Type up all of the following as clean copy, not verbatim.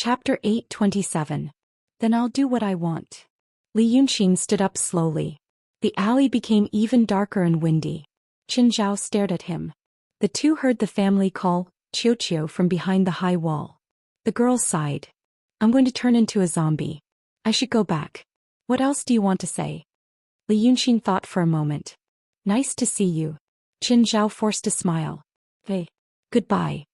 Chapter 827. Then I'll do what I want. Li Yunxin stood up slowly. The alley became even darker and windy. Qin Zhao stared at him. The two heard the family call, Qiu from behind the high wall. The girl sighed. I'm going to turn into a zombie. I should go back. What else do you want to say? Li Yunxin thought for a moment. Nice to see you. Qin Zhao forced a smile. Hey. Goodbye.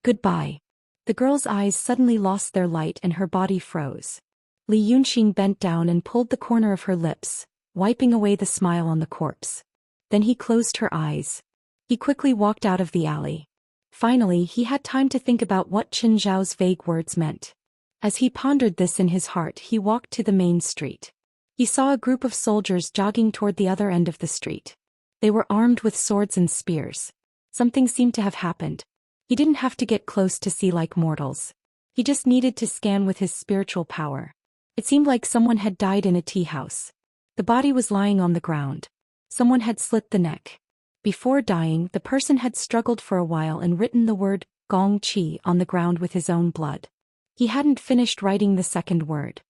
Goodbye. The girl's eyes suddenly lost their light and her body froze. Li Yunxin bent down and pulled the corner of her lips, wiping away the smile on the corpse. Then he closed her eyes. He quickly walked out of the alley. Finally, he had time to think about what Qin Zhao's vague words meant. As he pondered this in his heart, he walked to the main street. He saw a group of soldiers jogging toward the other end of the street. They were armed with swords and spears. Something seemed to have happened. He didn't have to get close to see like mortals. He just needed to scan with his spiritual power. It seemed like someone had died in a tea house. The body was lying on the ground. Someone had slit the neck. Before dying, the person had struggled for a while and written the word Gong Qi on the ground with his own blood. He hadn't finished writing the second word.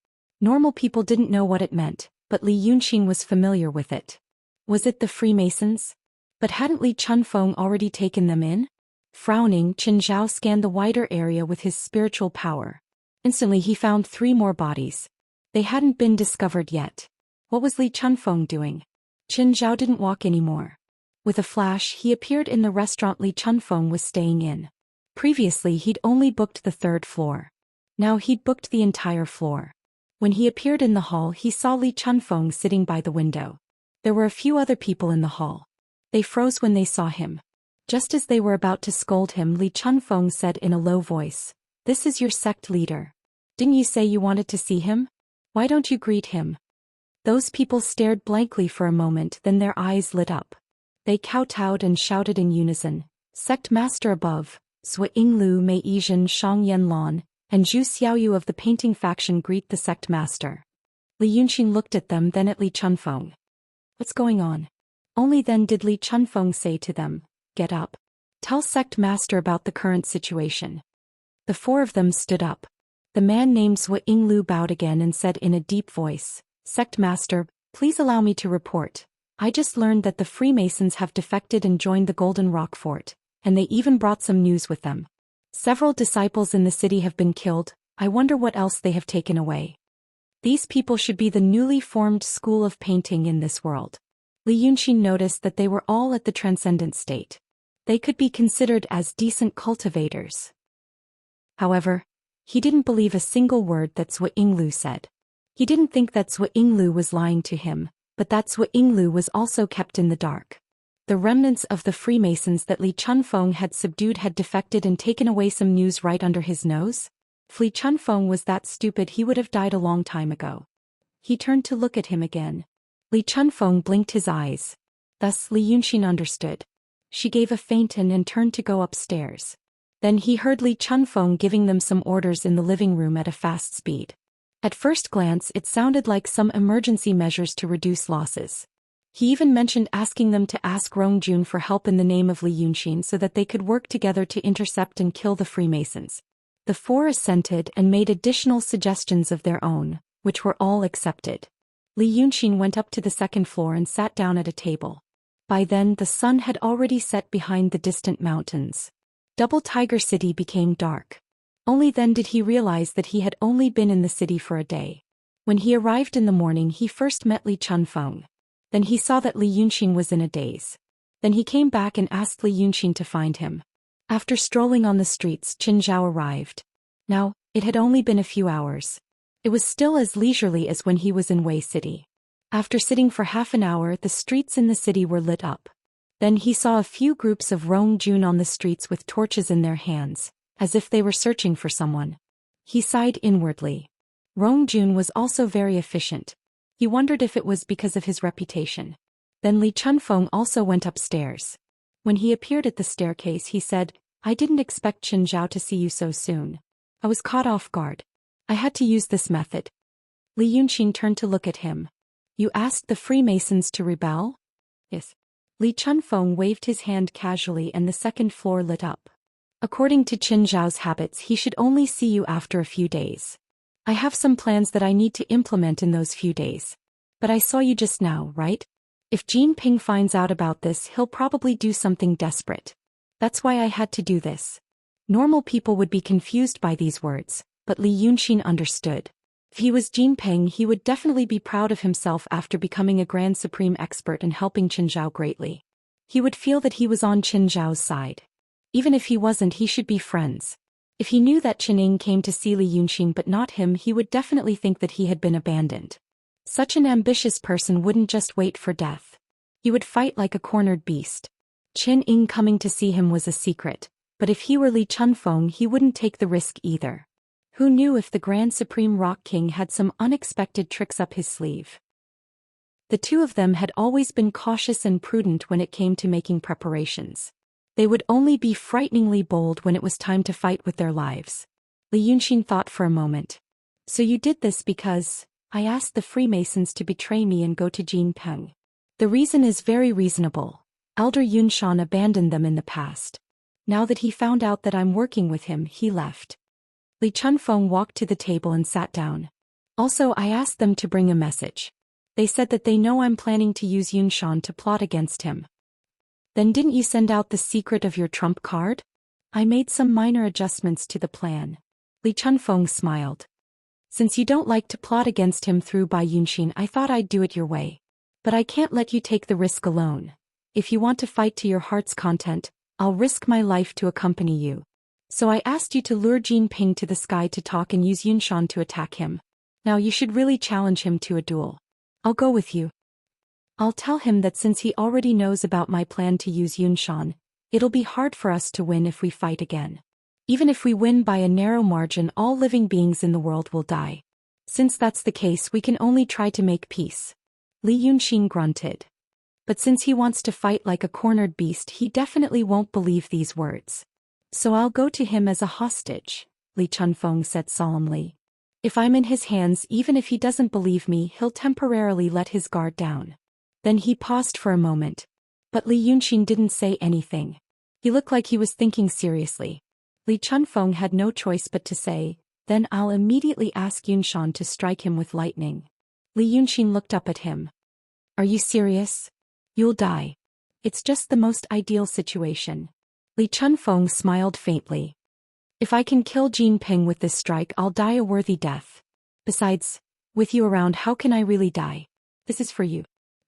Normal people didn't know what it meant, but Li Yunxin was familiar with it. Was it the Freemasons? But hadn't Li Chunfeng already taken them in? Frowning, Qin Zhao scanned the wider area with his spiritual power. Instantly he found 3 more bodies. They hadn't been discovered yet. What was Li Chunfeng doing? Qin Zhao didn't walk anymore. With a flash, he appeared in the restaurant Li Chunfeng was staying in. Previously he'd only booked the 3rd floor. Now he'd booked the entire floor. When he appeared in the hall, he saw Li Chunfeng sitting by the window. There were a few other people in the hall. They froze when they saw him. Just as they were about to scold him, Li Chunfeng said in a low voice, "This is your sect leader. Didn't you say you wanted to see him? Why don't you greet him?" Those people stared blankly for a moment, then their eyes lit up. They kowtowed and shouted in unison, "Sect master above, Zui Yinglu Mei Yizhen Shang Yan Lan, and Zhu Xiaoyu of the painting faction greet the sect master." Li Yunxin looked at them, then at Li Chunfeng. What's going on? Only then did Li Chunfeng say to them, "Get up. Tell sect master about the current situation." The 4 of them stood up. The man named Zui Yinglu bowed again and said in a deep voice, "Sect master, please allow me to report. I just learned that the Freemasons have defected and joined the Golden Rock Fort, and they even brought some news with them. Several disciples in the city have been killed. I wonder what else they have taken away. These people should be the newly formed school of painting in this world." Li Yunxin noticed that they were all at the transcendent state. They could be considered as decent cultivators. However, he didn't believe a single word that Zui Yinglu said. He didn't think that Zui Yinglu was lying to him, but that Zui Yinglu was also kept in the dark. The remnants of the Freemasons that Li Chunfeng had subdued had defected and taken away some news right under his nose? If Li Chunfeng was that stupid, he would have died a long time ago. He turned to look at him again. Li Chunfeng blinked his eyes. Thus Li Yunxin understood. She gave a faint and turned to go upstairs. Then he heard Li Chunfeng giving them some orders in the living room at a fast speed. At first glance, it sounded like some emergency measures to reduce losses. He even mentioned asking them to ask Rongjun for help in the name of Li Yunxin so that they could work together to intercept and kill the Freemasons. The 4 assented and made additional suggestions of their own, which were all accepted. Li Yunxin went up to the 2nd floor and sat down at a table. By then the sun had already set behind the distant mountains. Double Tiger City became dark. Only then did he realize that he had only been in the city for a day. When he arrived in the morning, he first met Li Chunfeng. Then he saw that Li Yunxin was in a daze. Then he came back and asked Li Yunxin to find him. After strolling on the streets, Qin Zhao arrived. Now, it had only been a few hours. It was still as leisurely as when he was in Wei City. After sitting for half an hour, the streets in the city were lit up. Then he saw a few groups of Rongjun on the streets with torches in their hands, as if they were searching for someone. He sighed inwardly. Rongjun was also very efficient. He wondered if it was because of his reputation. Then Li Chunfeng also went upstairs. When he appeared at the staircase, he said, "I didn't expect Qin Zhao to see you so soon. I was caught off guard. I had to use this method." Li Yunxin turned to look at him. "You asked the Freemasons to rebel?" "Yes." Li Chunfeng waved his hand casually and the 2nd floor lit up. According to Qin Zhao's habits, he should only see you after a few days. I have some plans that I need to implement in those few days. But I saw you just now, right? If Jinping finds out about this, he'll probably do something desperate. That's why I had to do this. Normal people would be confused by these words, but Li Yunxin understood. If he was Jinping, he would definitely be proud of himself after becoming a Grand Supreme Expert and helping Qin Zhao greatly. He would feel that he was on Qin Zhao's side. Even if he wasn't, he should be friends. If he knew that Qining came to see Li Yunxin but not him, he would definitely think that he had been abandoned. Such an ambitious person wouldn't just wait for death. He would fight like a cornered beast. Qining coming to see him was a secret, but if he were Li Chunfeng, he wouldn't take the risk either. Who knew if the Grand Supreme Rock King had some unexpected tricks up his sleeve? The two of them had always been cautious and prudent when it came to making preparations. They would only be frighteningly bold when it was time to fight with their lives. Li Yunxin thought for a moment. So you did this because I asked the Freemasons to betray me and go to Jinping. The reason is very reasonable. Elder Yunshan abandoned them in the past. Now that he found out that I'm working with him, he left. Li Chunfeng walked to the table and sat down. Also, I asked them to bring a message. They said that they know I'm planning to use Yunshan to plot against him. Then didn't you send out the secret of your trump card? I made some minor adjustments to the plan. Li Chunfeng smiled. Since you don't like to plot against him through Bai Yunxin, I thought I'd do it your way. But I can't let you take the risk alone. If you want to fight to your heart's content, I'll risk my life to accompany you. So I asked you to lure Jinping to the sky to talk and use Yunshan to attack him. Now you should really challenge him to a duel. I'll go with you. I'll tell him that since he already knows about my plan to use Yunshan, it'll be hard for us to win if we fight again. Even if we win by a narrow margin, all living beings in the world will die. Since that's the case, we can only try to make peace. Li Yunxin grunted. But since he wants to fight like a cornered beast, he definitely won't believe these words. So I'll go to him as a hostage, Li Chunfeng said solemnly. If I'm in his hands, even if he doesn't believe me, he'll temporarily let his guard down. Then he paused for a moment. But Li Yunxin didn't say anything. He looked like he was thinking seriously. Li Chunfeng had no choice but to say, then I'll immediately ask Yunshan to strike him with lightning. Li Yunxin looked up at him. Are you serious? You'll die. It's just the most ideal situation. Li Chunfeng smiled faintly. If I can kill Jinping with this strike, I'll die a worthy death. Besides, with you around, how can I really die? This is for you.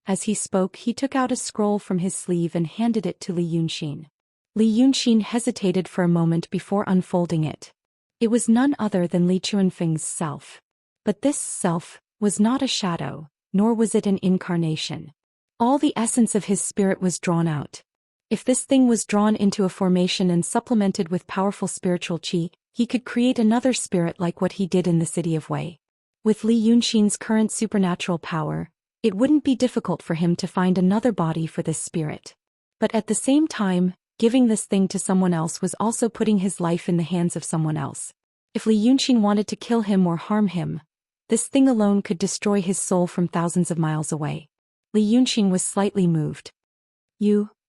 As he spoke, he took out a scroll from his sleeve and handed it to Li Yunxin. Li Yunxin hesitated for a moment before unfolding it. It was none other than Li Chunfeng's self. But this self was not a shadow, nor was it an incarnation. All the essence of his spirit was drawn out. If this thing was drawn into a formation and supplemented with powerful spiritual qi, he could create another spirit like what he did in the city of Wei. With Li Yunxin's current supernatural power, it wouldn't be difficult for him to find another body for this spirit. But at the same time, giving this thing to someone else was also putting his life in the hands of someone else. If Li Yunxin wanted to kill him or harm him, this thing alone could destroy his soul from thousands of miles away. Li Yunxin was slightly moved.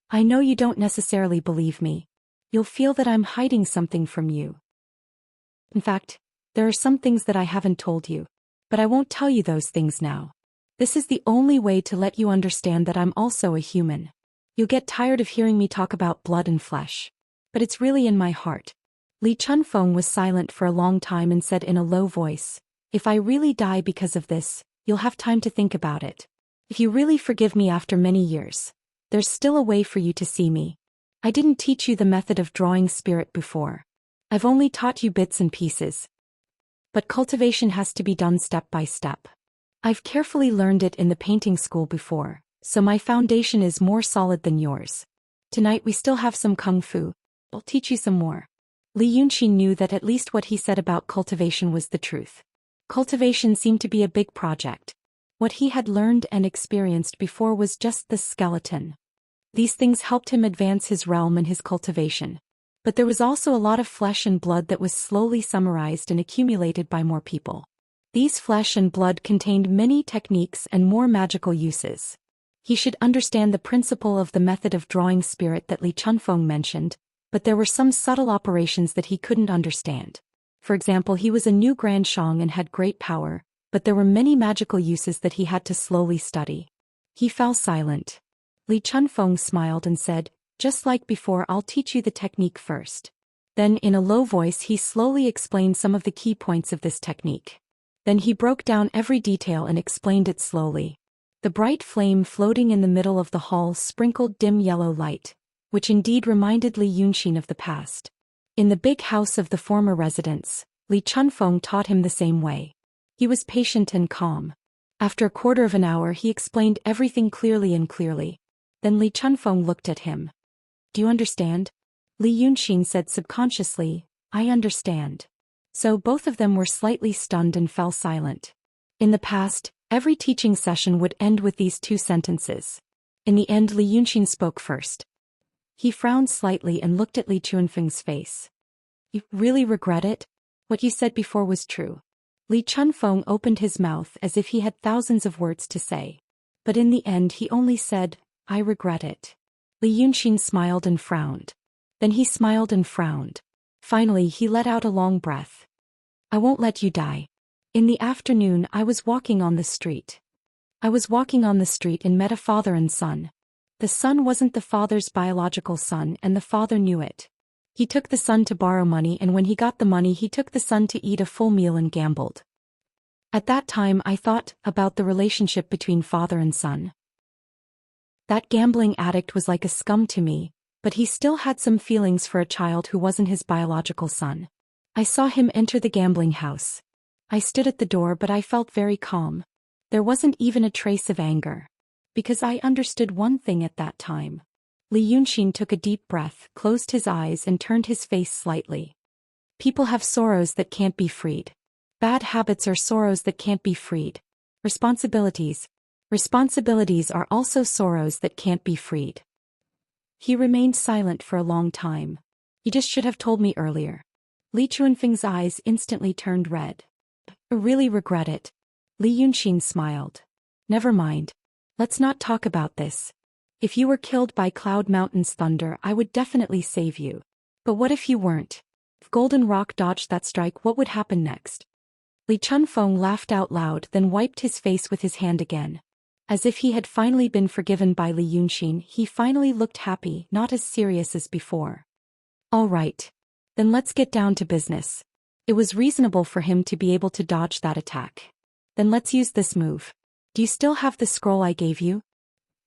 I know you don't necessarily believe me. You'll feel that I'm hiding something from you. In fact, there are some things that I haven't told you. But I won't tell you those things now. This is the only way to let you understand that I'm also a human. You'll get tired of hearing me talk about blood and flesh. But it's really in my heart. Li Chunfeng was silent for a long time and said in a low voice, if I really die because of this, you'll have time to think about it. If you really forgive me after many years, there's still a way for you to see me. I didn't teach you the method of drawing spirit before. I've only taught you bits and pieces. But cultivation has to be done step by step. I've carefully learned it in the painting school before, so my foundation is more solid than yours. Tonight we still have some kung fu. I'll teach you some more. Li Yunxin knew that at least what he said about cultivation was the truth. Cultivation seemed to be a big project. What he had learned and experienced before was just the skeleton. These things helped him advance his realm and his cultivation. But there was also a lot of flesh and blood that was slowly summarized and accumulated by more people. These flesh and blood contained many techniques and more magical uses. He should understand the principle of the method of drawing spirit that Li Chunfeng mentioned, but there were some subtle operations that he couldn't understand. For example, he was a new Grand Shang and had great power, but there were many magical uses that he had to slowly study. He fell silent. Li Chunfeng smiled and said, "Just like before, I'll teach you the technique first." Then in a low voice he slowly explained some of the key points of this technique. Then he broke down every detail and explained it slowly. The bright flame floating in the middle of the hall sprinkled dim yellow light, which indeed reminded Li Yunxin of the past. In the big house of the former residence, Li Chunfeng taught him the same way. He was patient and calm. After a quarter of an hour he explained everything clearly. Then Li Chunfeng looked at him. "Do you understand?" Li Yunxin said subconsciously, "I understand." So both of them were slightly stunned and fell silent. In the past, every teaching session would end with these two sentences. In the end, Li Yunxin spoke first. He frowned slightly and looked at Li Chunfeng's face. "You really regret it? What you said before was true." Li Chunfeng opened his mouth as if he had thousands of words to say. But in the end he only said, "I regret it." Li Yunxin smiled and frowned. Then he smiled and frowned. Finally he let out a long breath. "I won't let you die. In the afternoon I was walking on the street. And met a father and son. The son wasn't the father's biological son and the father knew it. He took the son to borrow money and when he got the money he took the son to eat a full meal and gambled. At that time I thought about the relationship between father and son. That gambling addict was like a scum to me, but he still had some feelings for a child who wasn't his biological son. I saw him enter the gambling house. I stood at the door but I felt very calm. There wasn't even a trace of anger. Because I understood one thing at that time." Li Yunxin took a deep breath, closed his eyes and turned his face slightly. "People have sorrows that can't be freed. Bad habits are sorrows that can't be freed. Responsibilities are also sorrows that can't be freed." He remained silent for a long time. "You just should have told me earlier." Li Chunfeng's eyes instantly turned red. "I really regret it." Li Yunxin smiled. "Never mind. Let's not talk about this. If you were killed by Cloud Mountain's thunder I would definitely save you. But what if you weren't? If Golden Rock dodged that strike, what would happen next?" Li Chunfeng laughed out loud, then wiped his face with his hand again. As if he had finally been forgiven by Li Yunxin, he finally looked happy, not as serious as before. "All right. Then let's get down to business." It was reasonable for him to be able to dodge that attack. "Then let's use this move. Do you still have the scroll I gave you?"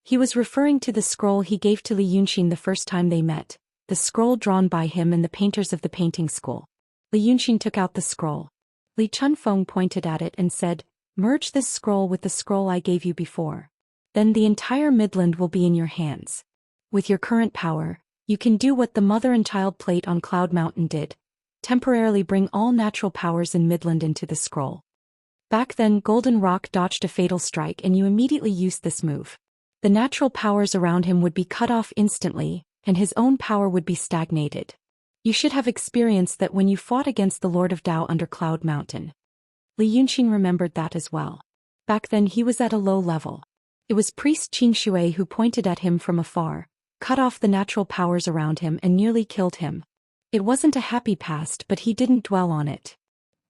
He was referring to the scroll he gave to Li Yunxin the first time they met, the scroll drawn by him and the painters of the painting school. Li Yunxin took out the scroll. Li Chunfeng pointed at it and said, "Merge this scroll with the scroll I gave you before. Then the entire Midland will be in your hands. With your current power, you can do what the mother and child plate on Cloud Mountain did, temporarily bring all natural powers in Midland into the scroll. Back then Golden Rock dodged a fatal strike and you immediately used this move. The natural powers around him would be cut off instantly, and his own power would be stagnated. You should have experienced that when you fought against the Lord of Tao under Cloud Mountain." Li Yunxin remembered that as well. Back then he was at a low level. It was Priest Qingshui who pointed at him from afar, cut off the natural powers around him and nearly killed him. It wasn't a happy past but he didn't dwell on it.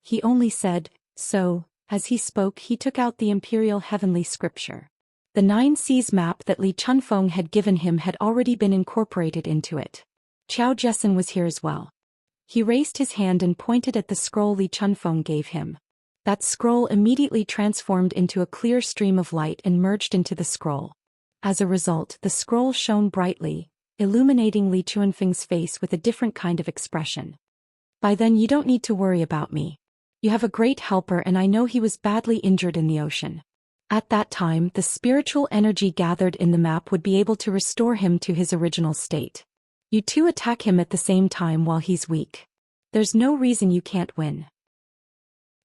He only said, "So." As he spoke he took out the Imperial Heavenly Scripture. The 9 Seas map that Li Chunfeng had given him had already been incorporated into it. Qiao Jessen was here as well. He raised his hand and pointed at the scroll Li Chunfeng gave him. That scroll immediately transformed into a clear stream of light and merged into the scroll. As a result, the scroll shone brightly, illuminating Li Chunfeng's face with a different kind of expression. "By then you don't need to worry about me. You have a great helper and I know he was badly injured in the ocean. At that time the spiritual energy gathered in the map would be able to restore him to his original state. You two attack him at the same time while he's weak. There's no reason you can't win.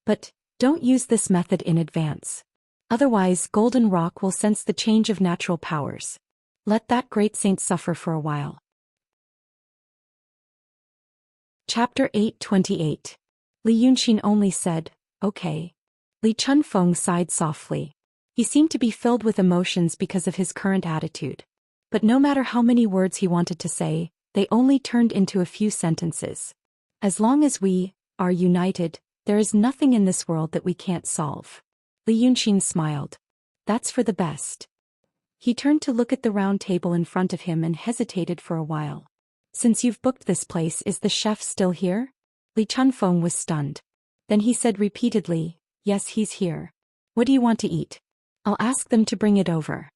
But don't use this method in advance. Otherwise Golden Rock will sense the change of natural powers. Let that great saint suffer for a while." Chapter 828. Li Yunxin only said, "Okay." Li Chunfeng sighed softly. He seemed to be filled with emotions because of his current attitude. But no matter how many words he wanted to say, they only turned into a few sentences. As long as we are united, there is nothing in this world that we can't solve. Li Yunxin smiled. That's for the best. He turned to look at the round table in front of him and hesitated for a while. Since you've booked this place, is the chef still here? Li Chunfeng was stunned. Then he said repeatedly, yes, he's here. What do you want to eat? I'll ask them to bring it over.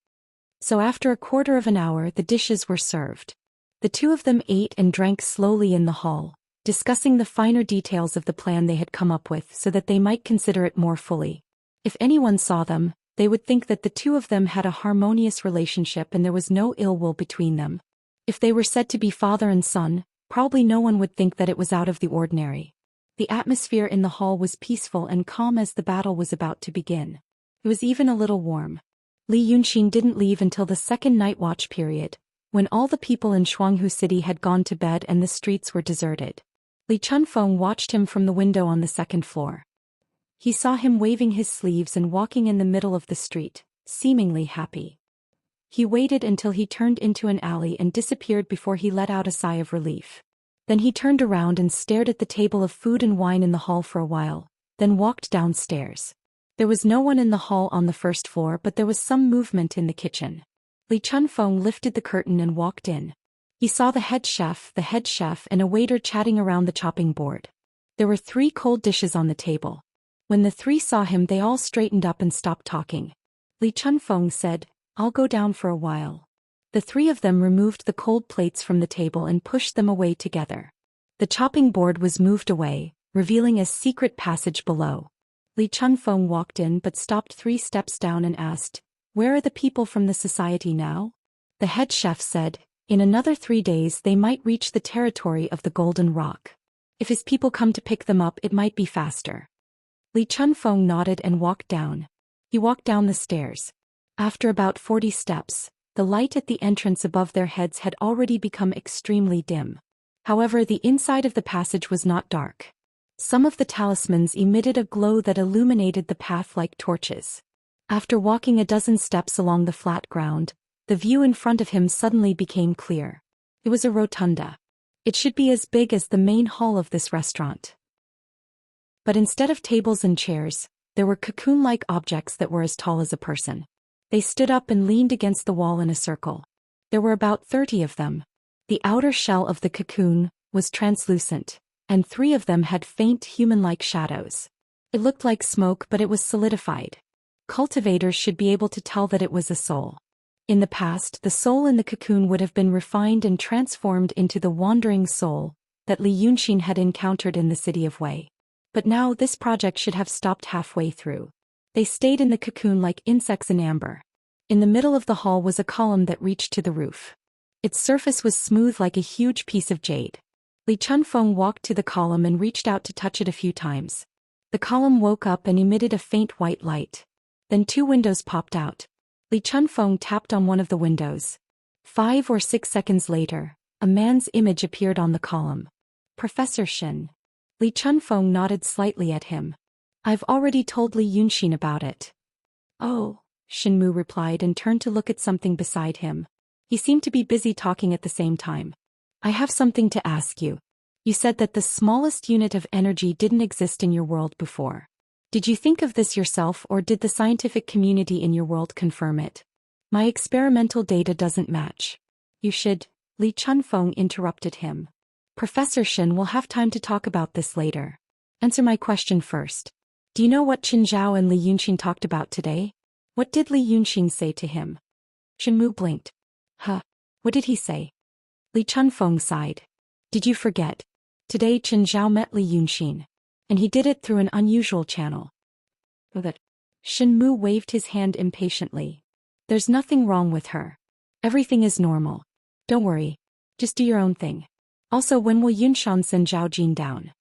So after a quarter of an hour, the dishes were served. The two of them ate and drank slowly in the hall, discussing the finer details of the plan they had come up with so that they might consider it more fully. If anyone saw them, they would think that the two of them had a harmonious relationship and there was no ill will between them. If they were said to be father and son, probably no one would think that it was out of the ordinary. The atmosphere in the hall was peaceful and calm as the battle was about to begin. It was even a little warm. Li Yunxin didn't leave until the second night watch period, when all the people in Shuanghu City had gone to bed and the streets were deserted. Li Chunfeng watched him from the window on the second floor. He saw him waving his sleeves and walking in the middle of the street, seemingly happy. He waited until he turned into an alley and disappeared before he let out a sigh of relief. Then he turned around and stared at the table of food and wine in the hall for a while, then walked downstairs. There was no one in the hall on the first floor, but there was some movement in the kitchen. Li Chunfeng lifted the curtain and walked in. He saw the head chef, and a waiter chatting around the chopping board. There were 3 cold dishes on the table. When the 3 saw him, they all straightened up and stopped talking. Li Chunfeng said, I'll go down for a while. The 3 of them removed the cold plates from the table and pushed them away together. The chopping board was moved away, revealing a secret passage below. Li Chunfeng walked in but stopped 3 steps down and asked, where are the people from the society now? The head chef said, in another 3 days they might reach the territory of the Golden Rock. If his people come to pick them up, it might be faster. Li Chunfeng nodded and walked down. He walked down the stairs. After about 40 steps, the light at the entrance above their heads had already become extremely dim. However, the inside of the passage was not dark. Some of the talismans emitted a glow that illuminated the path like torches. After walking a dozen steps along the flat ground, the view in front of him suddenly became clear. It was a rotunda. It should be as big as the main hall of this restaurant. But instead of tables and chairs, there were cocoon-like objects that were as tall as a person. They stood up and leaned against the wall in a circle. There were about 30 of them. The outer shell of the cocoon was translucent, and 3 of them had faint human-like shadows. It looked like smoke, but it was solidified. Cultivators should be able to tell that it was a soul. In the past, the soul in the cocoon would have been refined and transformed into the wandering soul that Li Yunxin had encountered in the city of Wei. But now this project should have stopped halfway through. They stayed in the cocoon like insects in amber. In the middle of the hall was a column that reached to the roof. Its surface was smooth like a huge piece of jade. Li Chunfeng walked to the column and reached out to touch it a few times. The column woke up and emitted a faint white light. Then 2 windows popped out. Li Chunfeng tapped on one of the windows. 5 or 6 seconds later, a man's image appeared on the column. Professor Shen. Li Chunfeng nodded slightly at him. I've already told Li Yunxin about it. Oh, Shenmu replied and turned to look at something beside him. He seemed to be busy talking at the same time. I have something to ask you. You said that the smallest unit of energy didn't exist in your world before. Did you think of this yourself, or did the scientific community in your world confirm it? My experimental data doesn't match. You should. Li Chunfeng interrupted him. Professor Shen will have time to talk about this later. Answer my question first. Do you know what Qin Zhao and Li Yunxin talked about today? What did Li Yunxin say to him? Shenmu blinked. Huh. What did he say? Li Chunfeng sighed. Did you forget? Today Qin Zhao met Li Yunxin. And he did it through an unusual channel. Oh, that. Shenmu waved his hand impatiently. There's nothing wrong with her. Everything is normal. Don't worry. Just do your own thing. Also, when will Yunshan send Zhao Jin down?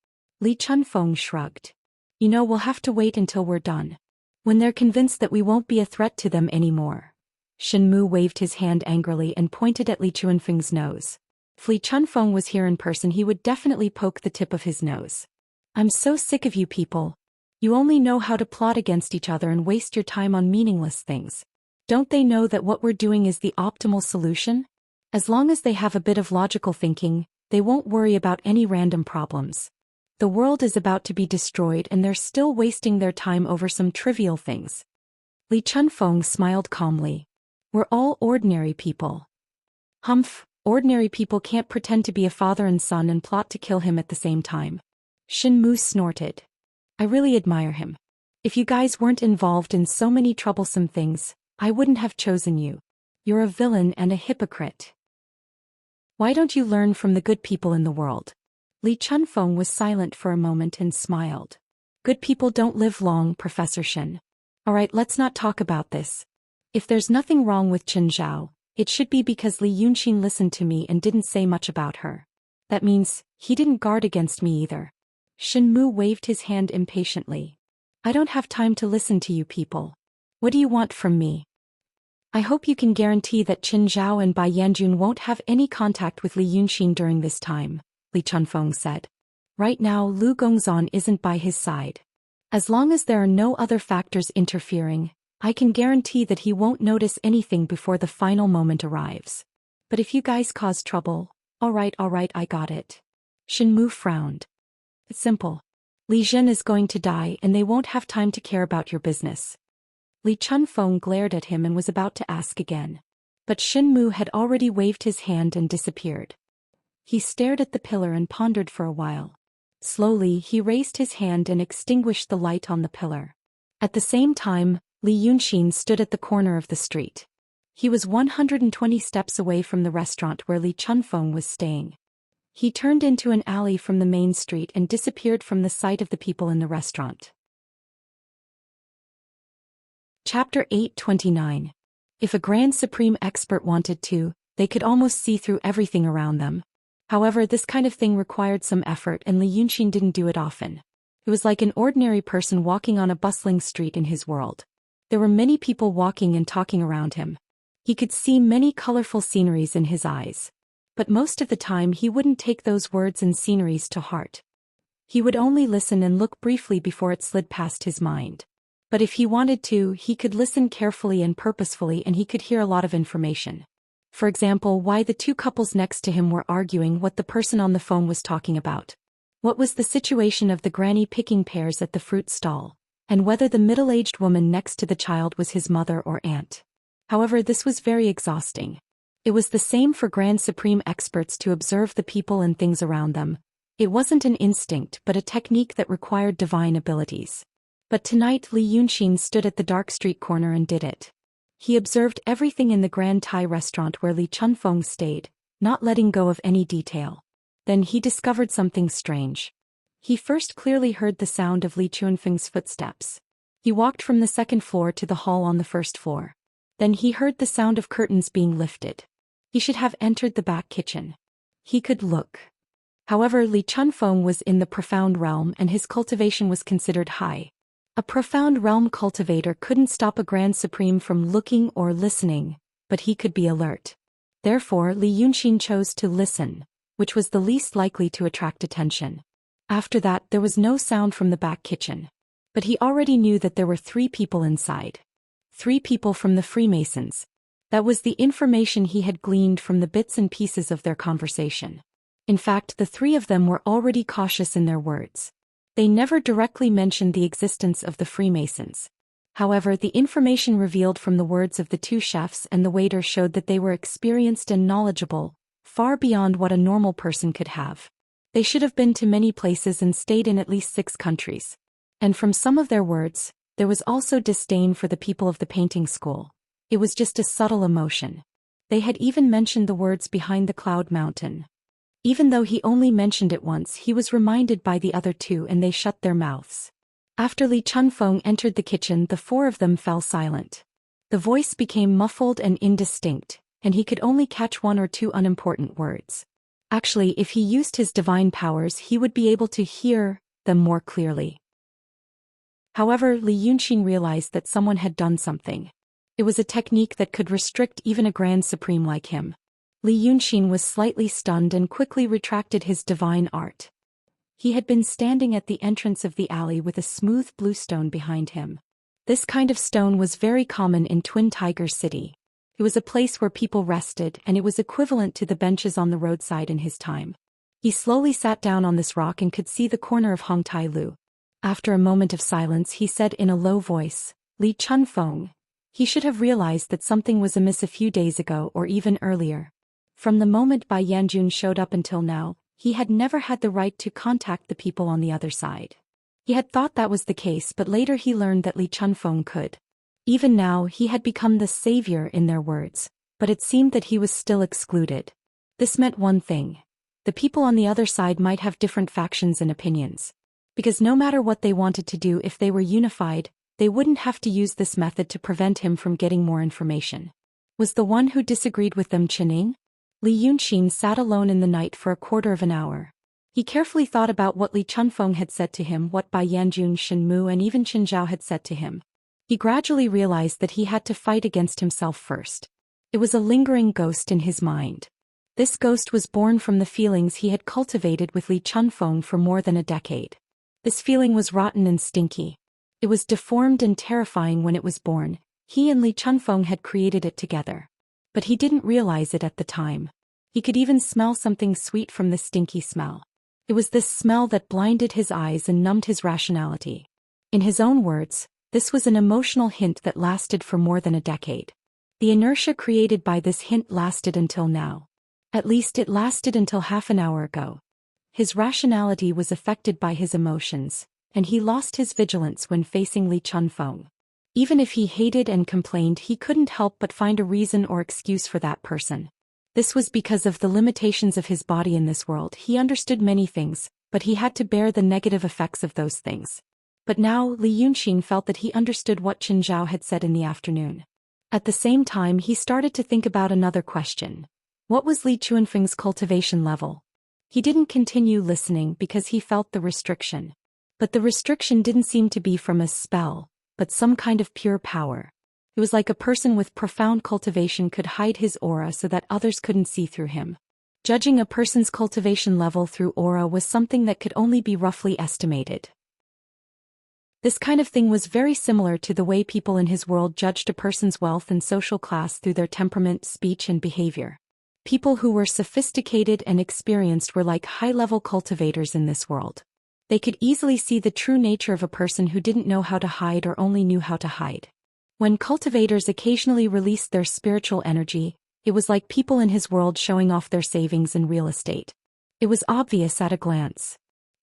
Li Chunfeng shrugged. You know, we'll have to wait until we're done. When they're convinced that we won't be a threat to them anymore. Shenmu waved his hand angrily and pointed at Li Chunfeng's nose. If Li Chunfeng was here in person, he would definitely poke the tip of his nose. I'm so sick of you people. You only know how to plot against each other and waste your time on meaningless things. Don't they know that what we're doing is the optimal solution? As long as they have a bit of logical thinking, they won't worry about any random problems. The world is about to be destroyed and they're still wasting their time over some trivial things. Li Chunfeng smiled calmly. We're all ordinary people. Humph, ordinary people can't pretend to be a father and son and plot to kill him at the same time. Shin Mu snorted. I really admire him. If you guys weren't involved in so many troublesome things, I wouldn't have chosen you. You're a villain and a hypocrite. Why don't you learn from the good people in the world? Li Chunfeng was silent for a moment and smiled. Good people don't live long, Professor Shin. Alright, let's not talk about this. If there's nothing wrong with Qin Zhao, it should be because Li Yunxin listened to me and didn't say much about her. That means, he didn't guard against me either. Shin Mu waved his hand impatiently. I don't have time to listen to you people. What do you want from me? I hope you can guarantee that Qin Zhao and Bai Yanjun won't have any contact with Li Yunxin during this time, Li Chunfeng said. Right now Lu Gongzan isn't by his side. As long as there are no other factors interfering, I can guarantee that he won't notice anything before the final moment arrives. But if you guys cause trouble, alright, I got it. Shin Mu frowned. It's simple. Li Zhen is going to die and they won't have time to care about your business. Li Chunfeng glared at him and was about to ask again. But Shin Mu had already waved his hand and disappeared. He stared at the pillar and pondered for a while. Slowly he raised his hand and extinguished the light on the pillar. At the same time, Li Yunxin stood at the corner of the street. He was 120 steps away from the restaurant where Li Chunfeng was staying. He turned into an alley from the main street and disappeared from the sight of the people in the restaurant. Chapter 829. If a Grand Supreme Expert wanted to, they could almost see through everything around them. However, this kind of thing required some effort and Li Yunxin didn't do it often. It was like an ordinary person walking on a bustling street in his world. There were many people walking and talking around him. He could see many colorful sceneries in his eyes. But most of the time he wouldn't take those words and sceneries to heart. He would only listen and look briefly before it slid past his mind. But if he wanted to, he could listen carefully and purposefully and he could hear a lot of information. For example, why the two couples next to him were arguing, what the person on the phone was talking about. What was the situation of the granny picking pears at the fruit stall, and whether the middle-aged woman next to the child was his mother or aunt. However, this was very exhausting. It was the same for Grand Supreme Experts to observe the people and things around them. It wasn't an instinct but a technique that required divine abilities. But tonight Li Yunxin stood at the dark street corner and did it. He observed everything in the Grand Thai restaurant where Li Chunfeng stayed, not letting go of any detail. Then he discovered something strange. He first clearly heard the sound of Li Chunfeng's footsteps. He walked from the second floor to the hall on the first floor. Then he heard the sound of curtains being lifted. He should have entered the back kitchen. He could look. However, Li Chunfeng was in the profound realm and his cultivation was considered high. A profound realm cultivator couldn't stop a Grand Supreme from looking or listening, but he could be alert. Therefore, Li Yunxin chose to listen, which was the least likely to attract attention. After that, there was no sound from the back kitchen. But he already knew that there were 3 people inside. 3 people from the Freemasons. That was the information he had gleaned from the bits and pieces of their conversation. In fact, the 3 of them were already cautious in their words. They never directly mentioned the existence of the Freemasons. However, the information revealed from the words of the 2 chefs and the waiter showed that they were experienced and knowledgeable, far beyond what a normal person could have. They should have been to many places and stayed in at least 6 countries. And from some of their words, there was also disdain for the people of the painting school. It was just a subtle emotion. They had even mentioned the words behind the cloud mountain. Even though he only mentioned it once, he was reminded by the other 2 and they shut their mouths. After Li Chunfeng entered the kitchen, the 4 of them fell silent. The voice became muffled and indistinct, and he could only catch 1 or 2 unimportant words. Actually, if he used his divine powers, he would be able to hear them more clearly. However, Li Yunxin realized that someone had done something. It was a technique that could restrict even a Grand Supreme like him. Li Yunxin was slightly stunned and quickly retracted his divine art. He had been standing at the entrance of the alley with a smooth blue stone behind him. This kind of stone was very common in Twin Tiger City. It was a place where people rested, and it was equivalent to the benches on the roadside in his time. He slowly sat down on this rock and could see the corner of Hongtai Lu. After a moment of silence, he said in a low voice, "Li Chunfeng." He should have realized that something was amiss a few days ago or even earlier. From the moment Bai Yanjun showed up until now, he had never had the right to contact the people on the other side. He had thought that was the case, but later he learned that Li Chunfeng could. Even now he had become the savior in their words, but it seemed that he was still excluded. This meant one thing. The people on the other side might have different factions and opinions. Because no matter what they wanted to do, if they were unified, they wouldn't have to use this method to prevent him from getting more information. Was the one who disagreed with them Qining? Li Yunxin sat alone in the night for a quarter of an hour. He carefully thought about what Li Chunfeng had said to him, what Bai Yanjun, Shen Mu and even Qin Zhao had said to him. He gradually realized that he had to fight against himself first. It was a lingering ghost in his mind. This ghost was born from the feelings he had cultivated with Li Chunfeng for more than a decade. This feeling was rotten and stinky. It was deformed and terrifying when it was born. He and Li Chunfeng had created it together. But he didn't realize it at the time. He could even smell something sweet from the stinky smell. It was this smell that blinded his eyes and numbed his rationality. In his own words, this was an emotional hint that lasted for more than a decade. The inertia created by this hint lasted until now. At least it lasted until half an hour ago. His rationality was affected by his emotions, and he lost his vigilance when facing Li Chunfeng. Even if he hated and complained, he couldn't help but find a reason or excuse for that person. This was because of the limitations of his body in this world. He understood many things, but he had to bear the negative effects of those things. But now Li Yunxin felt that he understood what Qin Zhao had said in the afternoon. At the same time, he started to think about another question. What was Li Chunfeng's cultivation level? He didn't continue listening because he felt the restriction. But the restriction didn't seem to be from a spell, but some kind of pure power. It was like a person with profound cultivation could hide his aura so that others couldn't see through him. Judging a person's cultivation level through aura was something that could only be roughly estimated. This kind of thing was very similar to the way people in his world judged a person's wealth and social class through their temperament, speech, and behavior. People who were sophisticated and experienced were like high-level cultivators in this world. They could easily see the true nature of a person who didn't know how to hide or only knew how to hide. When cultivators occasionally released their spiritual energy, it was like people in his world showing off their savings and real estate. It was obvious at a glance.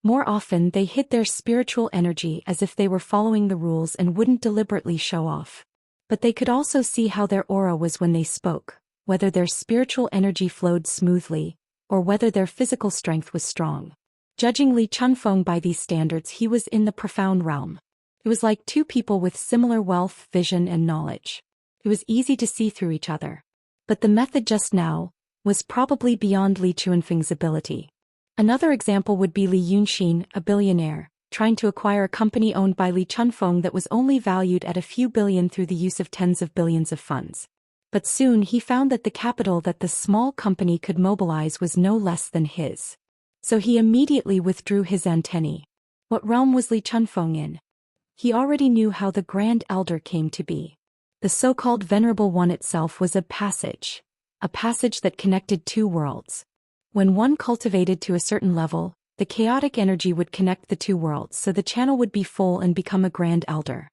More often they hid their spiritual energy as if they were following the rules and wouldn't deliberately show off. But they could also see how their aura was when they spoke, whether their spiritual energy flowed smoothly, or whether their physical strength was strong. Judging Li Chunfeng by these standards, he was in the profound realm. It was like two people with similar wealth, vision, and knowledge. It was easy to see through each other. But the method just now was probably beyond Li Chunfeng's ability. Another example would be Li Yunxin, a billionaire, trying to acquire a company owned by Li Chunfeng that was only valued at a few billion through the use of tens of billions of funds. But soon he found that the capital that the small company could mobilize was no less than his. So he immediately withdrew his antennae. What realm was Li Chunfeng in? He already knew how the Grand Elder came to be. The so-called Venerable One itself was a passage that connected two worlds. When one cultivated to a certain level, the chaotic energy would connect the two worlds, so the channel would be full and become a Grand Elder.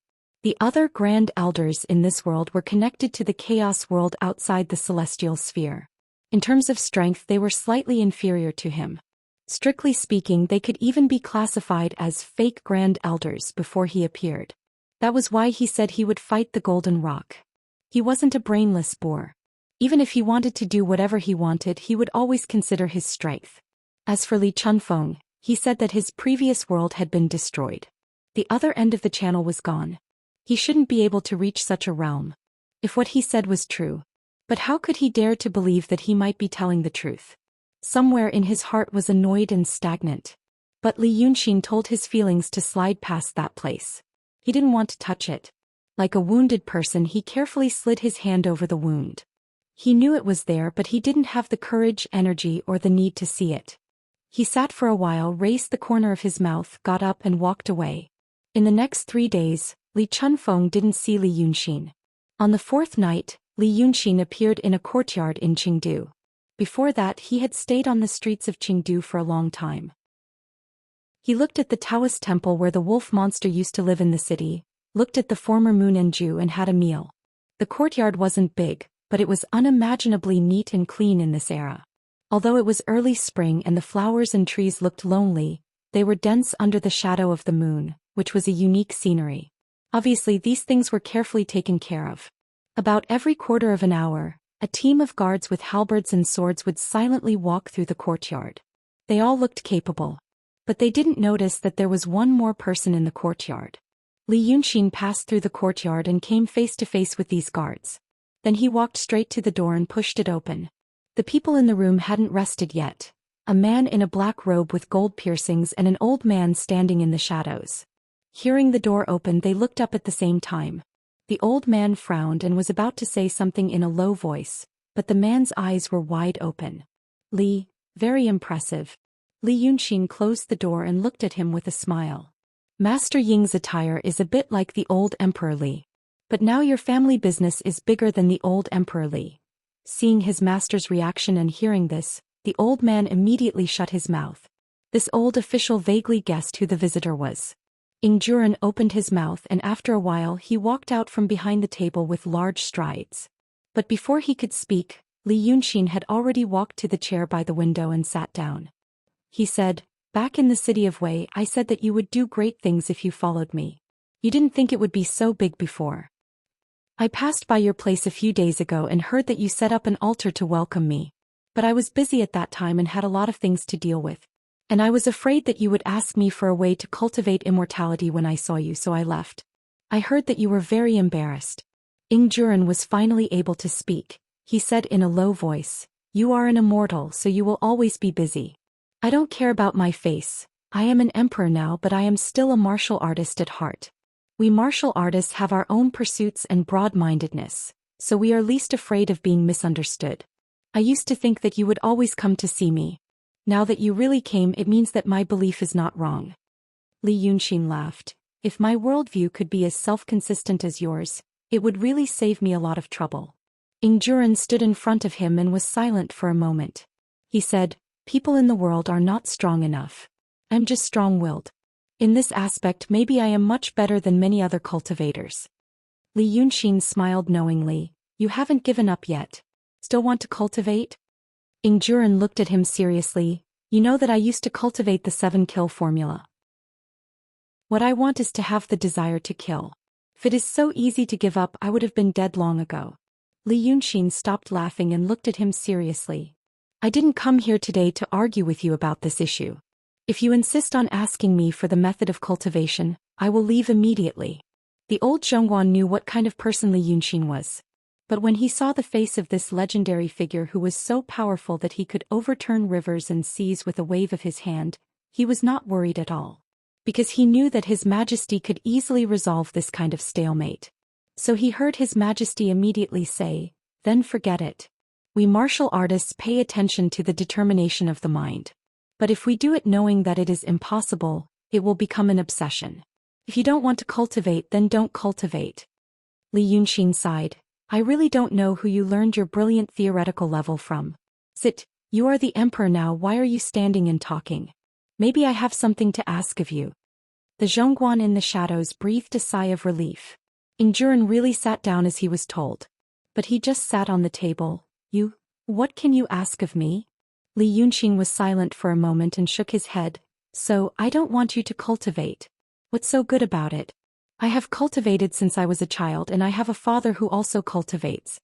The other Grand Elders in this world were connected to the chaos world outside the celestial sphere. In terms of strength, they were slightly inferior to him. Strictly speaking, they could even be classified as fake Grand Elders before he appeared. That was why he said he would fight the Golden Rock. He wasn't a brainless boor. Even if he wanted to do whatever he wanted, he would always consider his strength. As for Li Chunfeng, he said that his previous world had been destroyed. The other end of the channel was gone. He shouldn't be able to reach such a realm. If what he said was true. But how could he dare to believe that he might be telling the truth? Somewhere in his heart was annoyed and stagnant. But Li Yunxin told his feelings to slide past that place. He didn't want to touch it. Like a wounded person, he carefully slid his hand over the wound. He knew it was there, but he didn't have the courage, energy, or the need to see it. He sat for a while, raised the corner of his mouth, got up and walked away. In the next 3 days, Li Chunfeng didn't see Li Yunxin. On the fourth night, Li Yunxin appeared in a courtyard in Chengdu. Before that, he had stayed on the streets of Chengdu for a long time. He looked at the Taoist temple where the wolf monster used to live in the city, looked at the former moon and Ju and had a meal. The courtyard wasn't big, but it was unimaginably neat and clean in this era. Although it was early spring and the flowers and trees looked lonely, they were dense under the shadow of the moon, which was a unique scenery. Obviously, these things were carefully taken care of. About every quarter of an hour, a team of guards with halberds and swords would silently walk through the courtyard. They all looked capable. But they didn't notice that there was one more person in the courtyard. Li Yunxin passed through the courtyard and came face to face with these guards. Then he walked straight to the door and pushed it open. The people in the room hadn't rested yet. A man in a black robe with gold piercings and an old man standing in the shadows. Hearing the door open, they looked up at the same time. The old man frowned and was about to say something in a low voice, but the man's eyes were wide open. Li, very impressive. Li Yunxin closed the door and looked at him with a smile. Master Ying's attire is a bit like the old Emperor Li. But now your family business is bigger than the old Emperor Li. Seeing his master's reaction and hearing this, the old man immediately shut his mouth. This old official vaguely guessed who the visitor was. Ingjuren opened his mouth and after a while he walked out from behind the table with large strides. But before he could speak, Li Yunxin had already walked to the chair by the window and sat down. He said, "Back in the city of Wei, I said that you would do great things if you followed me. You didn't think it would be so big before. I passed by your place a few days ago and heard that you set up an altar to welcome me. But I was busy at that time and had a lot of things to deal with. And I was afraid that you would ask me for a way to cultivate immortality when I saw you, so I left. I heard that you were very embarrassed." Ingjuren was finally able to speak. He said in a low voice, "You are an immortal, so you will always be busy. I don't care about my face. I am an emperor now, but I am still a martial artist at heart. We martial artists have our own pursuits and broad-mindedness, so we are least afraid of being misunderstood. I used to think that you would always come to see me. Now that you really came, it means that my belief is not wrong." Li Yunxin laughed. "If my worldview could be as self-consistent as yours, it would really save me a lot of trouble." Ingjuren stood in front of him and was silent for a moment. He said, "People in the world are not strong enough. I'm just strong-willed. In this aspect, maybe I am much better than many other cultivators." Li Yunxin smiled knowingly. "You haven't given up yet. Still want to cultivate?" Ingjuren looked at him seriously. "You know that I used to cultivate the 7-kill formula. What I want is to have the desire to kill. If it is so easy to give up, I would have been dead long ago." Li Yunxin stopped laughing and looked at him seriously. "I didn't come here today to argue with you about this issue. If you insist on asking me for the method of cultivation, I will leave immediately." The old Zhongguan knew what kind of person Li Yunxin was. But when he saw the face of this legendary figure who was so powerful that he could overturn rivers and seas with a wave of his hand, he was not worried at all. Because he knew that His Majesty could easily resolve this kind of stalemate. So he heard His Majesty immediately say, "Then forget it. We martial artists pay attention to the determination of the mind. But if we do it knowing that it is impossible, it will become an obsession. If you don't want to cultivate, then don't cultivate." Li Yunxin sighed. "I really don't know who you learned your brilliant theoretical level from. Sit, you are the emperor now, why are you standing and talking? Maybe I have something to ask of you." The Zhongguan in the shadows breathed a sigh of relief. Ingjuren really sat down as he was told. But he just sat on the table. What can you ask of me?" Li Yunxin was silent for a moment and shook his head. "So, I don't want you to cultivate. What's so good about it? I have cultivated since I was a child and I have a father who also cultivates.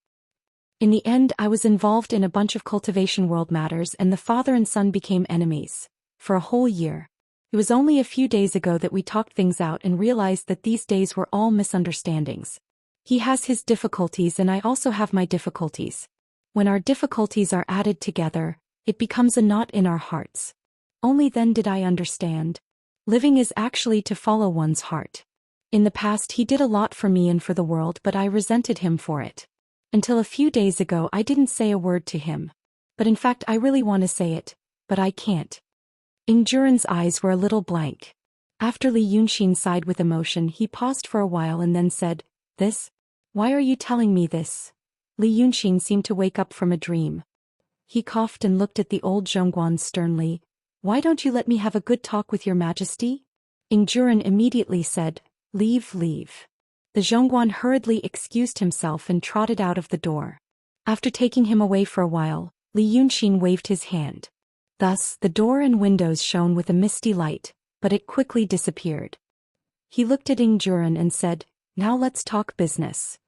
In the end, I was involved in a bunch of cultivation world matters and the father and son became enemies. For a whole year. It was only a few days ago that we talked things out and realized that these days were all misunderstandings. He has his difficulties and I also have my difficulties. When our difficulties are added together, it becomes a knot in our hearts. Only then did I understand. Living is actually to follow one's heart. In the past he did a lot for me and for the world, but I resented him for it. Until a few days ago I didn't say a word to him. But in fact I really want to say it, but I can't." Ingjuren's eyes were a little blank. After Li Yunxin sighed with emotion, he paused for a while and then said, "This? Why are you telling me this?" Li Yunxin seemed to wake up from a dream. He coughed and looked at the old Zhongguan sternly. "Why don't you let me have a good talk with your majesty?" Ingjuren immediately said, "Leave, leave." The Zhongguan hurriedly excused himself and trotted out of the door. After taking him away for a while, Li Yunxin waved his hand. Thus, the door and windows shone with a misty light, but it quickly disappeared. He looked at Ingjuren and said, "Now let's talk business.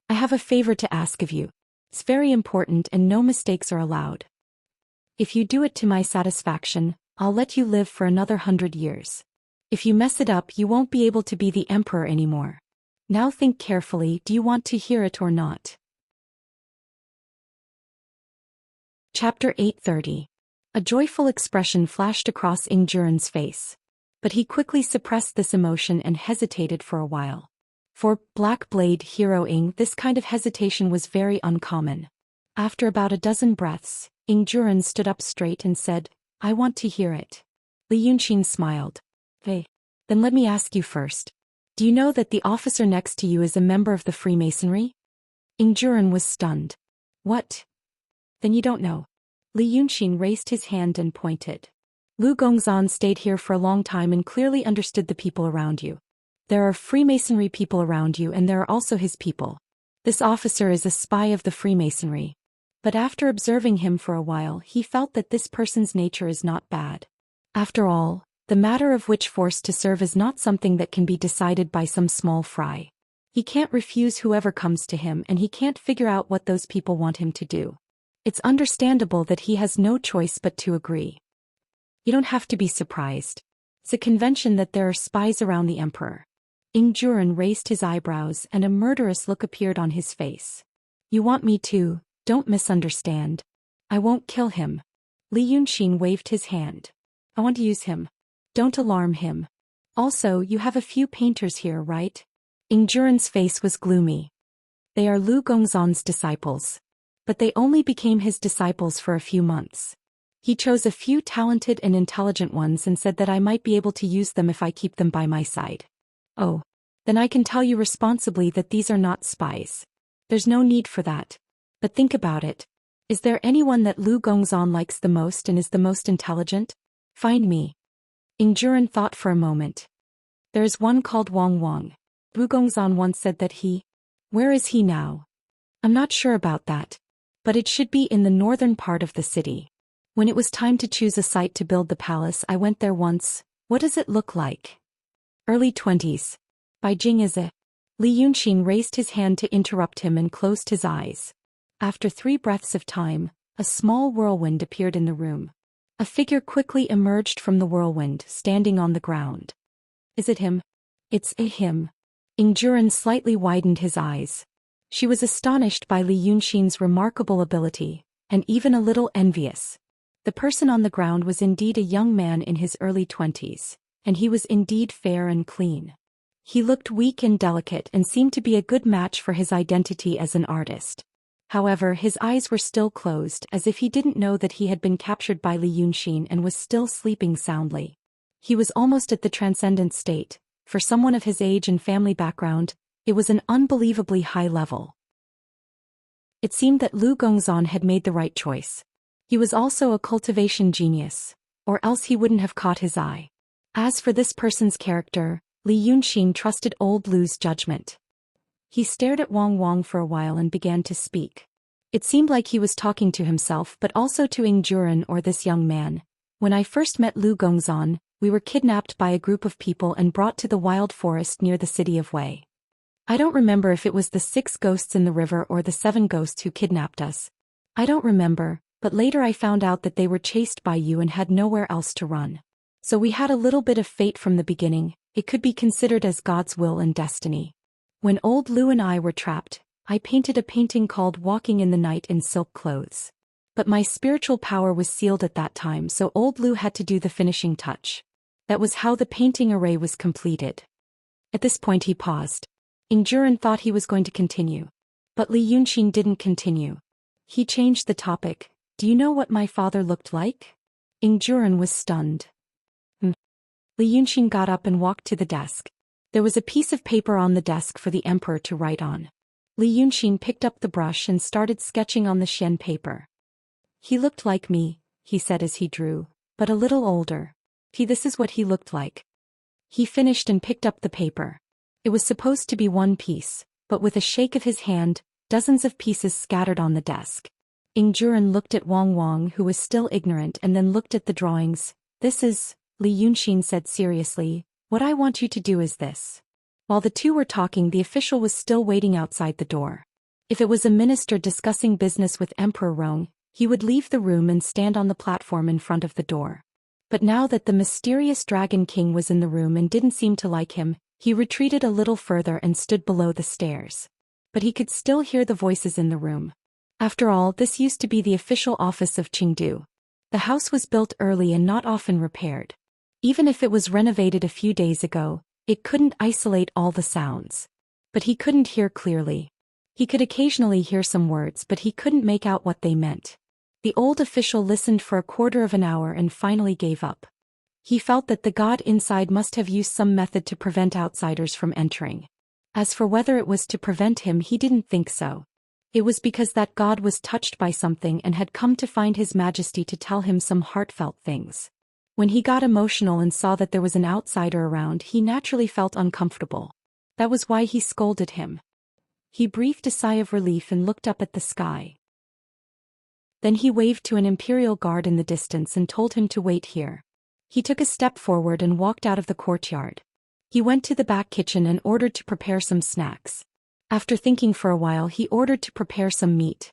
I have a favor to ask of you. It's very important and no mistakes are allowed. If you do it to my satisfaction, I'll let you live for another 100 years. If you mess it up, you won't be able to be the emperor anymore. Now think carefully, do you want to hear it or not?" Chapter 830. A joyful expression flashed across Ingjuren's face. But he quickly suppressed this emotion and hesitated for a while. For Black Blade Hero Ing, this kind of hesitation was very uncommon. After about a dozen breaths, Ingjuren stood up straight and said, "I want to hear it." Li Yunxin smiled. "Hey. Then let me ask you first. Do you know that the officer next to you is a member of the Freemasonry?" Ingjuren was stunned. "What? Then you don't know." Li Yunxin raised his hand and pointed. "Lu Gongzan stayed here for a long time and clearly understood the people around you. There are Freemasonry people around you and there are also his people. This officer is a spy of the Freemasonry. But after observing him for a while, he felt that this person's nature is not bad. After all, the matter of which force to serve is not something that can be decided by some small fry. He can't refuse whoever comes to him and he can't figure out what those people want him to do. It's understandable that he has no choice but to agree. You don't have to be surprised. It's a convention that there are spies around the emperor." Ingjuren raised his eyebrows and a murderous look appeared on his face. "You want me to, don't misunderstand. I won't kill him." Li Yunxin waved his hand. "I want to use him. Don't alarm him. Also, you have a few painters here, right?" Ingjuren's face was gloomy. "They are Lu Gongzan's disciples. But they only became his disciples for a few months. He chose a few talented and intelligent ones and said that I might be able to use them if I keep them by my side. Oh, then I can tell you responsibly that these are not spies. There's no need for that. But think about it. Is there anyone that Lu Gongzan likes the most and is the most intelligent? Find me." Ingjuren thought for a moment. "There is one called Wang Wang. Lu Gongzan once said that he... Where is he now? I'm not sure about that. But it should be in the northern part of the city. When it was time to choose a site to build the palace, I went there once. What does it look like?" "Early 20s. Beijing is a..." Li Yunxin raised his hand to interrupt him and closed his eyes. After 3 breaths of time, a small whirlwind appeared in the room. A figure quickly emerged from the whirlwind, standing on the ground. "Is it him?" "It's a him." Ingjuren slightly widened his eyes. She was astonished by Li Yunxin's remarkable ability, and even a little envious. The person on the ground was indeed a young man in his early 20s, and he was indeed fair and clean. He looked weak and delicate and seemed to be a good match for his identity as an artist. However, his eyes were still closed, as if he didn't know that he had been captured by Li Yunxin and was still sleeping soundly. He was almost at the transcendent state. For someone of his age and family background, it was an unbelievably high level. It seemed that Lu Gongzan had made the right choice. He was also a cultivation genius, or else he wouldn't have caught his eye. As for this person's character, Li Yunxin trusted old Lu's judgment. He stared at Wang Wang for a while and began to speak. It seemed like he was talking to himself but also to Ingjuren or this young man. "When I first met Lu Gongzan, we were kidnapped by a group of people and brought to the wild forest near the city of Wei. I don't remember if it was the 6 ghosts in the river or the 7 ghosts who kidnapped us. I don't remember, but later I found out that they were chased by you and had nowhere else to run. So we had a little bit of fate from the beginning. It could be considered as God's will and destiny. When old Lu and I were trapped, I painted a painting called Walking in the Night in Silk Clothes. But my spiritual power was sealed at that time, so old Lu had to do the finishing touch. That was how the painting array was completed." At this point he paused. Ingjuren thought he was going to continue. But Li Yunxin didn't continue. He changed the topic. "Do you know what my father looked like?" Ingjuren was stunned. Li Yunxin got up and walked to the desk. There was a piece of paper on the desk for the emperor to write on. Li Yunxin picked up the brush and started sketching on the Xian paper. He looked like me, he said as he drew, but a little older. This is what he looked like. He finished and picked up the paper. It was supposed to be one piece, but with a shake of his hand, dozens of pieces scattered on the desk. Ying Juren looked at Wang, who was still ignorant, and then looked at the drawings. This is, Li Yunxin said seriously, what I want you to do is this. While the two were talking, the official was still waiting outside the door. If it was a minister discussing business with Emperor Rong, he would leave the room and stand on the platform in front of the door. But now that the mysterious Dragon King was in the room and didn't seem to like him, he retreated a little further and stood below the stairs. But he could still hear the voices in the room. After all, this used to be the official office of Qingdu. The house was built early and not often repaired. Even if it was renovated a few days ago, it couldn't isolate all the sounds. But he couldn't hear clearly. He could occasionally hear some words, but he couldn't make out what they meant. The old official listened for a quarter of an hour and finally gave up. He felt that the god inside must have used some method to prevent outsiders from entering. As for whether it was to prevent him, he didn't think so. It was because that god was touched by something and had come to find His Majesty to tell him some heartfelt things. When he got emotional and saw that there was an outsider around, he naturally felt uncomfortable. That was why he scolded him. He breathed a sigh of relief and looked up at the sky. Then he waved to an imperial guard in the distance and told him to wait here. He took a step forward and walked out of the courtyard. He went to the back kitchen and ordered to prepare some snacks. After thinking for a while, he ordered to prepare some meat.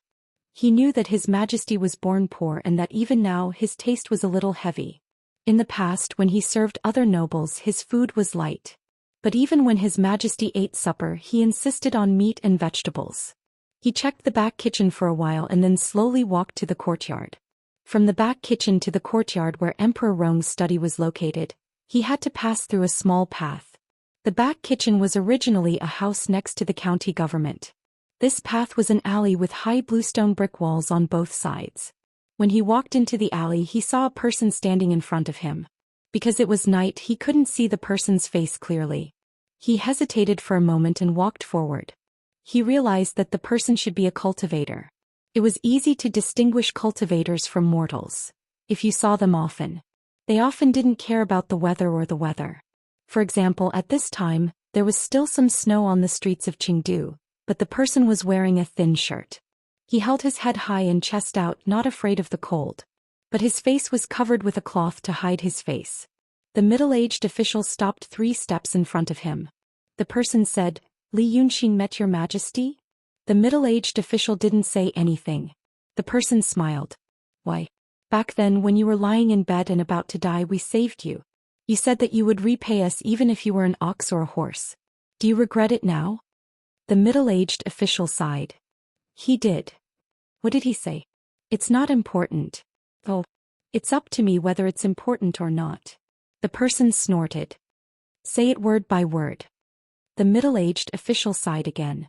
He knew that His Majesty was born poor and that even now his taste was a little heavy. In the past, when he served other nobles, his food was light. But even when His Majesty ate supper, he insisted on meat and vegetables. He checked the back kitchen for a while and then slowly walked to the courtyard. From the back kitchen to the courtyard where Emperor Rong's study was located, he had to pass through a small path. The back kitchen was originally a house next to the county government. This path was an alley with high bluestone brick walls on both sides. When he walked into the alley, he saw a person standing in front of him. Because it was night, he couldn't see the person's face clearly. He hesitated for a moment and walked forward. He realized that the person should be a cultivator. It was easy to distinguish cultivators from mortals. If you saw them often. They often didn't care about the weather or the weather. For example, at this time, there was still some snow on the streets of Qingdu, but the person was wearing a thin shirt. He held his head high and chest out, not afraid of the cold. But his face was covered with a cloth to hide his face. The middle-aged official stopped 3 steps in front of him. The person said, "Li Yunxin met Your Majesty?" The middle-aged official didn't say anything. The person smiled. "Why? Back then when you were lying in bed and about to die, we saved you. You said that you would repay us even if you were an ox or a horse. Do you regret it now?" The middle-aged official sighed. He did. What did he say? "It's not important." "Oh, it's up to me whether it's important or not." The person snorted. "Say it word by word." The middle-aged official sighed again.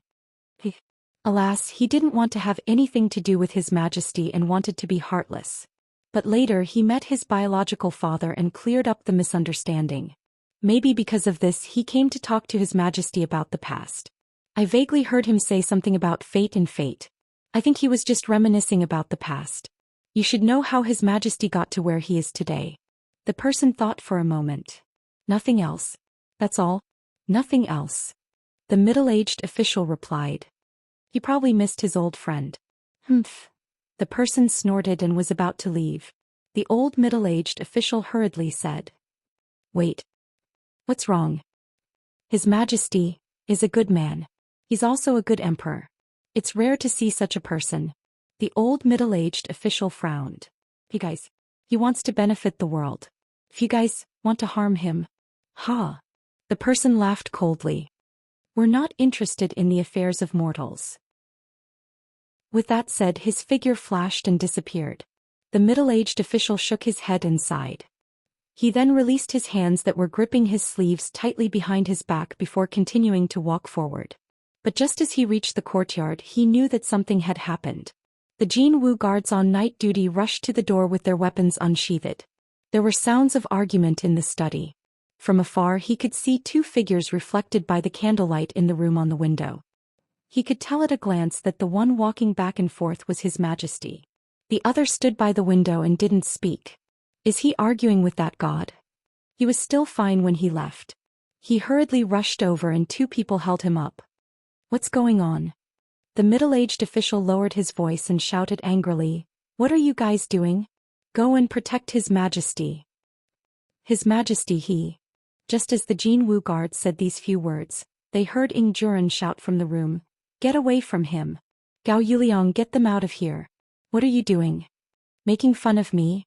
Alas, he didn't want to have anything to do with His Majesty and wanted to be heartless. But later he met his biological father and cleared up the misunderstanding. Maybe because of this he came to talk to His Majesty about the past. I vaguely heard him say something about fate and fate. I think he was just reminiscing about the past. You should know how His Majesty got to where he is today. The person thought for a moment. Nothing else. That's all? Nothing else. The middle-aged official replied. He probably missed his old friend. Humph. The person snorted and was about to leave. The old middle-aged official hurriedly said. Wait. What's wrong? His Majesty is a good man. He's also a good emperor. It's rare to see such a person. The old middle-aged official frowned. Hey guys. He wants to benefit the world. If you guys want to harm him. Ha. The person laughed coldly. We're not interested in the affairs of mortals. With that said, his figure flashed and disappeared. The middle-aged official shook his head and sighed. He then released his hands that were gripping his sleeves tightly behind his back before continuing to walk forward. But just as he reached the courtyard, he knew that something had happened. The Jinwu guards on night duty rushed to the door with their weapons unsheathed. There were sounds of argument in the study. From afar he could see 2 figures reflected by the candlelight in the room on the window. He could tell at a glance that the one walking back and forth was His Majesty. The other stood by the window and didn't speak. Is he arguing with that god? He was still fine when he left. He hurriedly rushed over and two people held him up. What's going on? The middle-aged official lowered his voice and shouted angrily, What are you guys doing? Go and protect His Majesty. His Majesty he. Just as the Jinwu guard said these few words, they heard Ying Juren shout from the room, Get away from him. Gao Yuliang, get them out of here. What are you doing? Making fun of me?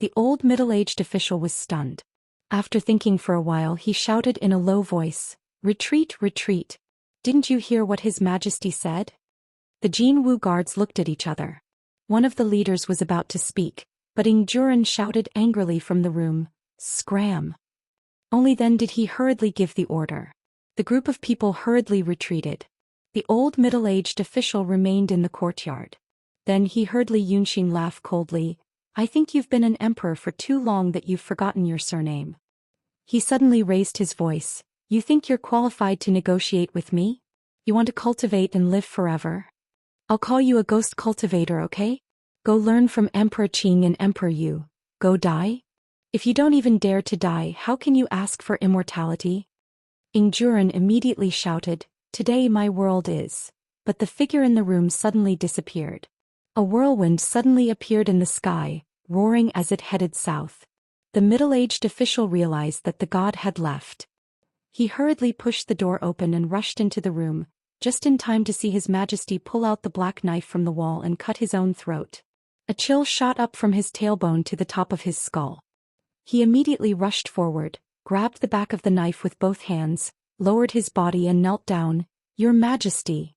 The old middle-aged official was stunned. After thinking for a while he shouted in a low voice, Retreat, retreat. Didn't you hear what His Majesty said? The Jinwu guards looked at each other. One of the leaders was about to speak, but Ying Juren shouted angrily from the room, Scram. Only then did he hurriedly give the order. The group of people hurriedly retreated. The old middle-aged official remained in the courtyard. Then he heard Li Yunxin laugh coldly, I think you've been an emperor for too long that you've forgotten your surname. He suddenly raised his voice, You think you're qualified to negotiate with me? You want to cultivate and live forever? I'll call you a ghost cultivator, okay? Go learn from Emperor Qing and Emperor Yu. Go die? If you don't even dare to die, how can you ask for immortality? Ying Juren immediately shouted, Today my world is. But the figure in the room suddenly disappeared. A whirlwind suddenly appeared in the sky, roaring as it headed south. The middle-aged official realized that the god had left. He hurriedly pushed the door open and rushed into the room, just in time to see His Majesty pull out the black knife from the wall and cut his own throat. A chill shot up from his tailbone to the top of his skull. He immediately rushed forward, grabbed the back of the knife with both hands, lowered his body and knelt down, Your Majesty.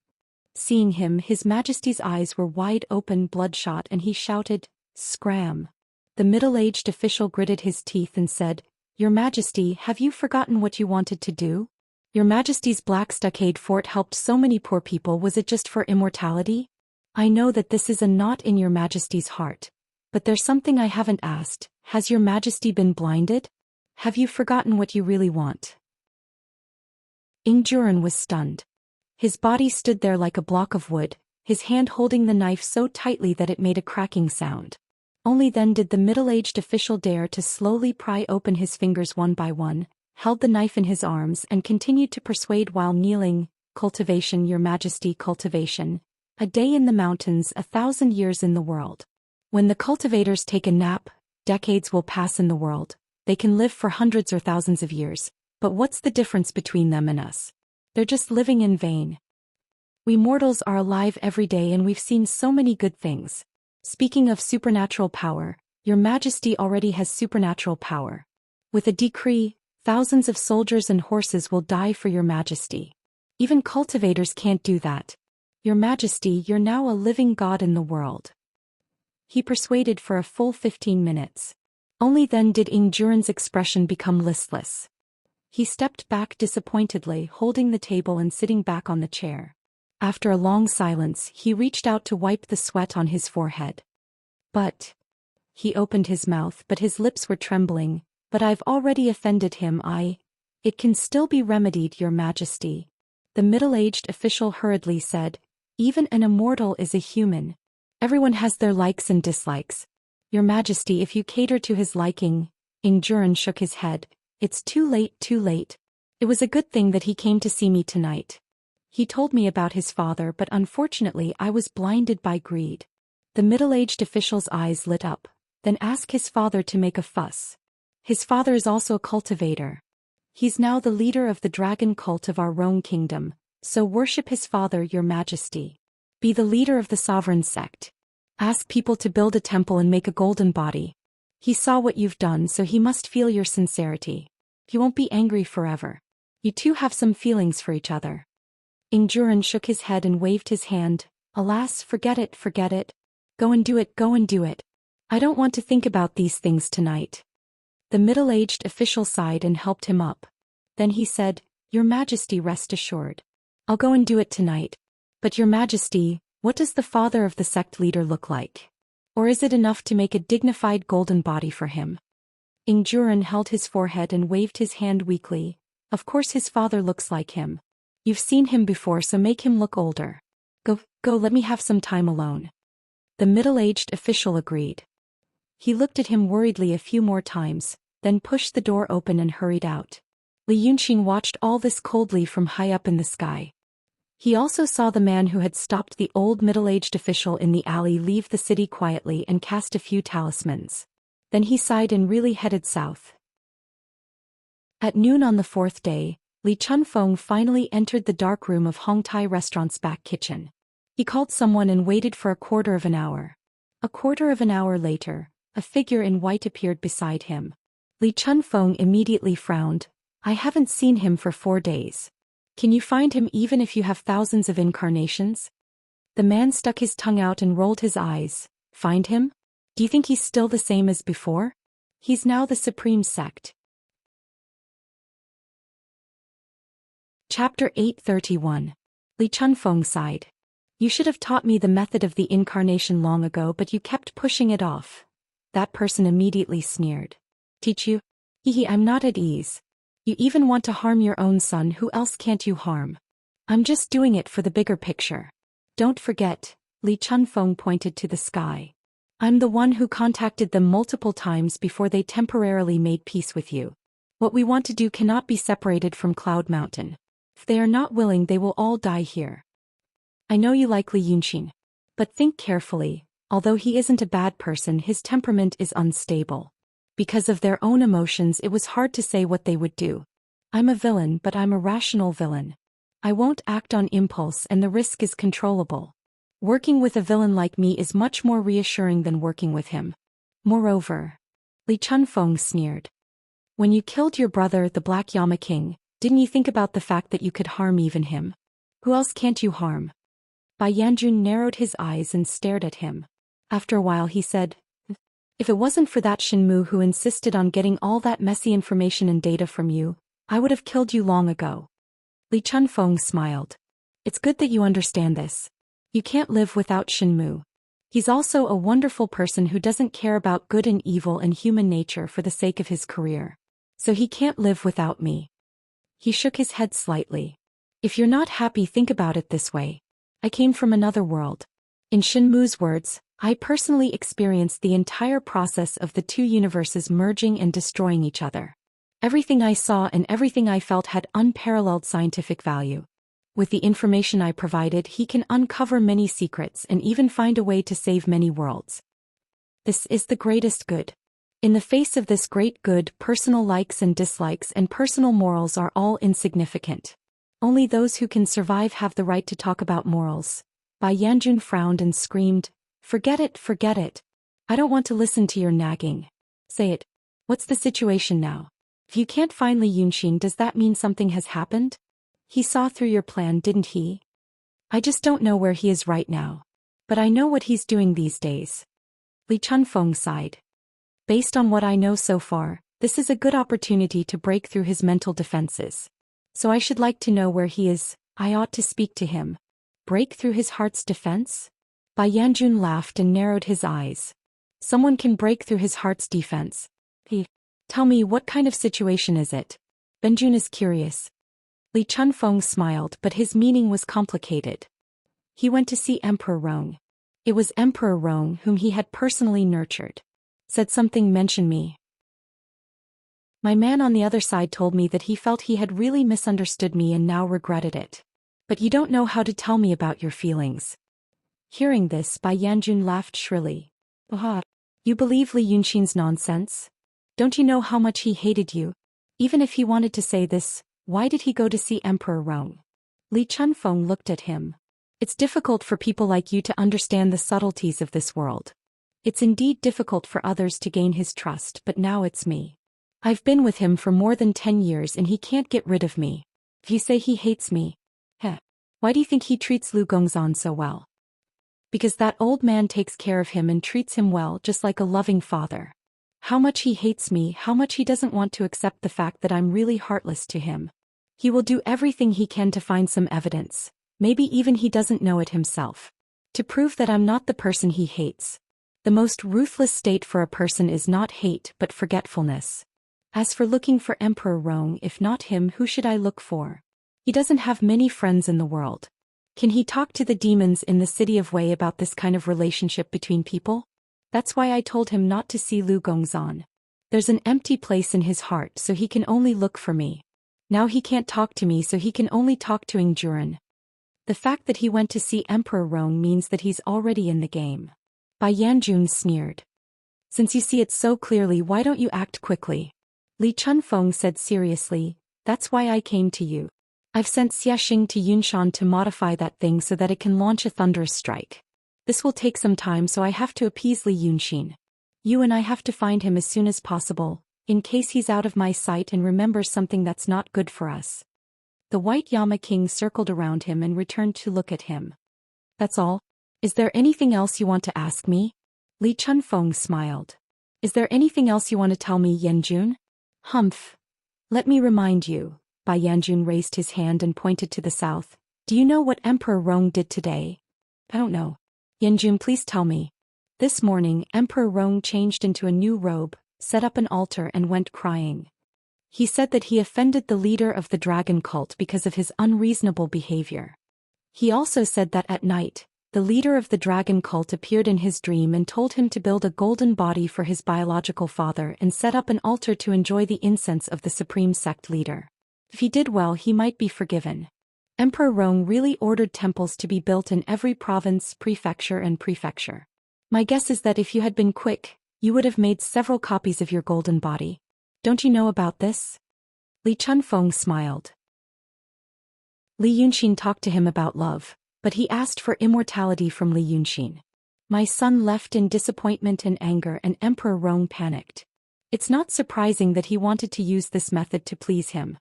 Seeing him, His Majesty's eyes were wide open, bloodshot, and he shouted, Scram. The middle-aged official gritted his teeth and said, Your Majesty, have you forgotten what you wanted to do? Your Majesty's black stockade fort helped so many poor people, was it just for immortality? I know that this is a knot in Your Majesty's heart. But there's something I haven't asked, has Your Majesty been blinded? Have you forgotten what you really want? Ying Juren was stunned. His body stood there like a block of wood, his hand holding the knife so tightly that it made a cracking sound. Only then did the middle-aged official dare to slowly pry open his fingers one by one, held the knife in his arms and continued to persuade while kneeling, Cultivation, Your Majesty, cultivation. A day in the mountains, 1,000 years in the world. When the cultivators take a nap, decades will pass in the world. They can live for hundreds or thousands of years, but what's the difference between them and us? They're just living in vain. We mortals are alive every day and we've seen so many good things. Speaking of supernatural power, Your Majesty already has supernatural power. With a decree, thousands of soldiers and horses will die for Your Majesty. Even cultivators can't do that. Your Majesty, you're now a living god in the world. He persuaded for a full 15 minutes. Only then did Ying Juren's expression become listless. He stepped back disappointedly, holding the table and sitting back on the chair. After a long silence, he reached out to wipe the sweat on his forehead. But. He opened his mouth, but his lips were trembling. But I've already offended him. It can still be remedied, Your Majesty. The middle-aged official hurriedly said, Even an immortal is a human. Everyone has their likes and dislikes. Your Majesty, if you cater to his liking. Ying Juren shook his head. It's too late, too late. It was a good thing that he came to see me tonight. He told me about his father, but unfortunately I was blinded by greed. The middle-aged official's eyes lit up, then asked his father to make a fuss. His father is also a cultivator. He's now the leader of the dragon cult of our Rhone kingdom, so worship his father, Your Majesty. Be the leader of the sovereign sect. Ask people to build a temple and make a golden body. He saw what you've done, so he must feel your sincerity. He won't be angry forever. You two have some feelings for each other. Ying Juren shook his head and waved his hand. Alas, forget it, forget it. Go and do it, go and do it. I don't want to think about these things tonight. The middle-aged official sighed and helped him up. Then he said, Your Majesty, rest assured. I'll go and do it tonight. But Your Majesty, what does the father of the sect leader look like? Or is it enough to make a dignified golden body for him? Ying Juren held his forehead and waved his hand weakly. Of course his father looks like him. You've seen him before, so make him look older. Go, let me have some time alone. The middle-aged official agreed. He looked at him worriedly a few more times, then pushed the door open and hurried out. Li Yunqing watched all this coldly from high up in the sky. He also saw the man who had stopped the old middle-aged official in the alley leave the city quietly and cast a few talismans. Then he sighed and really headed south. At noon on the fourth day, Li Chunfeng finally entered the dark room of Hongtai Restaurant's back kitchen. He called someone and waited for a quarter of an hour. A quarter of an hour later, a figure in white appeared beside him. Li Chunfeng immediately frowned. I haven't seen him for 4 days. Can you find him even if you have thousands of incarnations? The man stuck his tongue out and rolled his eyes. Find him? Do you think he's still the same as before? He's now the supreme sect. Chapter 831. Li Chunfeng sighed. You should have taught me the method of the incarnation long ago, but you kept pushing it off. That person immediately sneered. Teach you? Hehe, I'm not at ease. You even want to harm your own son. Who else can't you harm? I'm just doing it for the bigger picture. Don't forget, Li Chunfeng pointed to the sky. I'm the one who contacted them multiple times before they temporarily made peace with you. What we want to do cannot be separated from Cloud Mountain. If they are not willing, they will all die here. I know you like Li Yunqing. But think carefully, although he isn't a bad person, his temperament is unstable. Because of their own emotions, it was hard to say what they would do. I'm a villain, but I'm a rational villain. I won't act on impulse and the risk is controllable. Working with a villain like me is much more reassuring than working with him. Moreover, Li Chunfeng sneered. When you killed your brother, the Black Yama King, didn't you think about the fact that you could harm even him? Who else can't you harm? Bai Yanjun narrowed his eyes and stared at him. After a while he said, if it wasn't for that Shenmu who insisted on getting all that messy information and data from you, I would have killed you long ago. Li Chunfeng smiled. It's good that you understand this. You can't live without Shenmu. He's also a wonderful person who doesn't care about good and evil and human nature for the sake of his career. So he can't live without me. He shook his head slightly. If you're not happy, think about it this way. I came from another world. In Shenmu's words, I personally experienced the entire process of the two universes merging and destroying each other. Everything I saw and everything I felt had unparalleled scientific value. With the information I provided, he can uncover many secrets and even find a way to save many worlds. This is the greatest good. In the face of this great good, personal likes and dislikes and personal morals are all insignificant. Only those who can survive have the right to talk about morals. Bai Yanjun frowned and screamed, forget it, forget it. I don't want to listen to your nagging. Say it. What's the situation now? If you can't find Li Yunqing, does that mean something has happened? He saw through your plan, didn't he? I just don't know where he is right now. But I know what he's doing these days. Li Chunfeng sighed. Based on what I know so far, this is a good opportunity to break through his mental defenses. So I should like to know where he is. I ought to speak to him. Break through his heart's defense? Bai Yanjun laughed and narrowed his eyes. Someone can break through his heart's defense. Tell me, what kind of situation is it? Benjun is curious. Li Chunfeng smiled, but his meaning was complicated. He went to see Emperor Rong. It was Emperor Rong whom he had personally nurtured. Said something, mention me. My man on the other side told me that he felt he had really misunderstood me and now regretted it. But you don't know how to tell me about your feelings. Hearing this, Bai Yanjun laughed shrilly. Aha! You believe Li Yunqing's nonsense? Don't you know how much he hated you? Even if he wanted to say this, why did he go to see Emperor Rong? Li Chunfeng looked at him. It's difficult for people like you to understand the subtleties of this world. It's indeed difficult for others to gain his trust, but now it's me. I've been with him for more than 10 years and he can't get rid of me. If you say he hates me, why do you think he treats Lu Gongzan so well? Because that old man takes care of him and treats him well, just like a loving father. How much he hates me, how much he doesn't want to accept the fact that I'm really heartless to him. He will do everything he can to find some evidence, maybe even he doesn't know it himself, to prove that I'm not the person he hates. The most ruthless state for a person is not hate but forgetfulness. As for looking for Emperor Rong, if not him, who should I look for? He doesn't have many friends in the world. Can he talk to the demons in the city of Wei about this kind of relationship between people? That's why I told him not to see Lu Gongzan. There's an empty place in his heart, so he can only look for me. Now he can't talk to me, so he can only talk to Ing Juren. The fact that he went to see Emperor Rong means that he's already in the game. Bai Yanjun sneered. Since you see it so clearly, why don't you act quickly? Li Chunfeng said seriously, that's why I came to you. I've sent Xiaxing to Yunshan to modify that thing so that it can launch a thunderous strike. This will take some time, so I have to appease Li Yunxin. You and I have to find him as soon as possible, in case he's out of my sight and remembers something that's not good for us. The White Yama King circled around him and returned to look at him. That's all? Is there anything else you want to ask me? Li Chunfeng smiled. Is there anything else you want to tell me, Yanjun? Humph. Let me remind you. Bai Yanjun raised his hand and pointed to the south. Do you know what Emperor Rong did today? I don't know. Yanjun, please tell me. This morning, Emperor Rong changed into a new robe, set up an altar and went crying. He said that he offended the leader of the dragon cult because of his unreasonable behavior. He also said that at night, the leader of the dragon cult appeared in his dream and told him to build a golden body for his biological father and set up an altar to enjoy the incense of the supreme sect leader. If he did well, he might be forgiven. Emperor Rong really ordered temples to be built in every province, prefecture and prefecture. My guess is that if you had been quick, you would have made several copies of your golden body. Don't you know about this? Li Chunfeng smiled. Li Yunxin talked to him about love, but he asked for immortality from Li Yunxin. My son left in disappointment and anger, and Emperor Rong panicked. It's not surprising that he wanted to use this method to please him.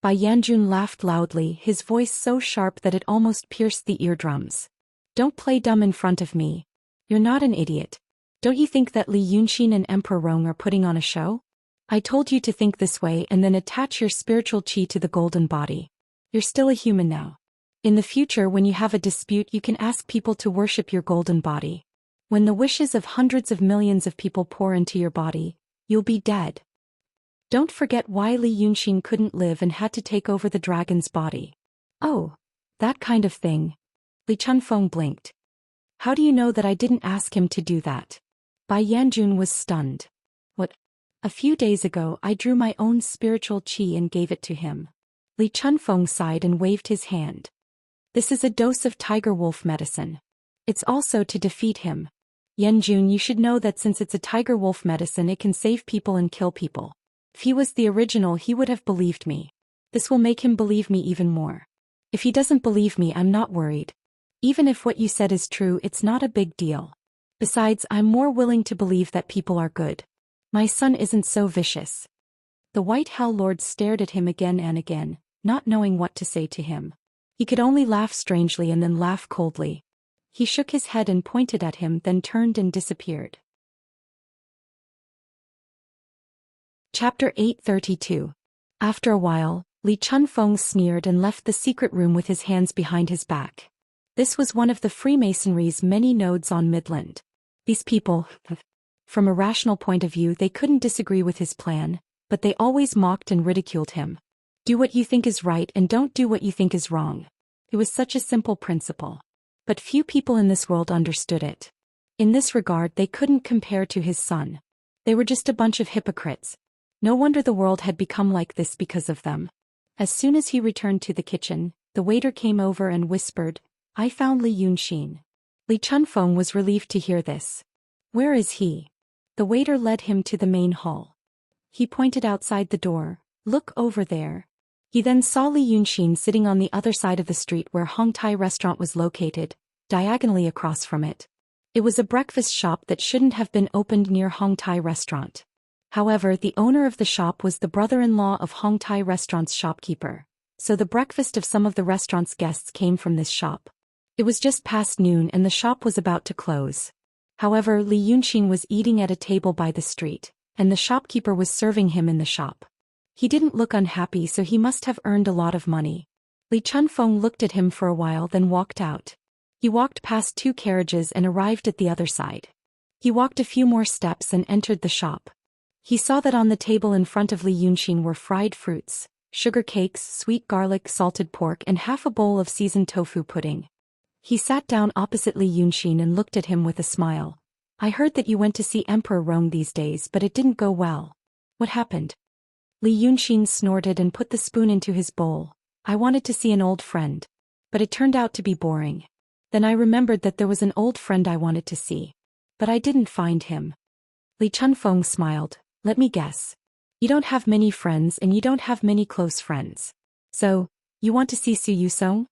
Bai Yanjun laughed loudly, his voice so sharp that it almost pierced the eardrums. Don't play dumb in front of me. You're not an idiot. Don't you think that Li Yunxin and Emperor Rong are putting on a show? I told you to think this way and then attach your spiritual qi to the golden body. You're still a human now. In the future, when you have a dispute, you can ask people to worship your golden body. When the wishes of hundreds of millions of people pour into your body, you'll be dead. Don't forget why Li Yunxin couldn't live and had to take over the dragon's body. Oh, that kind of thing. Li Chunfeng blinked. How do you know that I didn't ask him to do that? Bai Yanjun was stunned. What? A few days ago I drew my own spiritual qi and gave it to him. Li Chunfeng sighed and waved his hand. This is a dose of tiger wolf medicine. It's also to defeat him. Yanjun, you should know that since it's a tiger wolf medicine, it can save people and kill people. If he was the original, he would have believed me. This will make him believe me even more. If he doesn't believe me, I'm not worried. Even if what you said is true, it's not a big deal. Besides, I'm more willing to believe that people are good. My son isn't so vicious. The White Hell Lord stared at him again and again, not knowing what to say to him. He could only laugh strangely and then laugh coldly. He shook his head and pointed at him, then turned and disappeared. Chapter 832. After a while, Li Chunfeng sneered and left the secret room with his hands behind his back. This was one of the Freemasonry's many nodes on Midland. These people, from a rational point of view, they couldn't disagree with his plan, but they always mocked and ridiculed him. Do what you think is right and don't do what you think is wrong. It was such a simple principle. But few people in this world understood it. In this regard, they couldn't compare to his son. They were just a bunch of hypocrites. No wonder the world had become like this because of them. As soon as he returned to the kitchen, the waiter came over and whispered, I found Li Yunxin. Li Chunfeng was relieved to hear this. Where is he? The waiter led him to the main hall. He pointed outside the door. Look over there. He then saw Li Yunxin sitting on the other side of the street where Hong Tai restaurant was located, diagonally across from it. It was a breakfast shop that shouldn't have been opened near Hong Tai restaurant. However, the owner of the shop was the brother-in-law of Hong Tai restaurant's shopkeeper, so the breakfast of some of the restaurant's guests came from this shop. It was just past noon and the shop was about to close. However, Li Yunxin was eating at a table by the street, and the shopkeeper was serving him in the shop. He didn't look unhappy, so he must have earned a lot of money. Li Chunfeng looked at him for a while, then walked out. He walked past 2 carriages and arrived at the other side. He walked a few more steps and entered the shop. He saw that on the table in front of Li Yunxin were fried fruits, sugar cakes, sweet garlic salted pork and half a bowl of seasoned tofu pudding. He sat down opposite Li Yunxin and looked at him with a smile. I heard that you went to see Emperor Rong these days but it didn't go well. What happened? Li Yunxin snorted and put the spoon into his bowl. I wanted to see an old friend. But it turned out to be boring. Then I remembered that there was an old friend I wanted to see. But I didn't find him. Li Chunfeng smiled. Let me guess. You don't have many friends and you don't have many close friends. So, you want to see Su Yusong?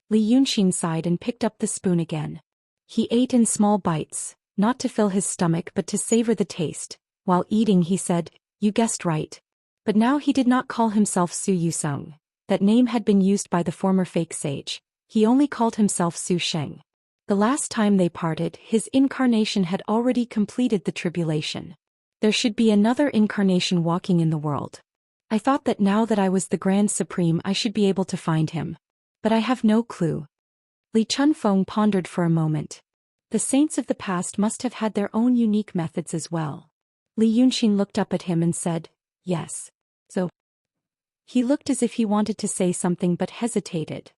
Li Yunxin sighed and picked up the spoon again. He ate in small bites, not to fill his stomach but to savor the taste. While eating he said, you guessed right. But now he did not call himself Su Yusong. That name had been used by the former fake sage. He only called himself Su Sheng. The last time they parted, his incarnation had already completed the tribulation. There should be another incarnation walking in the world. I thought that now that I was the Grand Supreme I should be able to find him. But I have no clue. Li Chunfeng pondered for a moment. The saints of the past must have had their own unique methods as well. Li Yunxin looked up at him and said, yes. So. He looked as if he wanted to say something but hesitated.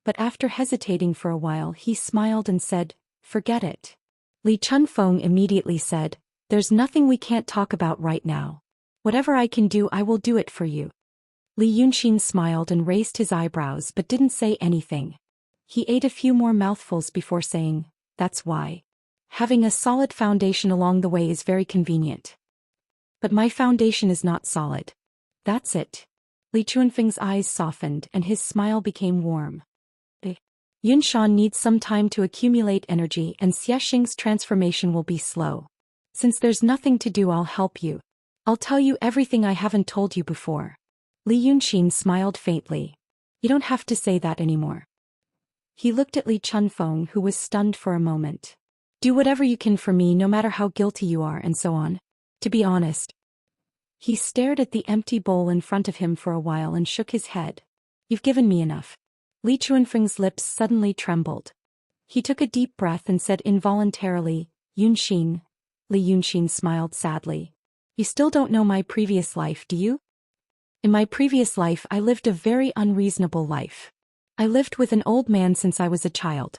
But after hesitating for a while he smiled and said, forget it. Li Chunfeng immediately said, there's nothing we can't talk about right now. Whatever I can do I will do it for you. Li Yunxin smiled and raised his eyebrows but didn't say anything. He ate a few more mouthfuls before saying, that's why. Having a solid foundation along the way is very convenient. But my foundation is not solid. That's it. Li Chunfeng's eyes softened and his smile became warm. Yunshan needs some time to accumulate energy and Xiaxing's transformation will be slow. Since there's nothing to do I'll help you. I'll tell you everything I haven't told you before. Li Yunxin smiled faintly. You don't have to say that anymore. He looked at Li Chunfeng who was stunned for a moment. Do whatever you can for me no matter how guilty you are and so on. To be honest. He stared at the empty bowl in front of him for a while and shook his head. You've given me enough. Li Chunfeng's lips suddenly trembled. He took a deep breath and said involuntarily, Yunxin. Li Yunxin smiled sadly. You still don't know my previous life, do you? In my previous life I lived a very unreasonable life. I lived with an old man since I was a child.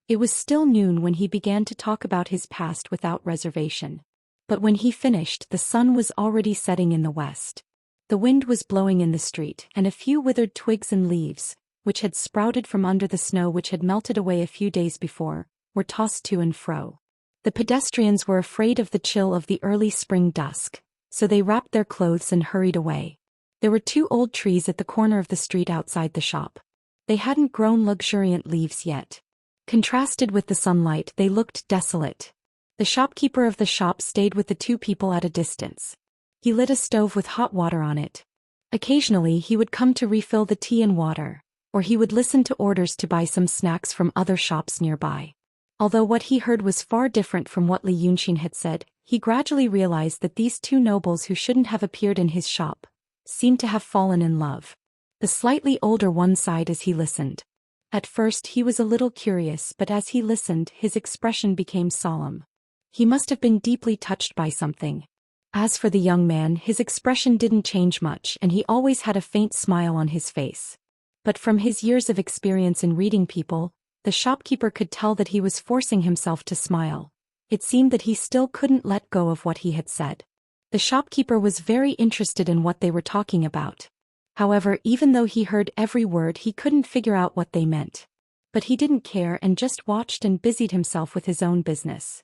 It was still noon when he began to talk about his past without reservation. But when he finished the sun was already setting in the west. The wind was blowing in the street and a few withered twigs and leaves, which had sprouted from under the snow which had melted away a few days before, were tossed to and fro. The pedestrians were afraid of the chill of the early spring dusk, so they wrapped their clothes and hurried away. There were 2 old trees at the corner of the street outside the shop. They hadn't grown luxuriant leaves yet. Contrasted with the sunlight they looked desolate. The shopkeeper of the shop stayed with the 2 people at a distance. He lit a stove with hot water on it. Occasionally he would come to refill the tea and water, or he would listen to orders to buy some snacks from other shops nearby. Although what he heard was far different from what Li Yunxin had said, he gradually realized that these 2 nobles who shouldn't have appeared in his shop seemed to have fallen in love. The slightly older one sighed as he listened. At first he was a little curious but as he listened his expression became solemn. He must have been deeply touched by something. As for the young man his expression didn't change much and he always had a faint smile on his face. But from his years of experience in reading people, the shopkeeper could tell that he was forcing himself to smile. It seemed that he still couldn't let go of what he had said. The shopkeeper was very interested in what they were talking about. However, even though he heard every word he couldn't figure out what they meant. But he didn't care and just watched and busied himself with his own business.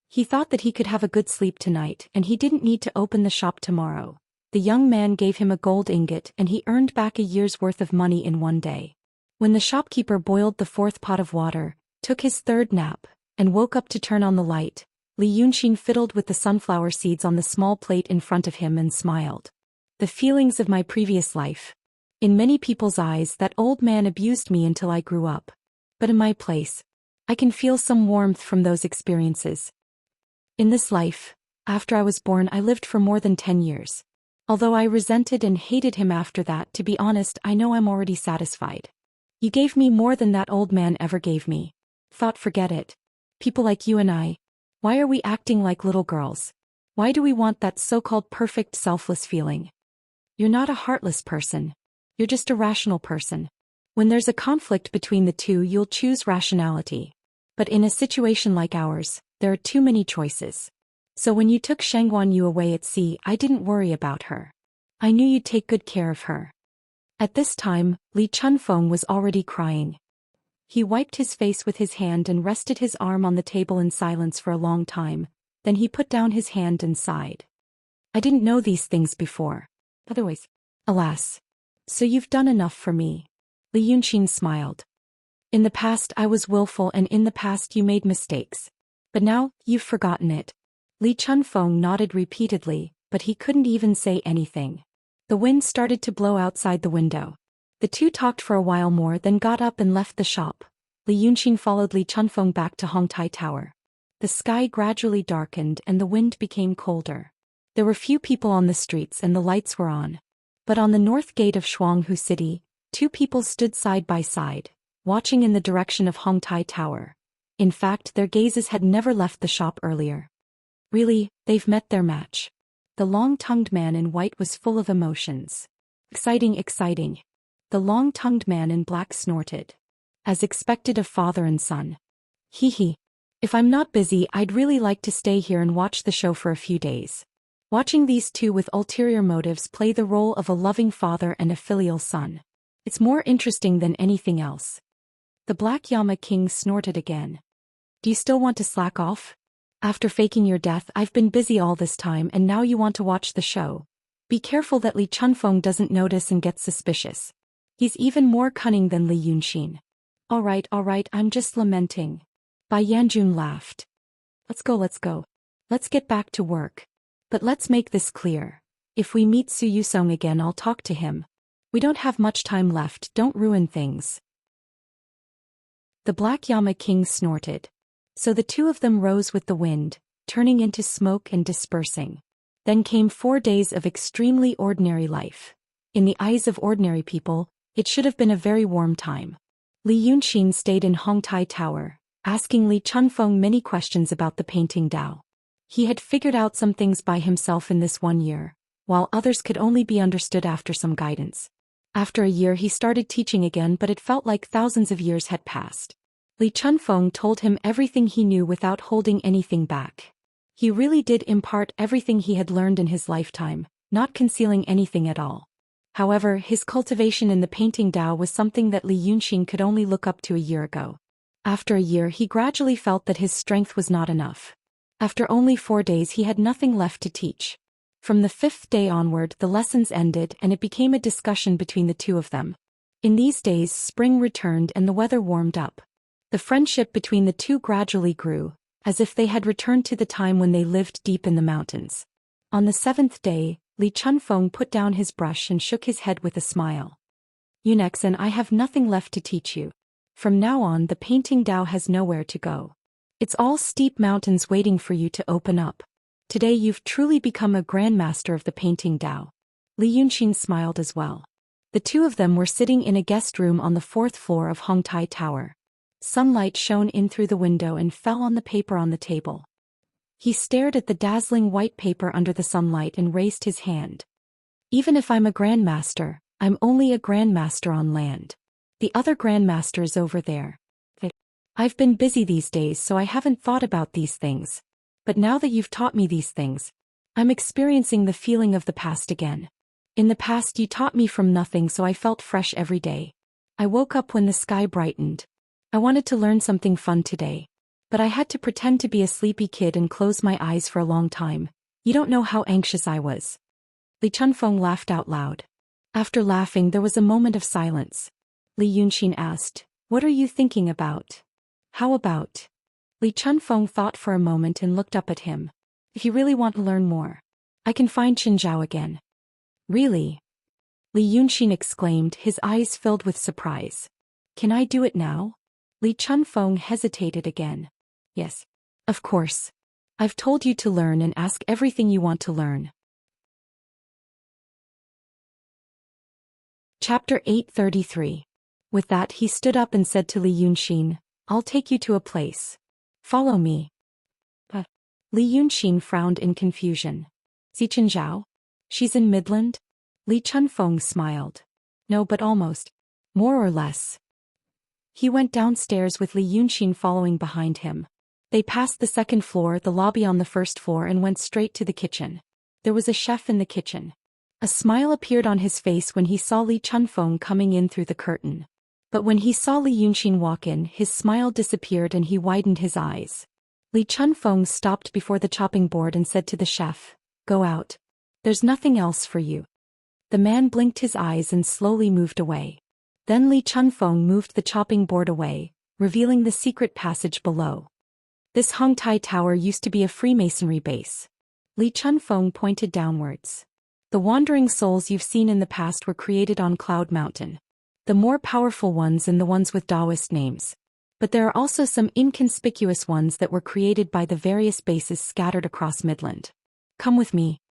He thought that he could have a good sleep tonight and he didn't need to open the shop tomorrow. The young man gave him a gold ingot and he earned back a year's worth of money in one day. When the shopkeeper boiled the 4th pot of water, took his 3rd nap, and woke up to turn on the light, Li Yunxin fiddled with the sunflower seeds on the small plate in front of him and smiled. The feelings of my previous life. In many people's eyes that old man abused me until I grew up. But in my place, I can feel some warmth from those experiences. In this life, after I was born I lived for more than 10 years. Although I resented and hated him after that, to be honest I know I'm already satisfied. You gave me more than that old man ever gave me. Thought forget it. People like you and I. Why are we acting like little girls? Why do we want that so-called perfect selfless feeling? You're not a heartless person. You're just a rational person. When there's a conflict between the two, you'll choose rationality. But in a situation like ours, there are too many choices. So when you took Shangguan Yu away at sea, I didn't worry about her. I knew you'd take good care of her. At this time, Li Chunfeng was already crying. He wiped his face with his hand and rested his arm on the table in silence for a long time, then he put down his hand and sighed. I didn't know these things before. Otherwise, alas. So you've done enough for me. Li Yunqin smiled. In the past I was willful and in the past you made mistakes. But now, you've forgotten it. Li Chunfeng nodded repeatedly, but he couldn't even say anything. The wind started to blow outside the window. The two talked for a while more, then got up and left the shop. Li Yunqin followed Li Chunfeng back to Hongtai Tower. The sky gradually darkened and the wind became colder. There were few people on the streets and the lights were on. But on the north gate of Shuanghu City, two people stood side by side, watching in the direction of Hongtai Tower. In fact, their gazes had never left the shop earlier. Really, they've met their match. The long-tongued man in white was full of emotions. Exciting, exciting. The long-tongued man in black snorted. As expected of father and son. Hee hee. If I'm not busy, I'd really like to stay here and watch the show for a few days. Watching these two with ulterior motives play the role of a loving father and a filial son. It's more interesting than anything else. The Black Llama King snorted again. Do you still want to slack off? After faking your death, I've been busy all this time and now you want to watch the show. Be careful that Li Chunfeng doesn't notice and get suspicious. He's even more cunning than Li Yunqin. All right, I'm just lamenting. Bai Yanjun laughed. Let's go. Let's get back to work. But let's make this clear. If we meet Su Yusong again, I'll talk to him. We don't have much time left, don't ruin things. The Black Llama King snorted. So the two of them rose with the wind, turning into smoke and dispersing. Then came 4 days of extremely ordinary life. In the eyes of ordinary people, it should have been a very warm time. Li Yunqin stayed in Hongtai Tower, asking Li Chunfeng many questions about the painting Dao. He had figured out some things by himself in this 1 year, while others could only be understood after some guidance. After a year he started teaching again, but it felt like thousands of years had passed. Li Chunfeng told him everything he knew without holding anything back. He really did impart everything he had learned in his lifetime, not concealing anything at all. However, his cultivation in the painting Dao was something that Li Yunqin could only look up to a year ago. After a year he gradually felt that his strength was not enough. After only 4 days he had nothing left to teach. From the 5th day onward the lessons ended and it became a discussion between the two of them. In these days spring returned and the weather warmed up. The friendship between the two gradually grew, as if they had returned to the time when they lived deep in the mountains. On the 7th day, Li Chunfeng put down his brush and shook his head with a smile. Yunexin, I have nothing left to teach you. From now on the painting Dao has nowhere to go. It's all steep mountains waiting for you to open up. Today you've truly become a grandmaster of the painting Dao. Li Yunqin smiled as well. The two of them were sitting in a guest room on the 4th floor of Hongtai Tower. Sunlight shone in through the window and fell on the paper on the table. He stared at the dazzling white paper under the sunlight and raised his hand. Even if I'm a grandmaster, I'm only a grandmaster on land. The other grandmaster is over there. I've been busy these days so I haven't thought about these things. But now that you've taught me these things, I'm experiencing the feeling of the past again. In the past you taught me from nothing so I felt fresh every day. I woke up when the sky brightened. I wanted to learn something fun today. But I had to pretend to be a sleepy kid and close my eyes for a long time. You don't know how anxious I was. Li Chunfeng laughed out loud. After laughing there was a moment of silence. Li Yunqin asked, what are you thinking about? How about? Li Chunfeng thought for a moment and looked up at him. If you really want to learn more, I can find Qinzhao again. Really? Li Yunqin exclaimed, his eyes filled with surprise. Can I do it now? Li Chunfeng hesitated again. Yes. Of course. I've told you to learn and ask everything you want to learn. Chapter 833. With that he stood up and said to Li Yunqin, I'll take you to a place. Follow me. But Li Yunqin frowned in confusion. See Qinzhao? She's in Midland? Li Chunfeng smiled. No, but almost. More or less. He went downstairs with Li Yunxin following behind him. They passed the second floor, the lobby on the first floor, and went straight to the kitchen. There was a chef in the kitchen. A smile appeared on his face when he saw Li Chunfeng coming in through the curtain. But when he saw Li Yunxin walk in, his smile disappeared and he widened his eyes. Li Chunfeng stopped before the chopping board and said to the chef, "Go out. There's nothing else for you." The man blinked his eyes and slowly moved away. Then Li Chunfeng moved the chopping board away, revealing the secret passage below. This Hongtai Tower used to be a Freemasonry base. Li Chunfeng pointed downwards. The wandering souls you've seen in the past were created on Cloud Mountain. The more powerful ones and the ones with Taoist names. But there are also some inconspicuous ones that were created by the various bases scattered across Midland. Come with me.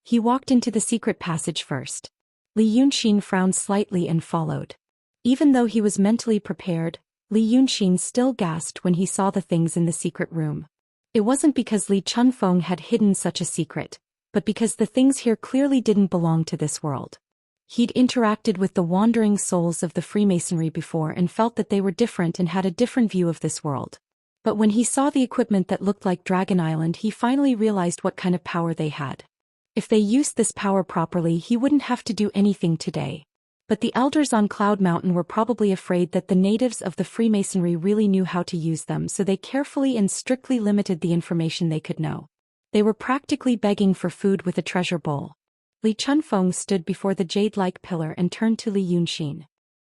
He walked into the secret passage first. Li Yunxin frowned slightly and followed. Even though he was mentally prepared, Li Yunxin still gasped when he saw the things in the secret room. It wasn't because Li Chunfeng had hidden such a secret, but because the things here clearly didn't belong to this world. He'd interacted with the wandering souls of the Freemasonry before and felt that they were different and had a different view of this world. But when he saw the equipment that looked like Dragon Island, he finally realized what kind of power they had. If they used this power properly, he wouldn't have to do anything today. But the elders on Cloud Mountain were probably afraid that the natives of the Freemasonry really knew how to use them, so they carefully and strictly limited the information they could know. They were practically begging for food with a treasure bowl. Li Chunfeng stood before the jade-like pillar and turned to Li Yunxin.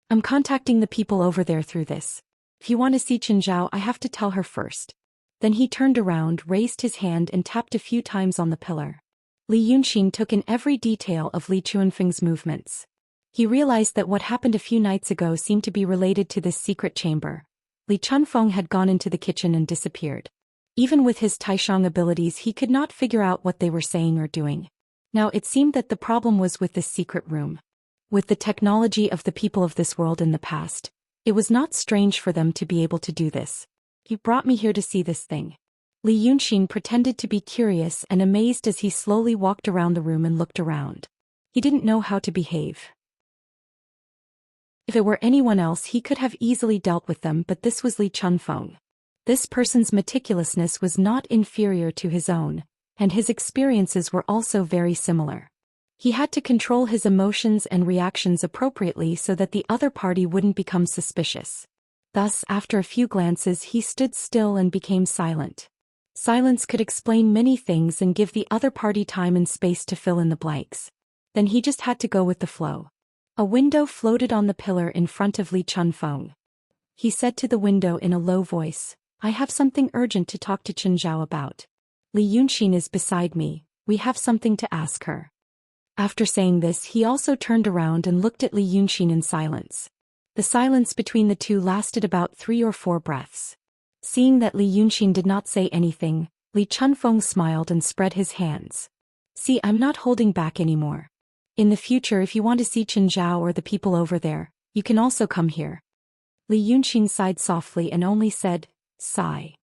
"I'm contacting the people over there through this. If you want to see Xianxia, I have to tell her first." Then he turned around, raised his hand and tapped a few times on the pillar. Li Yunxin took in every detail of Li Chunfeng's movements. He realized that what happened a few nights ago seemed to be related to this secret chamber. Li Chunfeng had gone into the kitchen and disappeared. Even with his Taishang abilities, he could not figure out what they were saying or doing. Now it seemed that the problem was with this secret room. With the technology of the people of this world in the past, it was not strange for them to be able to do this. "You brought me here to see this thing." Li Yunxin pretended to be curious and amazed as he slowly walked around the room and looked around. He didn't know how to behave. If it were anyone else, he could have easily dealt with them, but this was Li Chunfeng. This person's meticulousness was not inferior to his own, and his experiences were also very similar. He had to control his emotions and reactions appropriately so that the other party wouldn't become suspicious. Thus, after a few glances, he stood still and became silent. Silence could explain many things and give the other party time and space to fill in the blanks. Then he just had to go with the flow. A window floated on the pillar in front of Li Chunfeng. He said to the window in a low voice, "I have something urgent to talk to Xianxia about. Li Yunxin is beside me, we have something to ask her." After saying this, he also turned around and looked at Li Yunxin in silence. The silence between the two lasted about 3 or 4 breaths. Seeing that Li Yunxin did not say anything, Li Chunfeng smiled and spread his hands. "See, I'm not holding back anymore. In the future, if you want to see Xianxia or the people over there, you can also come here." Li Yunxin sighed softly and only said, "Sigh."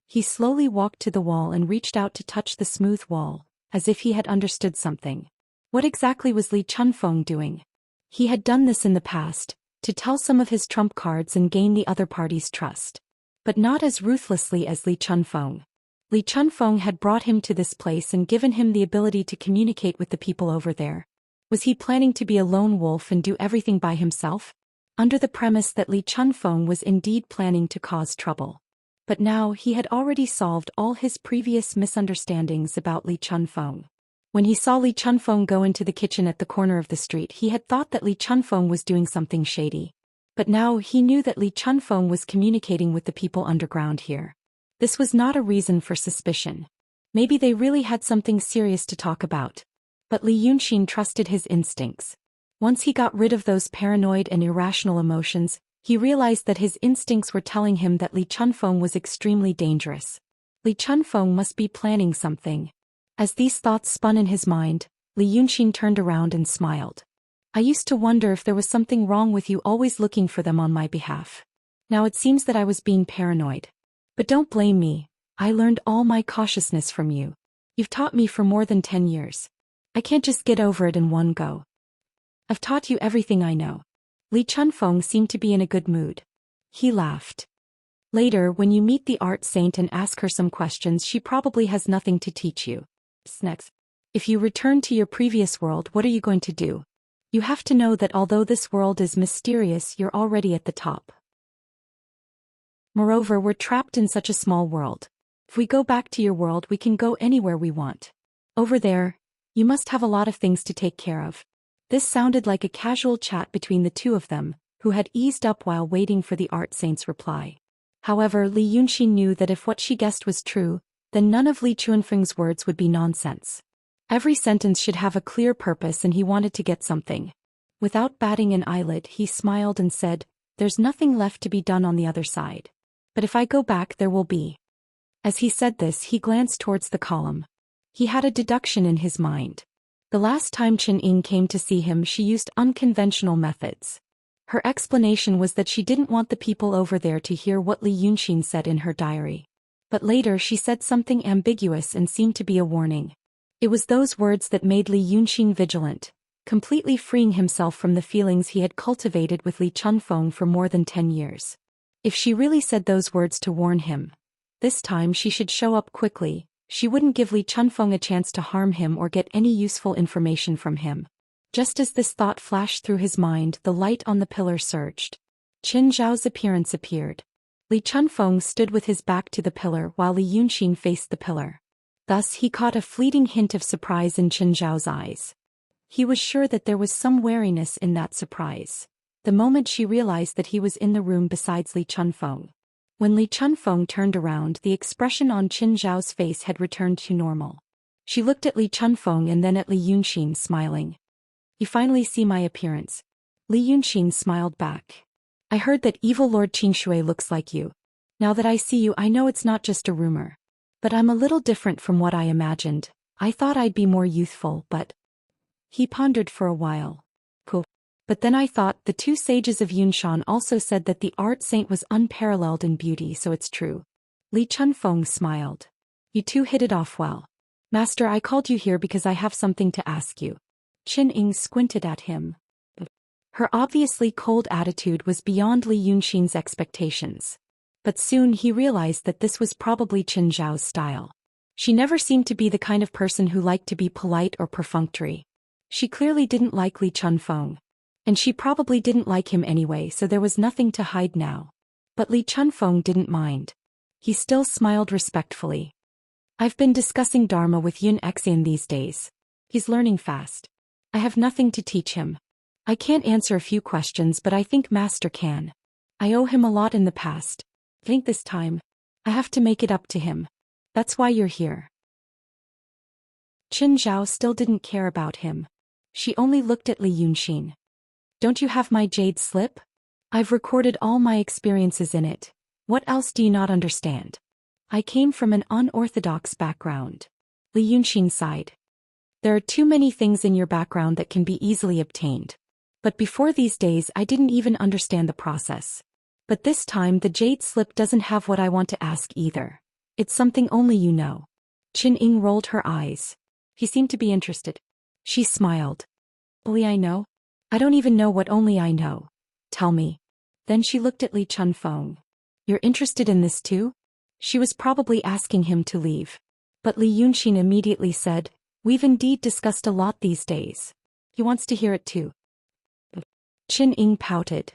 He slowly walked to the wall and reached out to touch the smooth wall, as if he had understood something. What exactly was Li Chunfeng doing? He had done this in the past, to tell some of his trump cards and gain the other party's trust. But not as ruthlessly as Li Chunfeng. Li Chunfeng had brought him to this place and given him the ability to communicate with the people over there. Was he planning to be a lone wolf and do everything by himself? Under the premise that Li Chunfeng was indeed planning to cause trouble. But now he had already solved all his previous misunderstandings about Li Chunfeng. When he saw Li Chunfeng go into the kitchen at the corner of the street, he had thought that Li Chunfeng was doing something shady. But now he knew that Li Chunfeng was communicating with the people underground here. This was not a reason for suspicion. Maybe they really had something serious to talk about. But Li Yunxin trusted his instincts. Once he got rid of those paranoid and irrational emotions, he realized that his instincts were telling him that Li Chunfeng was extremely dangerous. Li Chunfeng must be planning something. As these thoughts spun in his mind, Li Yunxin turned around and smiled. "I used to wonder if there was something wrong with you always looking for them on my behalf. Now it seems that I was being paranoid. But don't blame me, I learned all my cautiousness from you. You've taught me for more than 10 years. I can't just get over it in one go. I've taught you everything I know. Li Chunfeng seemed to be in a good mood. He laughed. Later, when you meet the art saint and ask her some questions, she probably has nothing to teach you. Next. If you return to your previous world, what are you going to do? You have to know that although this world is mysterious, you're already at the top. Moreover, we're trapped in such a small world. If we go back to your world, we can go anywhere we want. Over there, you must have a lot of things to take care of. This sounded like a casual chat between the two of them, who had eased up while waiting for the art saint's reply. However, Li Yunxin knew that if what she guessed was true, then none of Li Chunfeng's words would be nonsense. Every sentence should have a clear purpose, and he wanted to get something. Without batting an eyelid, he smiled and said, "There's nothing left to be done on the other side. But if I go back, there will be." As he said this, he glanced towards the column. He had a deduction in his mind. The last time Chen Ying came to see him, she used unconventional methods. Her explanation was that she didn't want the people over there to hear what Li Yunxin said in her diary. But later she said something ambiguous and seemed to be a warning. It was those words that made Li Yunxin vigilant, completely freeing himself from the feelings he had cultivated with Li Chunfeng for more than 10 years. If she really said those words to warn him, this time she should show up quickly. She wouldn't give Li Chunfeng a chance to harm him or get any useful information from him. Just as this thought flashed through his mind, the light on the pillar surged. Qin Zhao's appearance appeared. Li Chunfeng stood with his back to the pillar while Li Yunxin faced the pillar. Thus he caught a fleeting hint of surprise in Qin Zhao's eyes. He was sure that there was some wariness in that surprise. The moment she realized that he was in the room besides Li Chunfeng. When Li Chunfeng turned around, the expression on Qin Zhao's face had returned to normal. She looked at Li Chunfeng and then at Li Yunxin, smiling. "You finally see my appearance." Li Yunxin smiled back. "I heard that evil Lord Qingshui looks like you. Now that I see you, I know it's not just a rumor. But I'm a little different from what I imagined. I thought I'd be more youthful, but..." He pondered for a while. "Cool. But then I thought the two sages of Yunshan also said that the art saint was unparalleled in beauty, so it's true." Li Chunfeng smiled. "You two hit it off well. Master, I called you here because I have something to ask you." Qin Ying squinted at him. Her obviously cold attitude was beyond Li Yunxin's expectations. But soon he realized that this was probably Qin Zhao's style. She never seemed to be the kind of person who liked to be polite or perfunctory. She clearly didn't like Li Chunfeng. And she probably didn't like him anyway, so there was nothing to hide now. But Li Chunfeng didn't mind. He still smiled respectfully. "I've been discussing Dharma with Yun Xian these days. He's learning fast. I have nothing to teach him. I can't answer a few questions, but I think Master can. I owe him a lot in the past. I think this time, I have to make it up to him. That's why you're here." Qin Zhao still didn't care about him. She only looked at Li Yunxin. "Don't you have my jade slip? I've recorded all my experiences in it. What else do you not understand? I came from an unorthodox background." Li Yunxin sighed. "There are too many things in your background that can be easily obtained. But before these days I didn't even understand the process. But this time the jade slip doesn't have what I want to ask either. It's something only you know." Qin Ying rolled her eyes. He seemed to be interested. She smiled. "Only I know? I don't even know what only I know. Tell me." Then she looked at Li Chunfeng. "You're interested in this too?" She was probably asking him to leave. But Li Yunxin immediately said, "We've indeed discussed a lot these days. He wants to hear it too." Qin Ying pouted.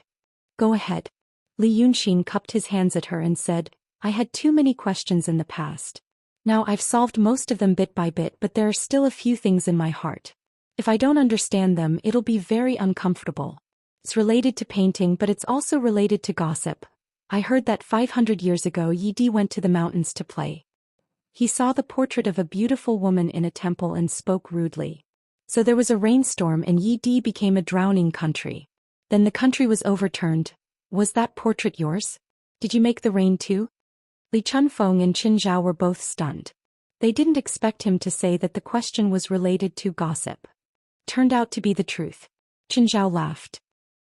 "Go ahead." Li Yunxin cupped his hands at her and said, "I had too many questions in the past. Now I've solved most of them bit by bit, but there are still a few things in my heart. If I don't understand them, it'll be very uncomfortable. It's related to painting, but it's also related to gossip. I heard that 500 years ago Yi Di went to the mountains to play. He saw the portrait of a beautiful woman in a temple and spoke rudely. So there was a rainstorm and Yi Di became a drowning country. Then the country was overturned. Was that portrait yours? Did you make the rain too?" Li Chunfeng and Qin Zhao were both stunned. They didn't expect him to say that the question was related to gossip. Turned out to be the truth. Qin Zhao laughed.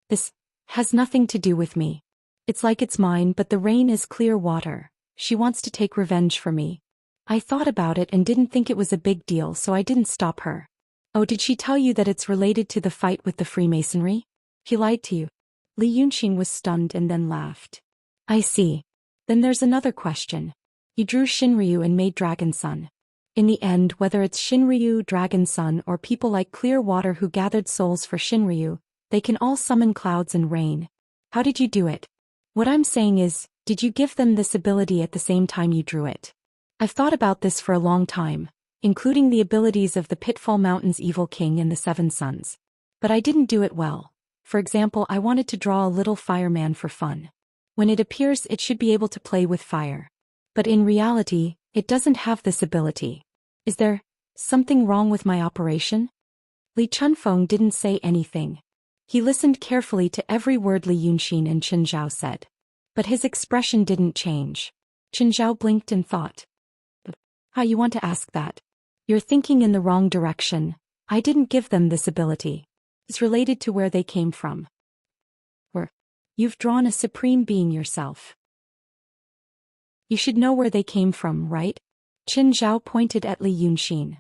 "This has nothing to do with me. It's like it's mine, but the rain is clear water. She wants to take revenge for me. I thought about it and didn't think it was a big deal, so I didn't stop her. Oh, did she tell you that it's related to the fight with the Freemasonry? He lied to you. Li Yunxin was stunned and then laughed. I see. Then there's another question. You drew Shinryu and made Dragon Sun. In the end, whether it's Shinryu, Dragon Sun, or people like Clearwater who gathered souls for Shinryu, they can all summon clouds and rain. How did you do it? What I'm saying is, did you give them this ability at the same time you drew it? I've thought about this for a long time, including the abilities of the Pitfall Mountain's Evil King and the Seven Sons. But I didn't do it well. For example, I wanted to draw a little fireman for fun. When it appears, it should be able to play with fire. But in reality, it doesn't have this ability. Is there something wrong with my operation? Li Chunfeng didn't say anything. He listened carefully to every word Li Yunxin and Chen Zhao said. But his expression didn't change. Chen Zhao blinked and thought. How you want to ask that? You're thinking in the wrong direction. I didn't give them this ability. It's related to where they came from. Or, you've drawn a supreme being yourself. You should know where they came from, right? Chen Zhao pointed at Li Yunxin.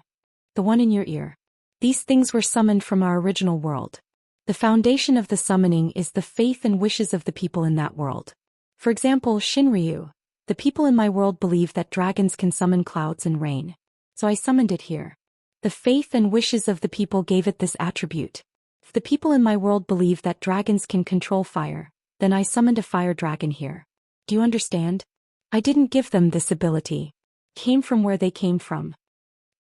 The one in your ear. These things were summoned from our original world. The foundation of the summoning is the faith and wishes of the people in that world. For example, Shinryu. The people in my world believe that dragons can summon clouds and rain. So I summoned it here. The faith and wishes of the people gave it this attribute. If the people in my world believe that dragons can control fire, then I summoned a fire dragon here. Do you understand? I didn't give them this ability. Came from where they came from.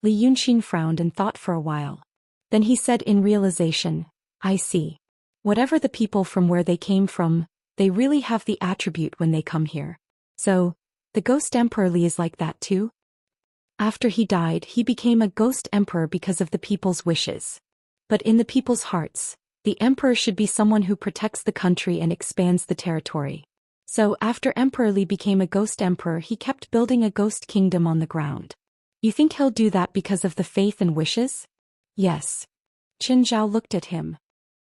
Li Yunxin frowned and thought for a while. Then he said in realization, I see. Whatever the people from where they came from, they really have the attribute when they come here. So, the Ghost Emperor Li is like that too? After he died, he became a Ghost Emperor because of the people's wishes. But in the people's hearts, the Emperor should be someone who protects the country and expands the territory. So after Emperor Li became a Ghost Emperor, he kept building a Ghost Kingdom on the ground. You think he'll do that because of the faith and wishes? Yes. Chen Zhao looked at him.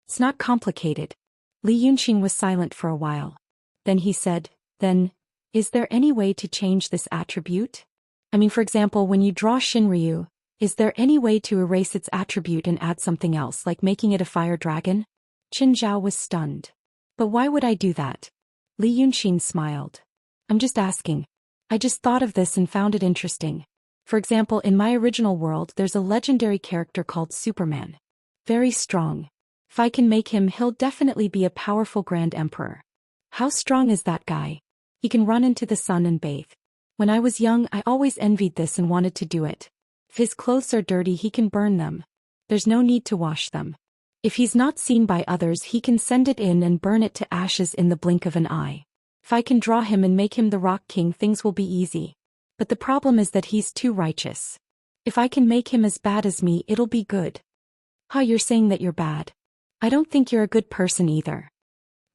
It's not complicated. Li Yunxin was silent for a while. Then he said, then, is there any way to change this attribute? I mean, for example, when you draw Shinryu, is there any way to erase its attribute and add something else, like making it a fire dragon? Chen Zhao was stunned. But why would I do that? Li Yunxin smiled. I'm just asking. I just thought of this and found it interesting. For example, in my original world, there's a legendary character called Superman. Very strong. If I can make him, he'll definitely be a powerful Grand Emperor. How strong is that guy? He can run into the sun and bathe. When I was young, I always envied this and wanted to do it. If his clothes are dirty, he can burn them. There's no need to wash them. If he's not seen by others, he can send it in and burn it to ashes in the blink of an eye. If I can draw him and make him the Rock King, things will be easy. But the problem is that he's too righteous. If I can make him as bad as me, it'll be good. You're saying that you're bad. I don't think you're a good person either.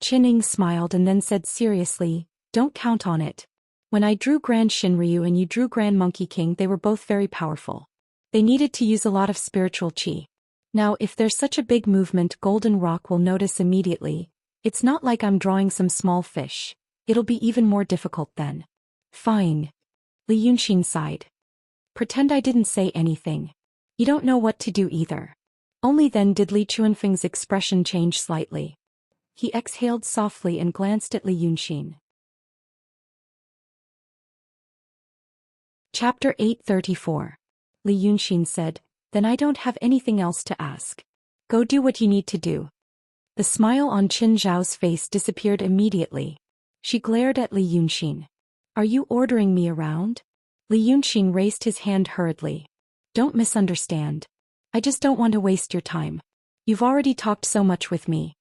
Qining smiled and then said seriously, don't count on it. When I drew Grand Shinryu and you drew Grand Monkey King, they were both very powerful. They needed to use a lot of spiritual qi. Now, if there's such a big movement, Golden Rock will notice immediately. It's not like I'm drawing some small fish. It'll be even more difficult then. Fine. Li Yunxin sighed. Pretend I didn't say anything. You don't know what to do either. Only then did Li Chuanfeng's expression change slightly. He exhaled softly and glanced at Li Yunxin. Chapter 834. Li Yunxin said, then I don't have anything else to ask. Go do what you need to do. The smile on Chen Zhao's face disappeared immediately. She glared at Li Yunxin. Are you ordering me around? Li Yunxin raised his hand hurriedly. Don't misunderstand. I just don't want to waste your time. You've already talked so much with me.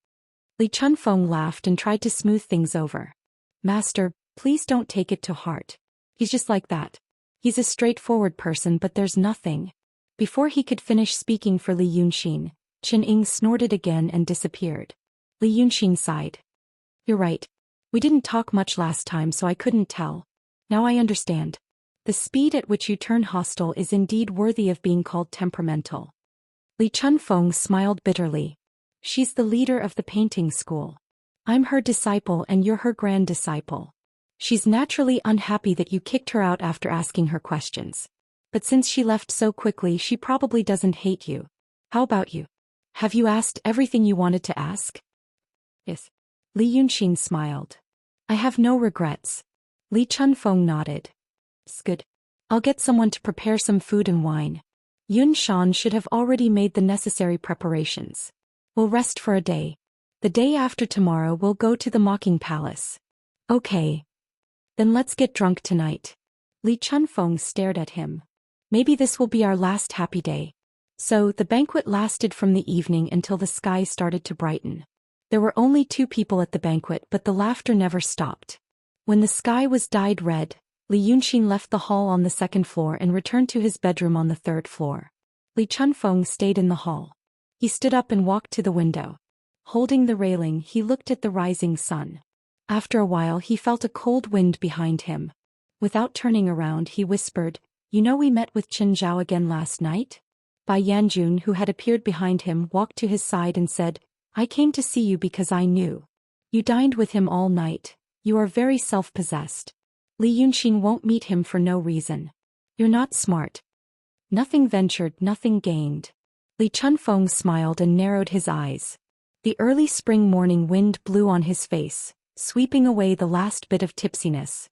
Li Chunfeng laughed and tried to smooth things over. Master, please don't take it to heart. He's just like that. He's a straightforward person, but there's nothing. Before he could finish speaking for Li Yunxin, Chen Ying snorted again and disappeared. Li Yunxin sighed. You're right. We didn't talk much last time, so I couldn't tell. Now I understand. The speed at which you turn hostile is indeed worthy of being called temperamental. Li Chunfeng smiled bitterly. She's the leader of the painting school. I'm her disciple and you're her grand disciple. She's naturally unhappy that you kicked her out after asking her questions. But since she left so quickly, she probably doesn't hate you. How about you? Have you asked everything you wanted to ask? Yes. Li Yunxin smiled. I have no regrets. Li Chunfeng nodded. It's good. I'll get someone to prepare some food and wine. Yun Shan should have already made the necessary preparations. We'll rest for a day. The day after tomorrow we'll go to the Mocking Palace. Okay. Then let's get drunk tonight. Li Chunfeng stared at him. Maybe this will be our last happy day. So, the banquet lasted from the evening until the sky started to brighten. There were only 2 people at the banquet, but the laughter never stopped. When the sky was dyed red, Li Yunxin left the hall on the 2nd floor and returned to his bedroom on the 3rd floor. Li Chunfeng stayed in the hall. He stood up and walked to the window. Holding the railing, he looked at the rising sun. After a while he felt a cold wind behind him. Without turning around, he whispered, "You know we met with Qin Zhao again last night?" Bai Yanjun, who had appeared behind him, walked to his side and said, "I came to see you because I knew. You dined with him all night. You are very self-possessed. Li Yunxin won't meet him for no reason. You're not smart." Nothing ventured, nothing gained. Li Chunfeng smiled and narrowed his eyes. The early spring morning wind blew on his face, sweeping away the last bit of tipsiness.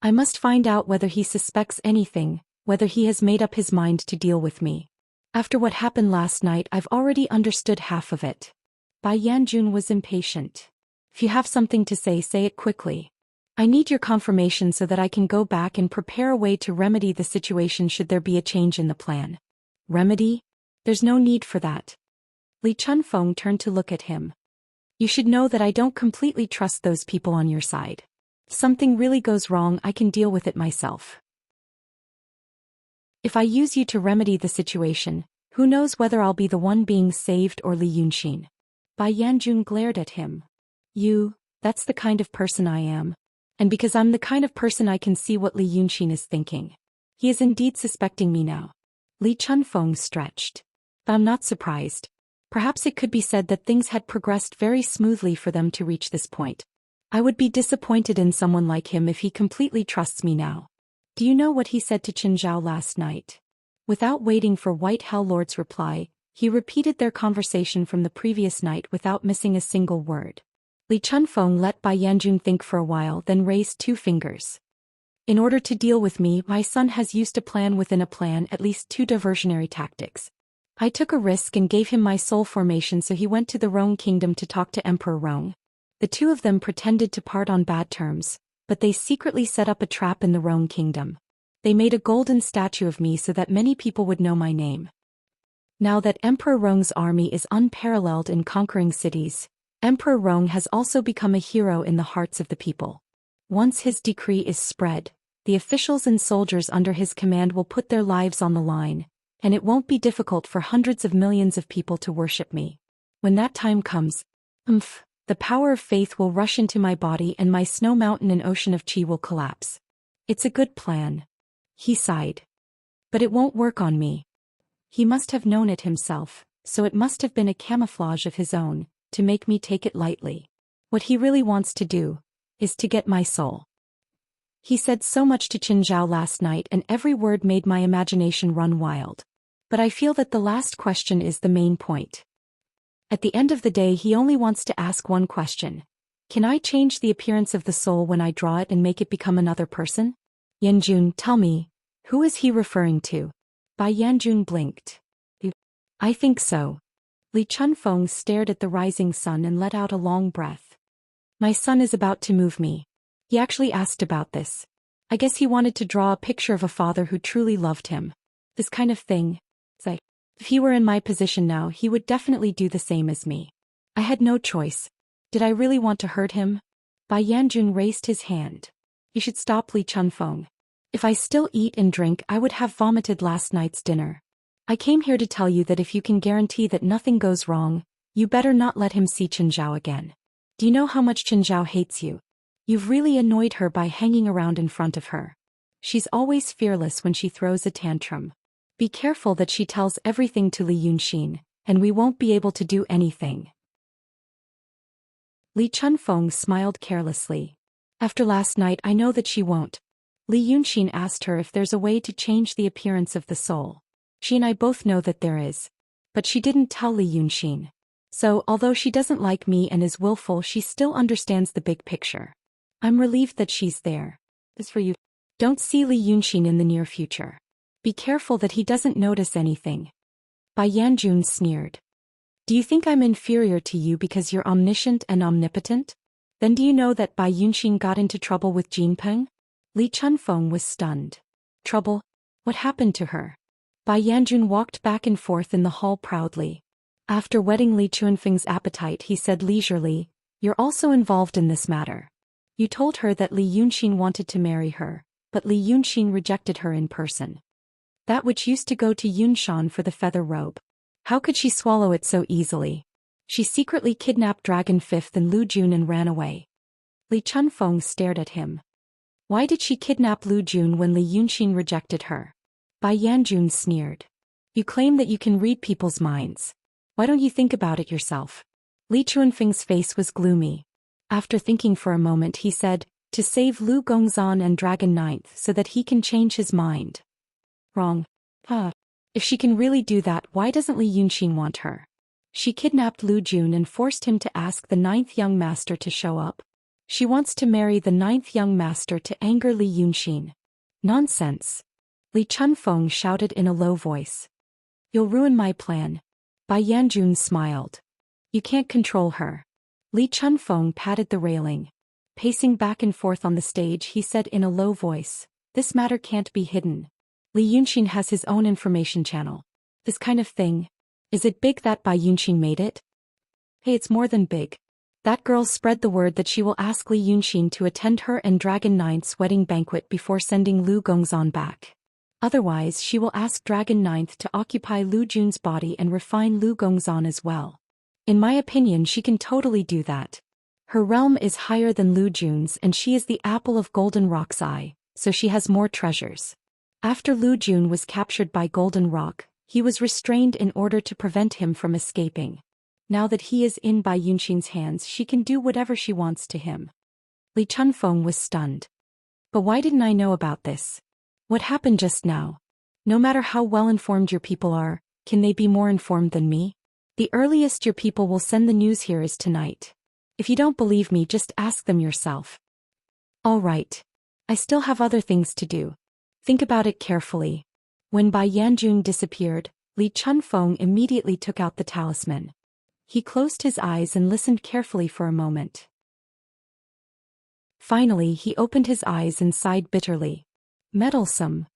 I must find out whether he suspects anything, whether he has made up his mind to deal with me. After what happened last night, I've already understood half of it. Bai Yanjun was impatient. If you have something to say it quickly. I need your confirmation so that I can go back and prepare a way to remedy the situation should there be a change in the plan. Remedy? There's no need for that. Li Chunfeng turned to look at him. You should know that I don't completely trust those people on your side. If something really goes wrong, I can deal with it myself. If I use you to remedy the situation, who knows whether I'll be the one being saved or Li Yunxin. Bai Yanjun glared at him. That's the kind of person I am. And because I'm the kind of person, I can see what Li Yunxin is thinking. He is indeed suspecting me now. Li Chunfeng stretched. But I'm not surprised. Perhaps it could be said that things had progressed very smoothly for them to reach this point. I would be disappointed in someone like him if he completely trusts me now. Do you know what he said to Qin Zhao last night? Without waiting for White Hell Lord's reply, he repeated their conversation from the previous night without missing a single word. Li Chunfeng let Bai Yanjun think for a while, then raised 2 fingers. In order to deal with me, my son has used a plan within a plan, at least 2 diversionary tactics. I took a risk and gave him my soul formation, so he went to the Rong Kingdom to talk to Emperor Rong. The 2 of them pretended to part on bad terms, but they secretly set up a trap in the Rong Kingdom. They made a golden statue of me so that many people would know my name. Now that Emperor Rong's army is unparalleled in conquering cities, Emperor Rong has also become a hero in the hearts of the people. Once his decree is spread, the officials and soldiers under his command will put their lives on the line, and it won't be difficult for hundreds of millions of people to worship me. When that time comes, the power of faith will rush into my body and my snow mountain and ocean of chi will collapse. It's a good plan. He sighed. But it won't work on me. He must have known it himself, so it must have been a camouflage of his own, to make me take it lightly. What he really wants to do is to get my soul. He said so much to Qin Zhao last night, and every word made my imagination run wild. But I feel that the last question is the main point. At the end of the day, he only wants to ask one question. Can I change the appearance of the soul when I draw it and make it become another person? Yanjun, tell me, who is he referring to? Bai Yanjun blinked. I think so. Li Chunfeng stared at the rising sun and let out a long breath. My son is about to move me. He actually asked about this. I guess he wanted to draw a picture of a father who truly loved him. This kind of thing. If he were in my position now, he would definitely do the same as me. I had no choice. Did I really want to hurt him? Bai Yanjun raised his hand. You should stop, Li Chunfeng. If I still eat and drink, I would have vomited last night's dinner. I came here to tell you that if you can guarantee that nothing goes wrong, you better not let him see Qin Zhao again. Do you know how much Qin Zhao hates you? You've really annoyed her by hanging around in front of her. She's always fearless when she throws a tantrum. Be careful that she tells everything to Li Yunxin, and we won't be able to do anything. Li Chunfeng smiled carelessly. After last night, I know that she won't. Li Yunxin asked her if there's a way to change the appearance of the soul. She and I both know that there is. But she didn't tell Li Yunxin. So, although she doesn't like me and is willful, she still understands the big picture. I'm relieved that she's there. As for you, don't see Li Yunxin in the near future. Be careful that he doesn't notice anything. Bai Yanjun sneered. Do you think I'm inferior to you because you're omniscient and omnipotent? Then do you know that Bai Yunxin got into trouble with Jinpeng? Li Chunfeng was stunned. Trouble? What happened to her? Bai Yanjun walked back and forth in the hall proudly. After whetting Li Chunfeng's appetite, he said leisurely, You're also involved in this matter. You told her that Li Yunxin wanted to marry her, but Li Yunxin rejected her in person. That which used to go to Yunshan for the feather robe. How could she swallow it so easily? She secretly kidnapped Dragon Fifth and Lu Jun and ran away. Li Chunfeng stared at him. Why did she kidnap Lu Jun when Li Yunxin rejected her? Bai Yanjun sneered. You claim that you can read people's minds. Why don't you think about it yourself? Li Chunfeng's face was gloomy. After thinking for a moment, he said, to save Lu Gongzan and Dragon Ninth so that he can change his mind. Wrong. If she can really do that, why doesn't Li Yunxin want her? She kidnapped Lu Jun and forced him to ask the ninth young master to show up. She wants to marry the ninth young master to anger Li Yunxin. Nonsense. Li Chunfeng shouted in a low voice. You'll ruin my plan. Bai Yanjun smiled. You can't control her. Li Chunfeng patted the railing. Pacing back and forth on the stage, he said in a low voice, This matter can't be hidden. Li Yunxin has his own information channel. This kind of thing. Is it big that Bai Yunxin made it? Hey, it's more than big. That girl spread the word that she will ask Li Yunxin to attend her and Dragon Ninth's wedding banquet before sending Lu Gongzan back. Otherwise, she will ask Dragon Ninth to occupy Lu Jun's body and refine Lu Gongzan as well. In my opinion, she can totally do that. Her realm is higher than Lu Jun's and she is the apple of Golden Rock's eye, so she has more treasures. After Lu Jun was captured by Golden Rock, he was restrained in order to prevent him from escaping. Now that he is in Bai Yunxin's hands, she can do whatever she wants to him. Li Chunfeng was stunned. But why didn't I know about this? What happened just now? No matter how well informed your people are, can they be more informed than me? The earliest your people will send the news here is tonight. If you don't believe me, just ask them yourself. All right. I still have other things to do. Think about it carefully. When Bai Yanjun disappeared, Li Chunfeng immediately took out the talisman. He closed his eyes and listened carefully for a moment. Finally, he opened his eyes and sighed bitterly. Meddlesome.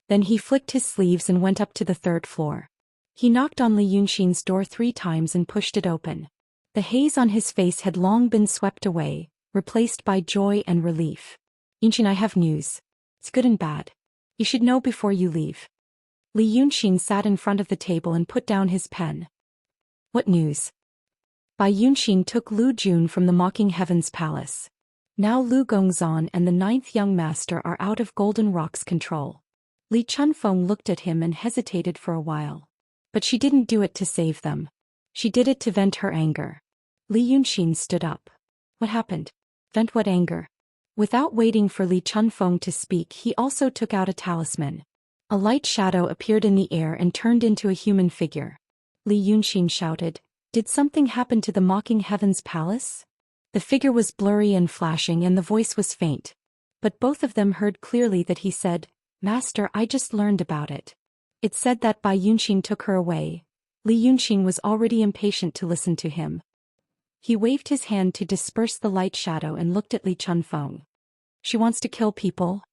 Then he flicked his sleeves and went up to the third floor. He knocked on Li Yunxin's door 3 times and pushed it open. The haze on his face had long been swept away, replaced by joy and relief. Yunxin, I have news. It's good and bad. You should know before you leave. Li Yunxin sat in front of the table and put down his pen. What news? Bai Yunxin took Lu Jun from the Mocking Heaven's palace. Now Lu Gongzan and the ninth young master are out of Golden Rock's control. Li Chunfeng looked at him and hesitated for a while. But she didn't do it to save them. She did it to vent her anger. Li Yunxin stood up. What happened? Vent what anger? Without waiting for Li Chunfeng to speak, he also took out a talisman. A light shadow appeared in the air and turned into a human figure. Li Yunxin shouted, Did something happen to the Mocking Heaven's palace? The figure was blurry and flashing and the voice was faint. But both of them heard clearly that he said, Master, I just learned about it. It said that Bai Yunxin took her away. Li Yunxin was already impatient to listen to him. He waved his hand to disperse the light shadow and looked at Li Chunfeng. She wants to kill people?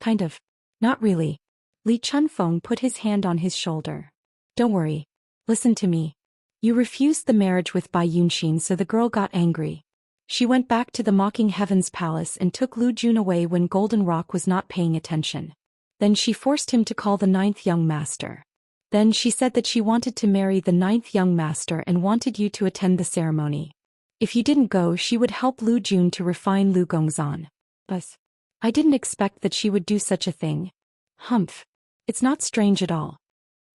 Kind of. Not really. Li Chunfeng put his hand on his shoulder. Don't worry. Listen to me. You refused the marriage with Bai Yunxin, so the girl got angry. She went back to the Mocking Heaven's palace and took Lu Jun away when Golden Rock was not paying attention. Then she forced him to call the ninth young master. Then she said that she wanted to marry the ninth young master and wanted you to attend the ceremony. If you didn't go, she would help Lu Jun to refine Lu Gongzan. But I didn't expect that she would do such a thing. Humph. It's not strange at all.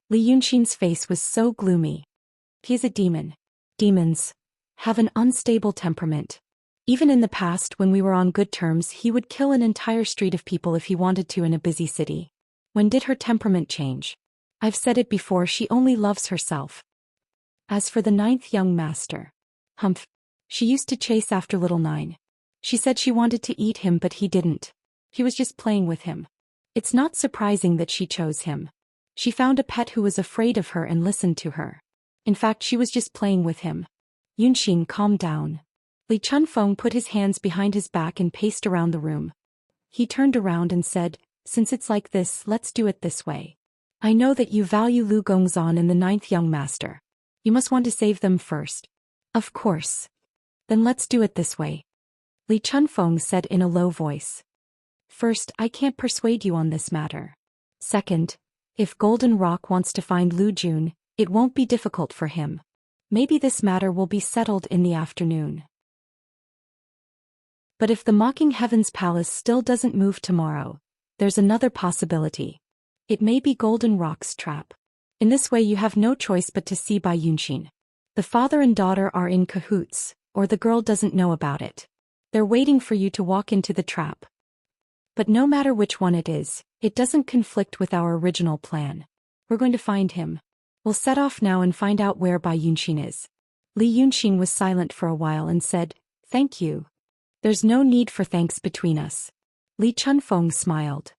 Li Yunxin's face was so gloomy. He is a demon. Demons have an unstable temperament. Even in the past, when we were on good terms, he would kill an entire street of people if he wanted to in a busy city. When did her temperament change? I've said it before, she only loves herself. As for the ninth young master, humph. She used to chase after little nine. She said she wanted to eat him, but he didn't. He was just playing with him. It's not surprising that she chose him. She found a pet who was afraid of her and listened to her. In fact, she was just playing with him. Yunxin, calm down. Li Chunfeng put his hands behind his back and paced around the room. He turned around and said, since it's like this, let's do it this way. I know that you value Lu Gongzan and the ninth young master. You must want to save them first. Of course. Then let's do it this way. Li Chunfeng said in a low voice. First, I can't persuade you on this matter. Second, if Golden Rock wants to find Lu Jun, it won't be difficult for him. Maybe this matter will be settled in the afternoon. But if the Mocking Heavens Palace still doesn't move tomorrow, there's another possibility. It may be Golden Rock's trap. In this way you have no choice but to see by Yunxin. The father and daughter are in cahoots, or the girl doesn't know about it. They're waiting for you to walk into the trap. But no matter which one it is, it doesn't conflict with our original plan. We're going to find him. We'll set off now and find out where Bai Yunxin is. Li Yunxin was silent for a while and said, thank you. There's no need for thanks between us. Li Chunfeng smiled.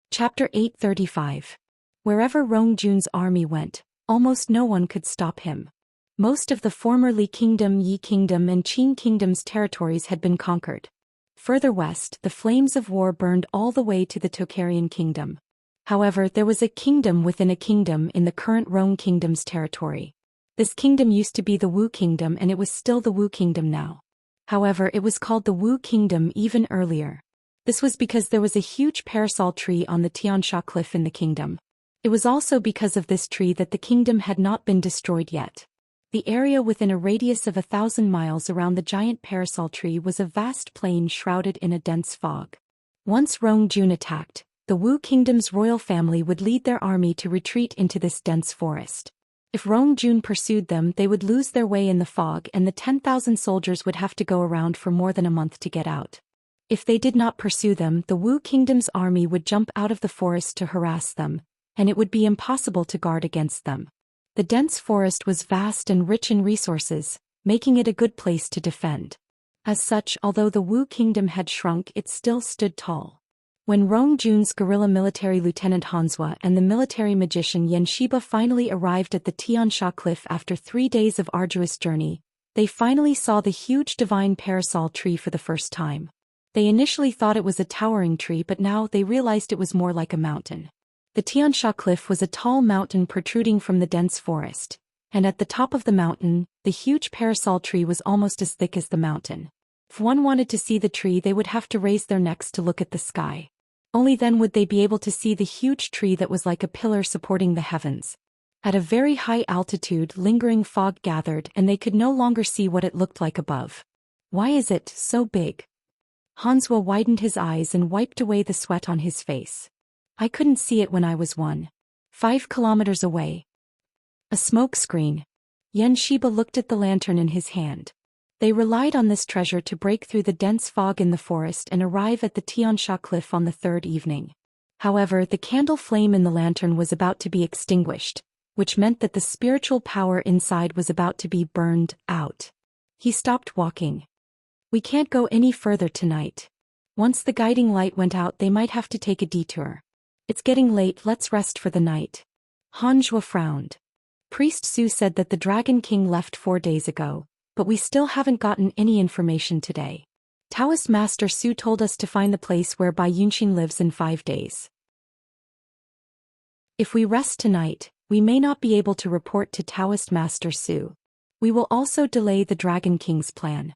Chapter 835. Wherever Rong Jun's army went, almost no one could stop him. Most of the former Li Kingdom, Yi Kingdom and Qin Kingdom's territories had been conquered. Further west, the flames of war burned all the way to the Tocharian Kingdom. However, there was a kingdom within a kingdom in the current Rong Kingdom's territory. This kingdom used to be the Wu Kingdom, and it was still the Wu Kingdom now. However, it was called the Wu Kingdom even earlier. This was because there was a huge parasol tree on the Xianxia cliff in the kingdom. It was also because of this tree that the kingdom had not been destroyed yet. The area within a radius of 1,000 miles around the giant parasol tree was a vast plain shrouded in a dense fog. Once Rong Jun attacked, the Wu Kingdom's royal family would lead their army to retreat into this dense forest. If Rong Jun pursued them, they would lose their way in the fog, and the 10,000 soldiers would have to go around for more than a month to get out. If they did not pursue them, the Wu Kingdom's army would jump out of the forest to harass them, and it would be impossible to guard against them. The dense forest was vast and rich in resources, making it a good place to defend. As such, although the Wu Kingdom had shrunk, it still stood tall. When Rong Jun's guerrilla military lieutenant Hanzhua and the military magician Xianxia finally arrived at the Xianxia cliff after 3 days of arduous journey, they finally saw the huge divine parasol tree for the first time. They initially thought it was a towering tree, but now they realized it was more like a mountain. The Xianxia cliff was a tall mountain protruding from the dense forest, and at the top of the mountain, the huge parasol tree was almost as thick as the mountain. If one wanted to see the tree, they would have to raise their necks to look at the sky. Only then would they be able to see the huge tree that was like a pillar supporting the heavens. At a very high altitude, lingering fog gathered, and they could no longer see what it looked like above. Why is it so big? Hanzhua widened his eyes and wiped away the sweat on his face. I couldn't see it when I was 1.5 kilometers away. A smoke screen. Xianxia looked at the lantern in his hand. They relied on this treasure to break through the dense fog in the forest and arrive at the Xianxia cliff on the third evening. However, the candle flame in the lantern was about to be extinguished, which meant that the spiritual power inside was about to be burned out. He stopped walking. We can't go any further tonight. Once the guiding light went out, they might have to take a detour. It's getting late, let's rest for the night. Hanzhua frowned. Priest Su said that the Dragon King left 4 days ago, but we still haven't gotten any information today. Taoist Master Su told us to find the place where Bai Yunxin lives in 5 days. If we rest tonight, we may not be able to report to Taoist Master Su. We will also delay the Dragon King's plan.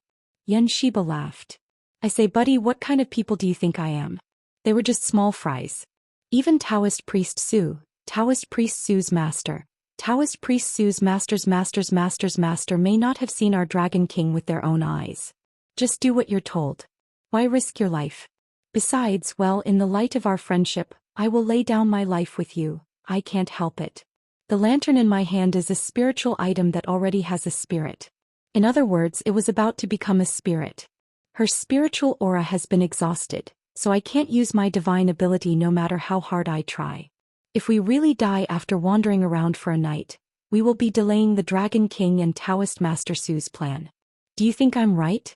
Xianxia laughed. I say, buddy, what kind of people do you think I am? They were just small fries. Even Taoist Priest Su, Taoist Priest Su's master, Taoist Priest Su's master's master may not have seen our Dragon King with their own eyes. Just do what you're told. Why risk your life? Besides, well, in the light of our friendship, I will lay down my life with you. I can't help it. The lantern in my hand is a spiritual item that already has a spirit. In other words, it was about to become a spirit. Her spiritual aura has been exhausted, so I can't use my divine ability no matter how hard I try. If we really die after wandering around for a night, we will be delaying the Dragon King and Taoist Master Su's plan. Do you think I'm right?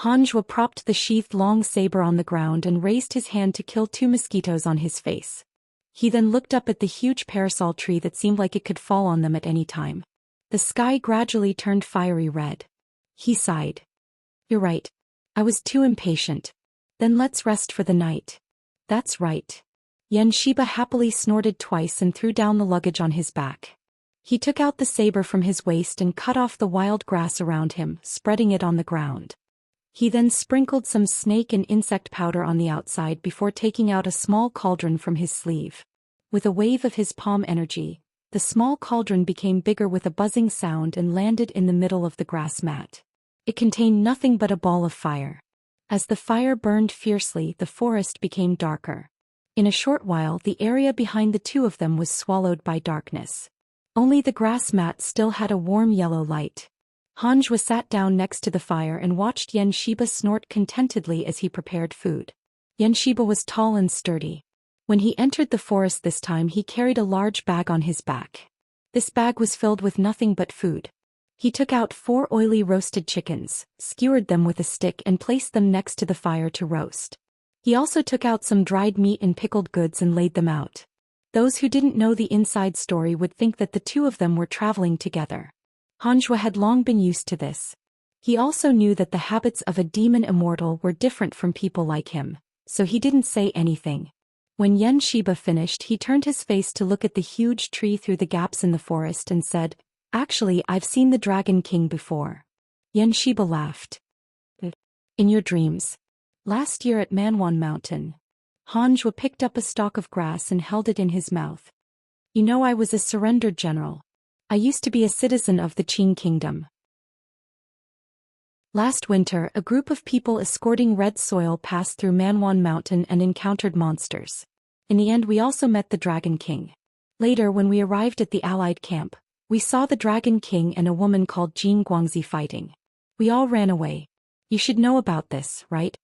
Hanzhua propped the sheathed long saber on the ground and raised his hand to kill 2 mosquitoes on his face. He then looked up at the huge parasol tree that seemed like it could fall on them at any time. The sky gradually turned fiery red. He sighed. You're right. I was too impatient. Then let's rest for the night. That's right. Xianxia happily snorted twice and threw down the luggage on his back. He took out the saber from his waist and cut off the wild grass around him, spreading it on the ground. He then sprinkled some snake and insect powder on the outside before taking out a small cauldron from his sleeve. With a wave of his palm energy, the small cauldron became bigger with a buzzing sound and landed in the middle of the grass mat. It contained nothing but a ball of fire. As the fire burned fiercely, the forest became darker. In a short while, the area behind the 2 of them was swallowed by darkness. Only the grass mat still had a warm yellow light. Hanzhua sat down next to the fire and watched Xianxia snort contentedly as he prepared food. Xianxia was tall and sturdy. When he entered the forest this time, he carried a large bag on his back. This bag was filled with nothing but food. He took out 4 oily roasted chickens, skewered them with a stick and placed them next to the fire to roast. He also took out some dried meat and pickled goods and laid them out. Those who didn't know the inside story would think that the 2 of them were traveling together. Hanzhua had long been used to this. He also knew that the habits of a demon immortal were different from people like him, so he didn't say anything. When Xianxia finished, he turned his face to look at the huge tree through the gaps in the forest and said, "Actually, I've seen the Dragon King before." Xianxia laughed. "In your dreams. Last year at Manwan Mountain." Hanzhua picked up a stalk of grass and held it in his mouth. "You know, I was a surrendered general. I used to be a citizen of the Qing Kingdom. Last winter, a group of people escorting red soil passed through Manwan Mountain and encountered monsters. In the end, we also met the Dragon King. Later, when we arrived at the Allied camp, we saw the Dragon King and a woman called Jin Guangzi fighting. We all ran away. You should know about this, right?"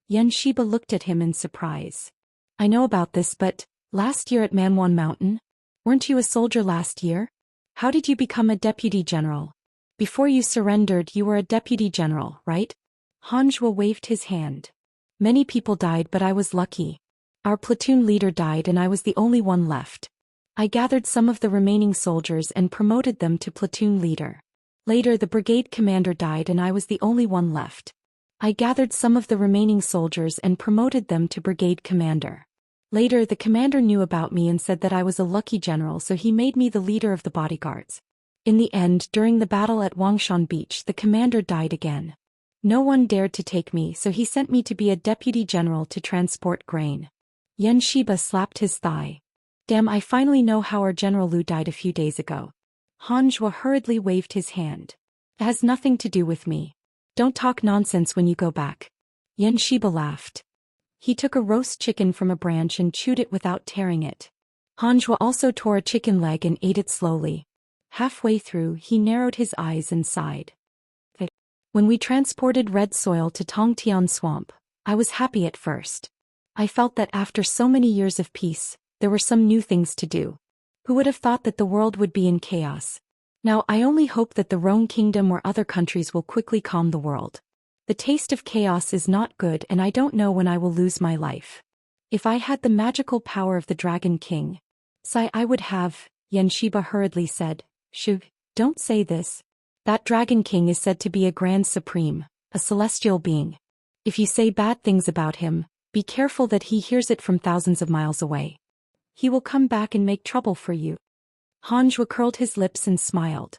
Xianxia looked at him in surprise. "I know about this, but last year at Manwan Mountain? Weren't you a soldier last year? How did you become a deputy general? Before you surrendered, you were a deputy general, right?" Hanzhua waved his hand. "Many people died, but I was lucky. Our platoon leader died and I was the only one left. I gathered some of the remaining soldiers and promoted them to platoon leader. Later, the brigade commander died and I was the only one left. I gathered some of the remaining soldiers and promoted them to brigade commander. Later, the commander knew about me and said that I was a lucky general, so he made me the leader of the bodyguards. In the end, during the battle at Wangshan Beach, the commander died again. No one dared to take me, so he sent me to be a deputy general to transport grain." Xianxia slapped his thigh. "Damn, I finally know how our General Lu died a few days ago." Hanzhua hurriedly waved his hand. "It has nothing to do with me. Don't talk nonsense when you go back." Xianxia laughed. He took a roast chicken from a branch and chewed it without tearing it. Hanzhua also tore a chicken leg and ate it slowly. Halfway through, he narrowed his eyes and sighed. "When we transported red soil to Tongtian Swamp, I was happy at first. I felt that after so many years of peace, there were some new things to do. Who would have thought that the world would be in chaos? Now I only hope that the Rhone Kingdom or other countries will quickly calm the world. The taste of chaos is not good and I don't know when I will lose my life. If I had the magical power of the Dragon King, I would have," Xianxia hurriedly said. "Shh, don't say this. That Dragon King is said to be a Grand Supreme, a celestial being. If you say bad things about him, be careful that he hears it from thousands of miles away. He will come back and make trouble for you." Hanzhua curled his lips and smiled.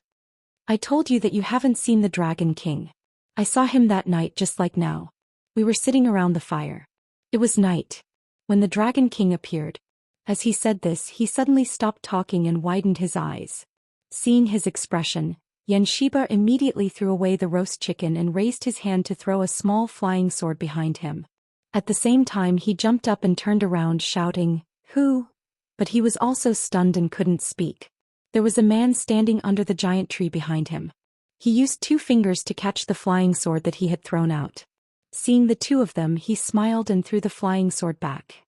"I told you that you haven't seen the Dragon King. I saw him that night just like now. We were sitting around the fire. It was night when the Dragon King appeared." As he said this, he suddenly stopped talking and widened his eyes. Seeing his expression, Xianxia immediately threw away the roast chicken and raised his hand to throw a small flying sword behind him. At the same time, he jumped up and turned around shouting, "Who?" But he was also stunned and couldn't speak. There was a man standing under the giant tree behind him. He used 2 fingers to catch the flying sword that he had thrown out. Seeing the two of them, he smiled and threw the flying sword back.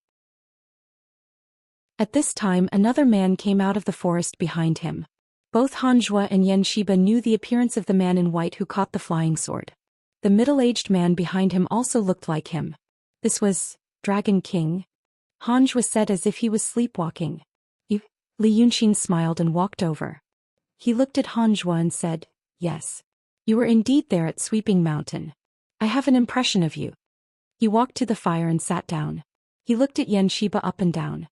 At this time, another man came out of the forest behind him. Both Hanzhua and Xianxia knew the appearance of the man in white who caught the flying sword. The middle-aged man behind him also looked like him. This was Dragon King, Hanzhua said as if he was sleepwalking. Li Yunxin smiled and walked over. He looked at Hanzhua and said, "Yes. You were indeed there at Sweeping Mountain. I have an impression of you." He walked to the fire and sat down. He looked at Xianxia up and down.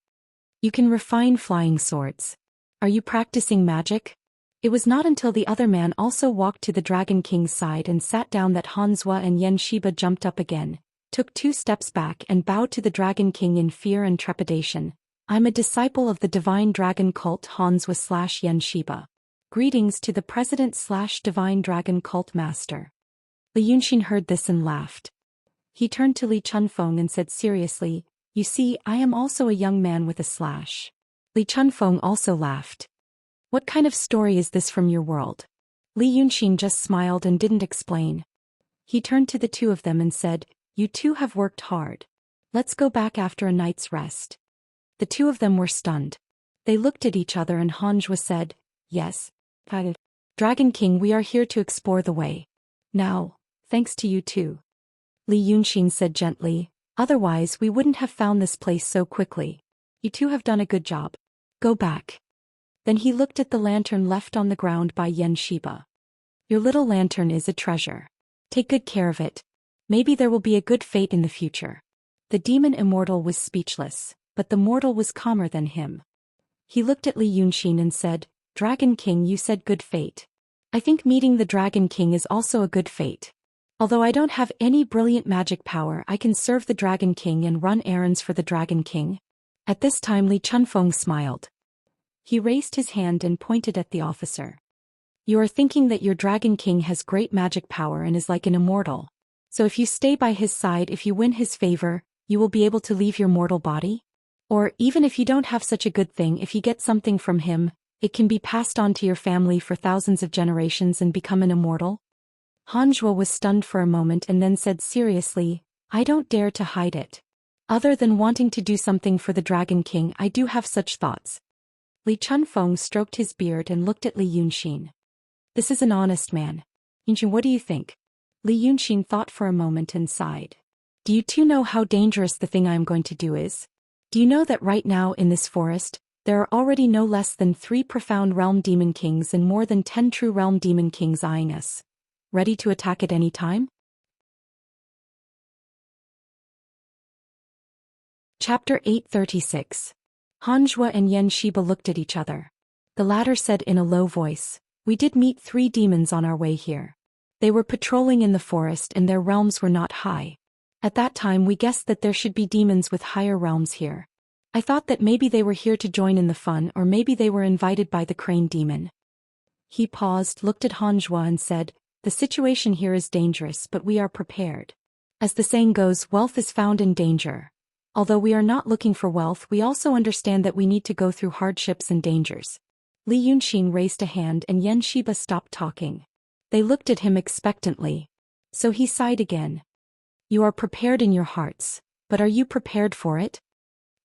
"You can refine flying swords. Are you practicing magic?" It was not until the other man also walked to the Dragon King's side and sat down that Hanzhua and Xianxia jumped up again, took 2 steps back and bowed to the Dragon King in fear and trepidation. "I'm a disciple of the Divine Dragon Cult, Hanzhua/Xianxia. Greetings to the President/Divine Dragon Cult Master." Li Yunxin heard this and laughed. He turned to Li Chunfeng and said seriously, "You see, I am also a young man with a slash." Li Chunfeng also laughed. "What kind of story is this from your world?" Li Yunxin just smiled and didn't explain. He turned to the two of them and said, "You two have worked hard. Let's go back after a night's rest." The two of them were stunned. They looked at each other and Hanzhua said, "Yes, Dragon King, we are here to explore the way. Now, thanks to you too," Li Yunxin said gently, "otherwise we wouldn't have found this place so quickly. You two have done a good job. Go back." Then he looked at the lantern left on the ground by Xianxia. "Your little lantern is a treasure. Take good care of it. Maybe there will be a good fate in the future." The demon immortal was speechless, but the mortal was calmer than him. He looked at Li Yunxin and said, "Dragon King, you said good fate. I think meeting the Dragon King is also a good fate. Although I don't have any brilliant magic power, I can serve the Dragon King and run errands for the Dragon King." At this time Li Chunfeng smiled. He raised his hand and pointed at the officer. "You are thinking that your Dragon King has great magic power and is like an immortal. So if you stay by his side, if you win his favor, you will be able to leave your mortal body? Or even if you don't have such a good thing, if you get something from him, it can be passed on to your family for thousands of generations and become an immortal?" Hanzhua was stunned for a moment and then said seriously, "I don't dare to hide it. Other than wanting to do something for the Dragon King, I do have such thoughts." Li Chunfeng stroked his beard and looked at Li Yunxin. "This is an honest man. Yunxin, what do you think?" Li Yunxin thought for a moment and sighed. "Do you two know how dangerous the thing I am going to do is? Do you know that right now in this forest, there are already no less than 3 profound realm demon kings and more than 10 true realm demon kings eyeing us, ready to attack at any time?" Chapter 836. Hanzhua and Xianxia looked at each other. The latter said in a low voice, "We did meet 3 demons on our way here. They were patrolling in the forest and their realms were not high. At that time we guessed that there should be demons with higher realms here. I thought that maybe they were here to join in the fun, or maybe they were invited by the crane demon." He paused, looked at Hanzhua and said, "The situation here is dangerous, but we are prepared. As the saying goes, wealth is found in danger. Although we are not looking for wealth, we also understand that we need to go through hardships and dangers." Li Yunxin raised a hand and Xianxia stopped talking. They looked at him expectantly. So he sighed again. "You are prepared in your hearts, but are you prepared for it?"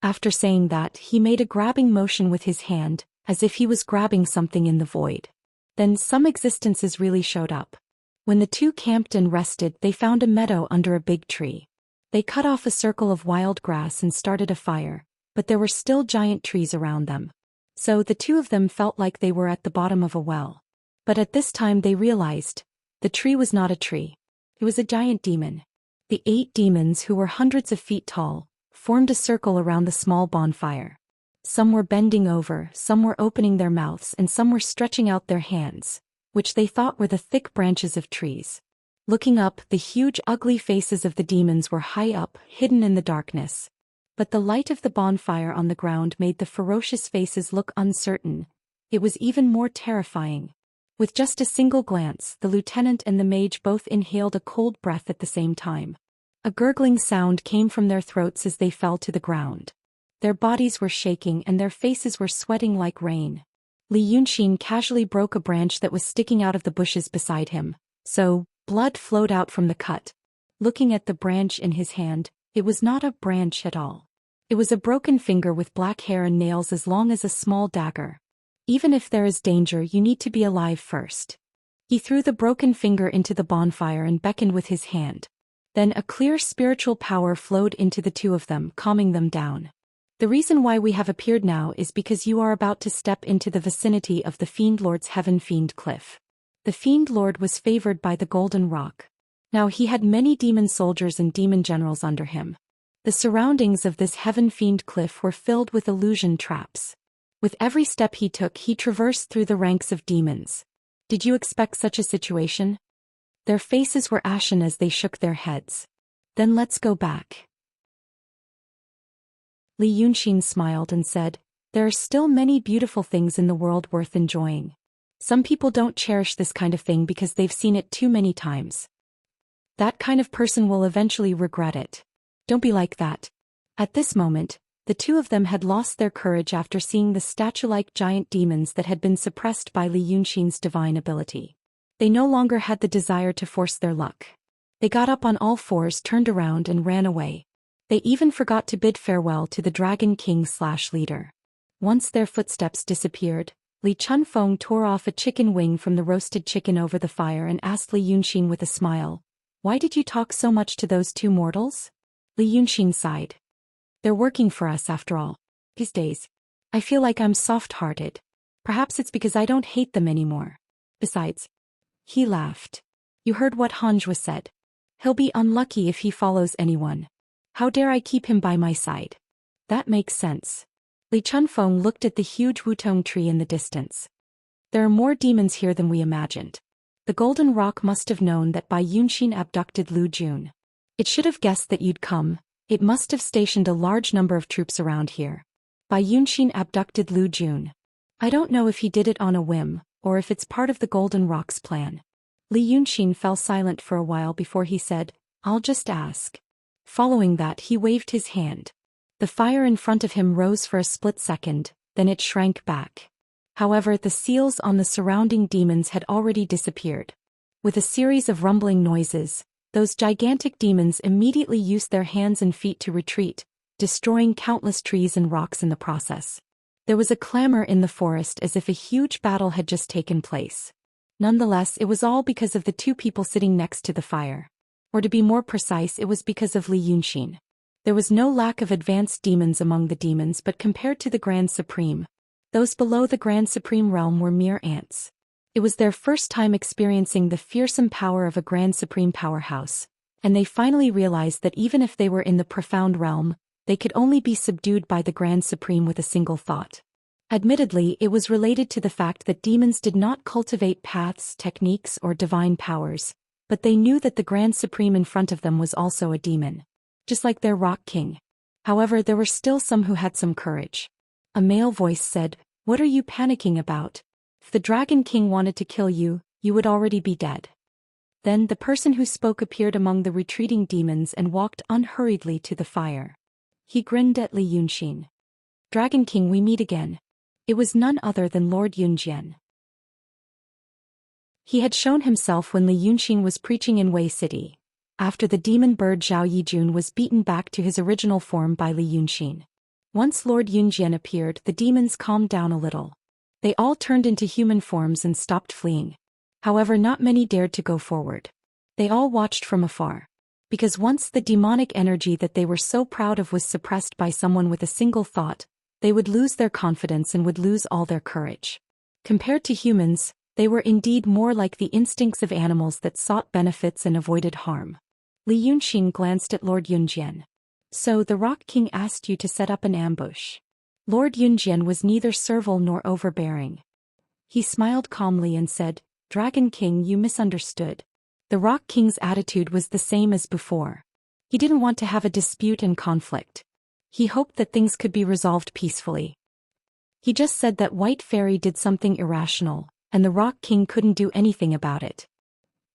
After saying that, he made a grabbing motion with his hand, as if he was grabbing something in the void. Then some existences really showed up. When the two camped and rested, they found a meadow under a big tree. They cut off a circle of wild grass and started a fire, but there were still giant trees around them. So the two of them felt like they were at the bottom of a well. But at this time they realized, the tree was not a tree. It was a giant demon. The 8 demons, who were hundreds of feet tall, formed a circle around the small bonfire. Some were bending over, some were opening their mouths, and some were stretching out their hands, which they thought were the thick branches of trees. Looking up, the huge ugly faces of the demons were high up, hidden in the darkness. But the light of the bonfire on the ground made the ferocious faces look uncertain. It was even more terrifying. With just a single glance, the lieutenant and the mage both inhaled a cold breath at the same time. A gurgling sound came from their throats as they fell to the ground. Their bodies were shaking and their faces were sweating like rain. Li Yunxin casually broke a branch that was sticking out of the bushes beside him, so blood flowed out from the cut. looking at the branch in his hand. It was not a branch at all. It was a broken finger with black hair and nails as long as a small dagger. Even if there is danger, you need to be alive first. He threw the broken finger into the bonfire and beckoned with his hand. Then a clear spiritual power flowed into the two of them, calming them down. The reason why we have appeared now is because you are about to step into the vicinity of the Fiend Lord's Heaven Fiend Cliff. The Fiend Lord was favored by the Golden Rock. Now he had many demon soldiers and demon generals under him. The surroundings of this Heaven Fiend Cliff were filled with illusion traps. With every step he took, he traversed through the ranks of demons. Did you expect such a situation? Their faces were ashen as they shook their heads. Then let's go back. Li Yunxin smiled and said, there are still many beautiful things in the world worth enjoying. Some people don't cherish this kind of thing because they've seen it too many times. That kind of person will eventually regret it. Don't be like that. At this moment, the two of them had lost their courage after seeing the statue-like giant demons that had been suppressed by Li Yunxin's divine ability. They no longer had the desire to force their luck. They got up on all fours, turned around and ran away. They even forgot to bid farewell to the Dragon King/leader. Once their footsteps disappeared, Li Chunfeng tore off a chicken wing from the roasted chicken over the fire and asked Li Yunxin with a smile, why did you talk so much to those two mortals? Li Yunxin sighed. They're working for us after all. These days, I feel like I'm soft-hearted. Perhaps it's because I don't hate them anymore. Besides, he laughed. You heard what Hanjua said. He'll be unlucky if he follows anyone. How dare I keep him by my side? That makes sense. Li Chunfeng looked at the huge wutong tree in the distance. There are more demons here than we imagined. The Golden Rock must have known that Bai Yunxin abducted Lu Jun. It should have guessed that you'd come. It must have stationed a large number of troops around here. Bai Yunxin abducted Lu Jun. I don't know if he did it on a whim, or if it's part of the Golden Rock's plan. Li Yunxin fell silent for a while before he said, I'll just ask. Following that, he waved his hand. The fire in front of him rose for a split second, then it shrank back. However, the seals on the surrounding demons had already disappeared. With a series of rumbling noises, those gigantic demons immediately used their hands and feet to retreat, destroying countless trees and rocks in the process. There was a clamor in the forest as if a huge battle had just taken place. Nonetheless, it was all because of the two people sitting next to the fire. Or to be more precise, it was because of Li Yunxin. There was no lack of advanced demons among the demons, but compared to the Grand Supreme, those below the Grand Supreme realm were mere ants. It was their first time experiencing the fearsome power of a Grand Supreme powerhouse, and they finally realized that even if they were in the profound realm, they could only be subdued by the Grand Supreme with a single thought. Admittedly, it was related to the fact that demons did not cultivate paths, techniques, or divine powers, but they knew that the Grand Supreme in front of them was also a demon. Just like their Rock King. However, there were still some who had some courage. A male voice said, what are you panicking about? If the Dragon King wanted to kill you, you would already be dead. Then the person who spoke appeared among the retreating demons and walked unhurriedly to the fire. He grinned at Li Yunxin. Dragon King, we meet again. It was none other than Lord Yunjian. He had shown himself when Li Yunxin was preaching in Wei City, after the demon bird Zhao Yijun was beaten back to his original form by Li Yunxin. Once Lord Yunjian appeared, the demons calmed down a little. They all turned into human forms and stopped fleeing. However, not many dared to go forward. They all watched from afar. Because once the demonic energy that they were so proud of was suppressed by someone with a single thought, they would lose their confidence and would lose all their courage. Compared to humans, they were indeed more like the instincts of animals that sought benefits and avoided harm. Li Yunxin glanced at Lord Yunjian. So the Rock King asked you to set up an ambush. Lord Yunjian was neither servile nor overbearing. He smiled calmly and said, Dragon King, you misunderstood. The Rock King's attitude was the same as before. He didn't want to have a dispute and conflict. He hoped that things could be resolved peacefully. He just said that White Fairy did something irrational, and the Rock King couldn't do anything about it.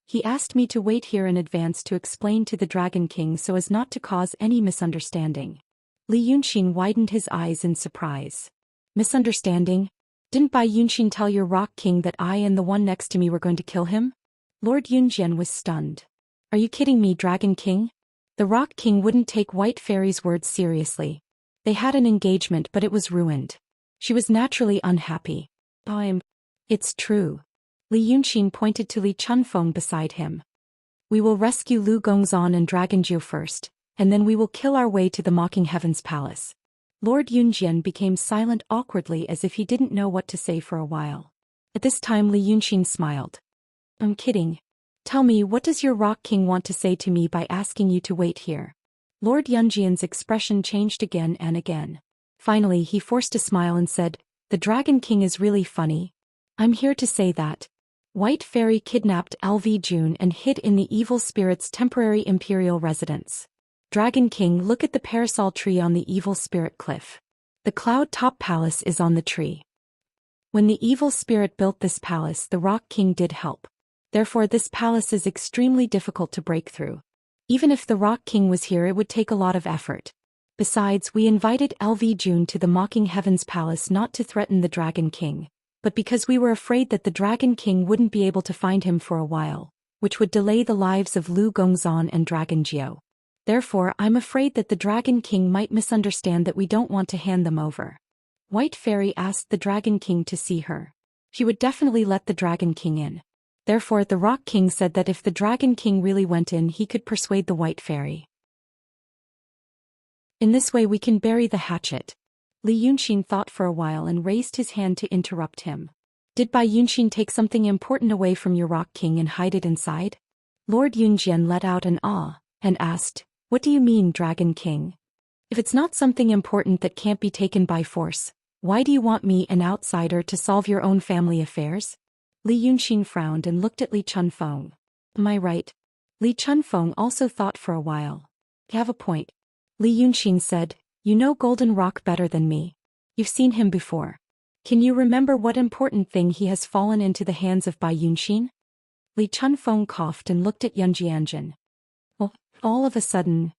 He asked me to wait here in advance to explain to the Dragon King so as not to cause any misunderstanding. Li Yunxin widened his eyes in surprise. Misunderstanding? Didn't Bai Yunxin tell your Rock King that I and the one next to me were going to kill him? Lord Yunjian was stunned. Are you kidding me, Dragon King? The Rock King wouldn't take White Fairy's words seriously. They had an engagement, but it was ruined. She was naturally unhappy. It's true. Li Yunqin pointed to Li Chunfeng beside him. We will rescue Lu Gongzan and Dragon Jiu first, and then we will kill our way to the Mocking Heaven's palace. Lord Yunjian became silent awkwardly as if he didn't know what to say for a while. At this time Li Yunqin smiled. I'm kidding. Tell me, what does your Rock King want to say to me by asking you to wait here? Lord Yunjian's expression changed again and again. Finally he forced a smile and said, the Dragon King is really funny. I'm here to say that White Fairy kidnapped LV June and hid in the evil spirit's temporary imperial residence. Dragon King, look at the parasol tree on the evil spirit cliff. The cloud top palace is on the tree. When the evil spirit built this palace, the Rock King did help. Therefore this palace is extremely difficult to break through. Even if the Rock King was here, it would take a lot of effort. Besides, we invited LV June to the Mocking Heaven's palace not to threaten the Dragon King, but because we were afraid that the Dragon King wouldn't be able to find him for a while, which would delay the lives of Lu Gongzan and Dragon Jiu. Therefore, I'm afraid that the Dragon King might misunderstand that we don't want to hand them over. White Fairy asked the Dragon King to see her. She would definitely let the Dragon King in. Therefore, the Rock King said that if the Dragon King really went in, he could persuade the White Fairy. In this way we can bury the hatchet. Li Yunqin thought for a while and raised his hand to interrupt him. Did Bai Yunqin take something important away from your Rock King and hide it inside? Lord Yunjian let out an ah, and asked, what do you mean, Dragon King? If it's not something important that can't be taken by force, why do you want me, an outsider, to solve your own family affairs? Li Yunqin frowned and looked at Li Chunfeng. Am I right? Li Chunfeng also thought for a while. You have a point. Li Yunqin said, you know Golden Rock better than me. You've seen him before. Can you remember what important thing he has fallen into the hands of Bai Yunqin? Li Chunfeng coughed and looked at Yunjianjin. All of a sudden,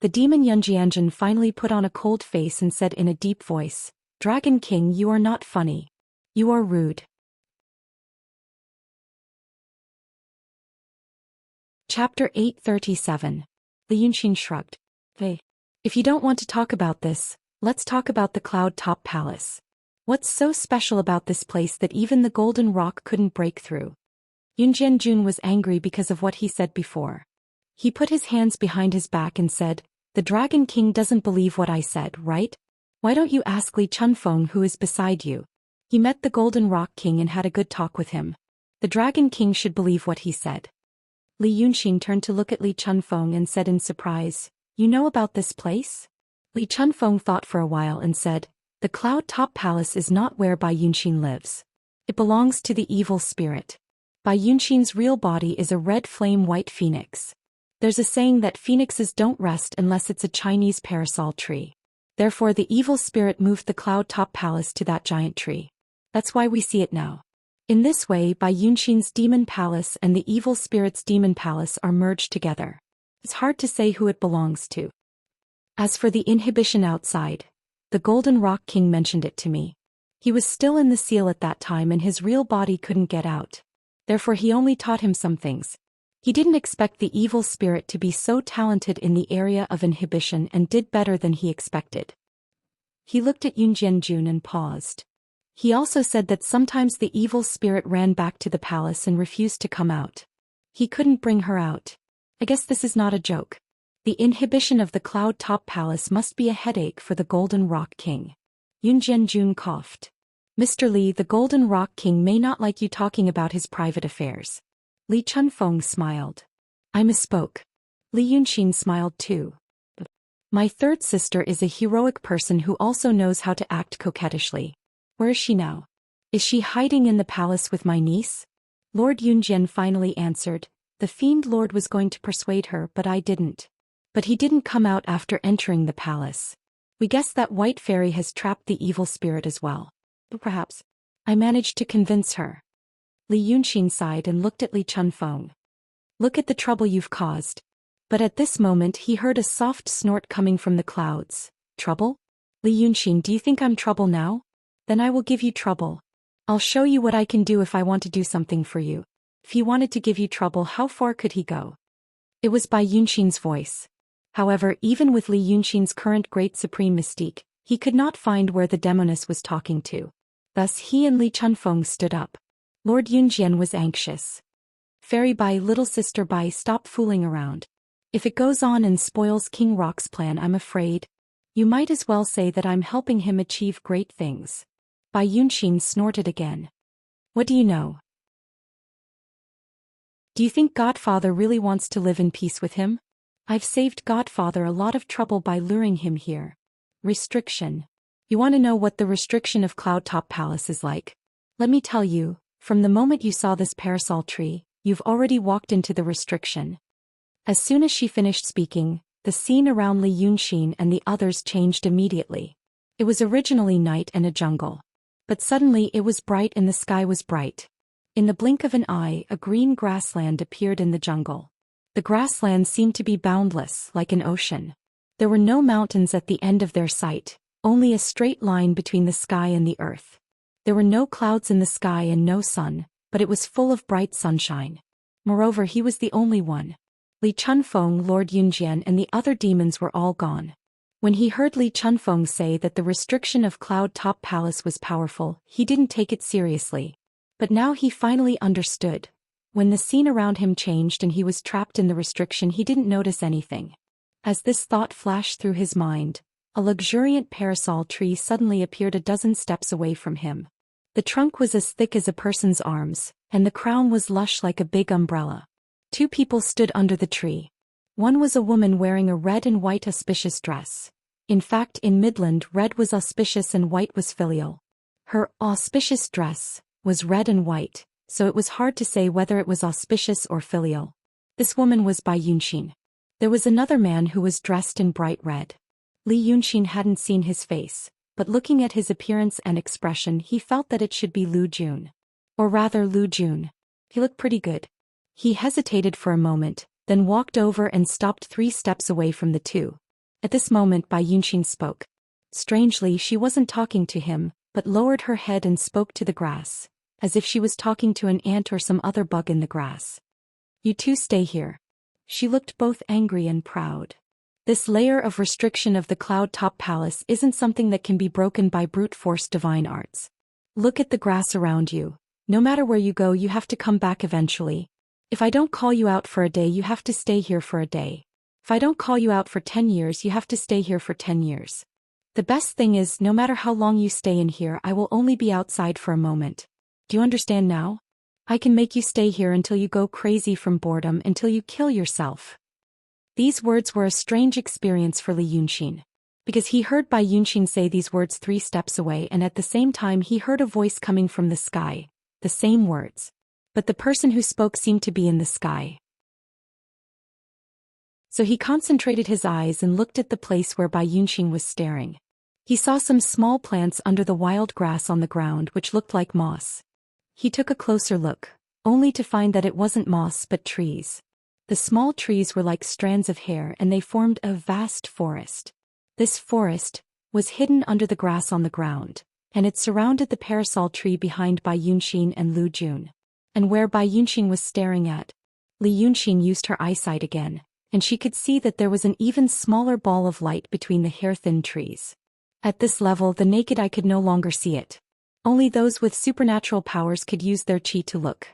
the demon Yunjianjin finally put on a cold face and said in a deep voice, Dragon King, you are not funny. You are rude. Chapter 837. Li Yunqin shrugged. Hey, if you don't want to talk about this, let's talk about the Cloud Top Palace. What's so special about this place that even the Golden Rock couldn't break through? Yunjianjun was angry because of what he said before. He put his hands behind his back and said, the Dragon King doesn't believe what I said, right? Why don't you ask Li Chunfeng, who is beside you? He met the Golden Rock King and had a good talk with him. The Dragon King should believe what he said. Li Yunqin turned to look at Li Chunfeng and said in surprise, you know about this place? Li Chunfeng thought for a while and said, the Cloud Top Palace is not where Bai Yunqin lives. It belongs to the evil spirit. Bai Yunqin's real body is a red flame white phoenix. There's a saying that phoenixes don't rest unless it's a Chinese parasol tree. Therefore the evil spirit moved the Cloud Top Palace to that giant tree. That's why we see it now. In this way, Bai Yunqin's demon palace and the evil spirit's demon palace are merged together. It's hard to say who it belongs to. As for the inhibition outside, the Golden Rock King mentioned it to me. He was still in the seal at that time and his real body couldn't get out. Therefore he only taught him some things. He didn't expect the evil spirit to be so talented in the area of inhibition and did better than he expected. He looked at Yunjianjun and paused. He also said that sometimes the evil spirit ran back to the palace and refused to come out. He couldn't bring her out. I guess this is not a joke. The inhibition of the Cloud Top Palace must be a headache for the Golden Rock King. Yunjianjun coughed. Mr. Li, the Golden Rock King may not like you talking about his private affairs. Li Chunfeng smiled. I misspoke. Li Yunqin smiled too. My third sister is a heroic person who also knows how to act coquettishly. Where is she now? Is she hiding in the palace with my niece? Lord Yunjian finally answered. The Fiend Lord was going to persuade her, but I didn't. But he didn't come out after entering the palace. We guess that White Fairy has trapped the evil spirit as well. But perhaps I managed to convince her. Li Yunqin sighed and looked at Li Chunfeng. Look at the trouble you've caused. But at this moment he heard a soft snort coming from the clouds. Trouble? Li Yunqin, do you think I'm trouble now? Then I will give you trouble. I'll show you what I can do if I want to do something for you. If he wanted to give you trouble, how far could he go? It was Bai Yunxin's voice. However, even with Li Yunxin's current great supreme mystique, he could not find where the demoness was talking to. Thus he and Li Chunfeng stood up. Lord Yunjian was anxious. Fairy Bai, little sister Bai, stop fooling around. If it goes on and spoils King Rock's plan, I'm afraid. You might as well say that I'm helping him achieve great things. Bai Yunxin snorted again. What do you know? Do you think Godfather really wants to live in peace with him? I've saved Godfather a lot of trouble by luring him here. Restriction. You want to know what the restriction of Cloud Top Palace is like? Let me tell you, from the moment you saw this parasol tree, you've already walked into the restriction. As soon as she finished speaking, the scene around Li Yunxin and the others changed immediately. It was originally night and a jungle. But suddenly it was bright and the sky was bright. In the blink of an eye, a green grassland appeared in the jungle. The grassland seemed to be boundless, like an ocean. There were no mountains at the end of their sight, only a straight line between the sky and the earth. There were no clouds in the sky and no sun, but it was full of bright sunshine. Moreover, he was the only one. Li Chunfeng, Lord Yunjian and the other demons were all gone. When he heard Li Chunfeng say that the restriction of Cloud Top Palace was powerful, he didn't take it seriously. But now he finally understood. When the scene around him changed and he was trapped in the restriction, he didn't notice anything. As this thought flashed through his mind, a luxuriant parasol tree suddenly appeared a dozen steps away from him. The trunk was as thick as a person's arms, and the crown was lush like a big umbrella. Two people stood under the tree. One was a woman wearing a red and white auspicious dress. In fact, in Midland, red was auspicious and white was filial. Her auspicious dress was red and white, so it was hard to say whether it was auspicious or filial. This woman was Bai Yunxin. There was another man who was dressed in bright red. Li Yunxin hadn't seen his face, but looking at his appearance and expression he felt that it should be Lu Jun. Or rather Lu Jun. He looked pretty good. He hesitated for a moment, then walked over and stopped 3 steps away from the two. At this moment Bai Yunxin spoke. Strangely, she wasn't talking to him, but lowered her head and spoke to the grass, as if she was talking to an ant or some other bug in the grass. You two stay here. She looked both angry and proud. This layer of restriction of the Cloud Top Palace isn't something that can be broken by brute force divine arts. Look at the grass around you. No matter where you go, you have to come back eventually. If I don't call you out for a day, you have to stay here for a day. If I don't call you out for 10 years, you have to stay here for 10 years. The best thing is, no matter how long you stay in here, I will only be outside for a moment. Do you understand now? I can make you stay here until you go crazy from boredom, until you kill yourself. These words were a strange experience for Li Yunxin. Because he heard Bai Yunxin say these words 3 steps away, and at the same time he heard a voice coming from the sky. The same words. But the person who spoke seemed to be in the sky. So he concentrated his eyes and looked at the place where Bai Yunxin was staring. He saw some small plants under the wild grass on the ground which looked like moss. He took a closer look, only to find that it wasn't moss but trees. The small trees were like strands of hair and they formed a vast forest. This forest was hidden under the grass on the ground, and it surrounded the parasol tree behind Bai Yunxin and Lu Jun. And where Bai Yunxin was staring at, Li Yunxin used her eyesight again, and she could see that there was an even smaller ball of light between the hair-thin trees. At this level, the naked eye could no longer see it. Only those with supernatural powers could use their chi to look.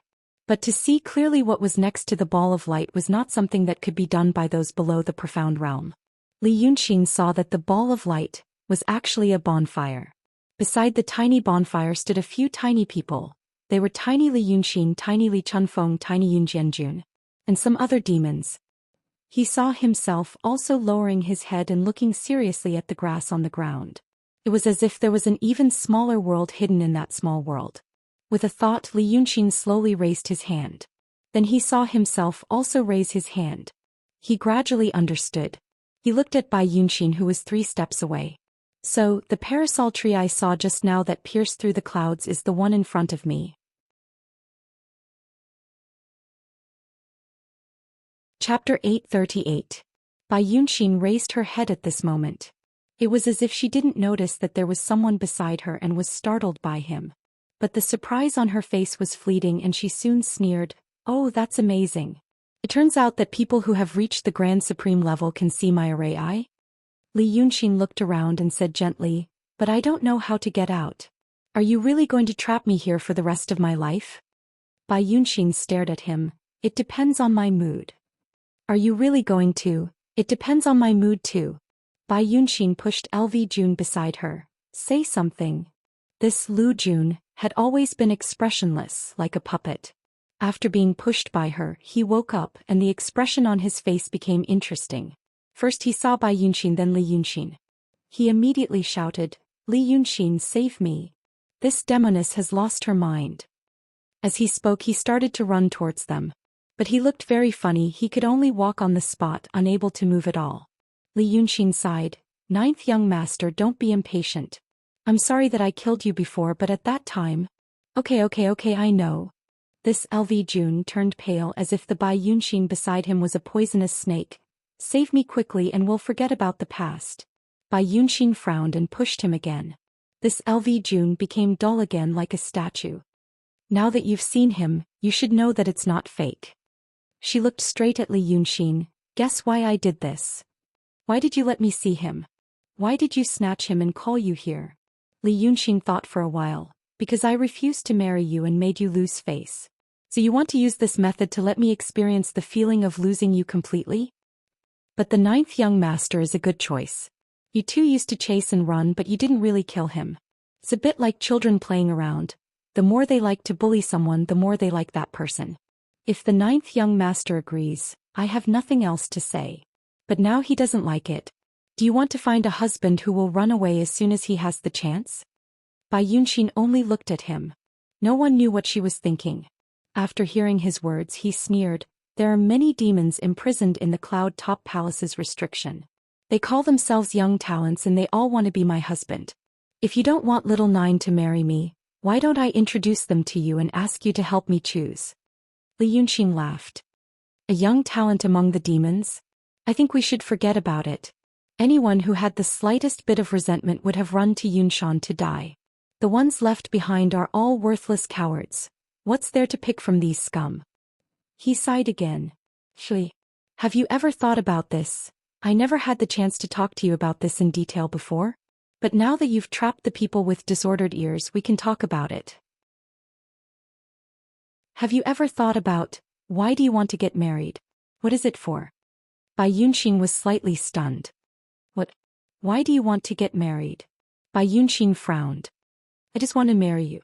But to see clearly what was next to the ball of light was not something that could be done by those below the profound realm. Li Yunxin saw that the ball of light was actually a bonfire. Beside the tiny bonfire stood a few tiny people. They were tiny Li Yunxin, tiny Li Chunfeng, tiny Yunjianjun, and some other demons. He saw himself also lowering his head and looking seriously at the grass on the ground. It was as if there was an even smaller world hidden in that small world. With a thought, Li Yunxin slowly raised his hand. Then he saw himself also raise his hand. He gradually understood. He looked at Bai Yunxin, who was 3 steps away. So, the parasol tree I saw just now that pierced through the clouds is the one in front of me. Chapter 838. Bai Yunxin raised her head at this moment. It was as if she didn't notice that there was someone beside her and was startled by him. But the surprise on her face was fleeting and she soon sneered, "Oh, that's amazing. It turns out that people who have reached the Grand Supreme level can see my array eye. Li Yunxin looked around and said gently, but I don't know how to get out. Are you really going to trap me here for the rest of my life? Bai Yunxin stared at him. It depends on my mood. Are you really going to? It depends on my mood too. Bai Yunxin pushed LV Jun beside her. Say something. This Lu Jun had always been expressionless, like a puppet. After being pushed by her, he woke up and the expression on his face became interesting. First he saw Bai Yunxin, then Li Yunxin. He immediately shouted, Li Yunxin, save me. This demoness has lost her mind. As he spoke he started to run towards them. But he looked very funny, he could only walk on the spot, unable to move at all. Li Yunxin sighed, Ninth young master, don't be impatient. I'm sorry that I killed you before, but at that time... Okay, I know. This LV Jun turned pale as if the Bai Yunxin beside him was a poisonous snake. Save me quickly and we'll forget about the past. Bai Yunxin frowned and pushed him again. This LV Jun became dull again like a statue. Now that you've seen him, you should know that it's not fake. She looked straight at Li Yunxin. Guess why I did this? Why did you let me see him? Why did you snatch him and call you here? Li Yunxin thought for a while. Because I refused to marry you and made you lose face. So you want to use this method to let me experience the feeling of losing you completely? But the ninth young master is a good choice. You two used to chase and run, but you didn't really kill him. It's a bit like children playing around. The more they like to bully someone, the more they like that person. If the ninth young master agrees, I have nothing else to say. But now he doesn't like it. Do you want to find a husband who will run away as soon as he has the chance? Bai Yunxin only looked at him. No one knew what she was thinking. After hearing his words he sneered, there are many demons imprisoned in the Cloud Top Palace's restriction. They call themselves young talents and they all want to be my husband. If you don't want little Nine to marry me, why don't I introduce them to you and ask you to help me choose? Li Yunxin laughed. A young talent among the demons? I think we should forget about it. Anyone who had the slightest bit of resentment would have run to Yunshan to die. The ones left behind are all worthless cowards. What's there to pick from these scum? He sighed again. Shui, have you ever thought about this? I never had the chance to talk to you about this in detail before. But now that you've trapped the people with disordered ears, we can talk about it. Have you ever thought about, why do you want to get married? What is it for? Bai Yunxin was slightly stunned. What? Why do you want to get married? Bai Yunxin frowned. I just want to marry you.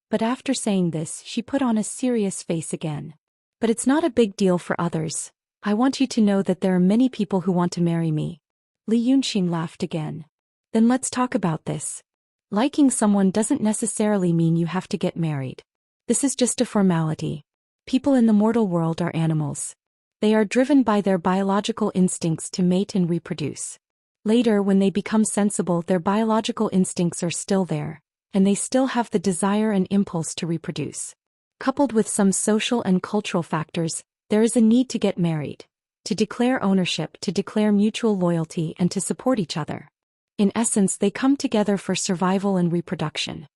But after saying this, she put on a serious face again. But it's not a big deal for others. I want you to know that there are many people who want to marry me. Li Yunxin laughed again. Then let's talk about this. Liking someone doesn't necessarily mean you have to get married. This is just a formality. People in the mortal world are animals. They are driven by their biological instincts to mate and reproduce. Later, when they become sensible, their biological instincts are still there, and they still have the desire and impulse to reproduce. Coupled with some social and cultural factors, there is a need to get married, to declare ownership, to declare mutual loyalty, and to support each other. In essence, they come together for survival and reproduction.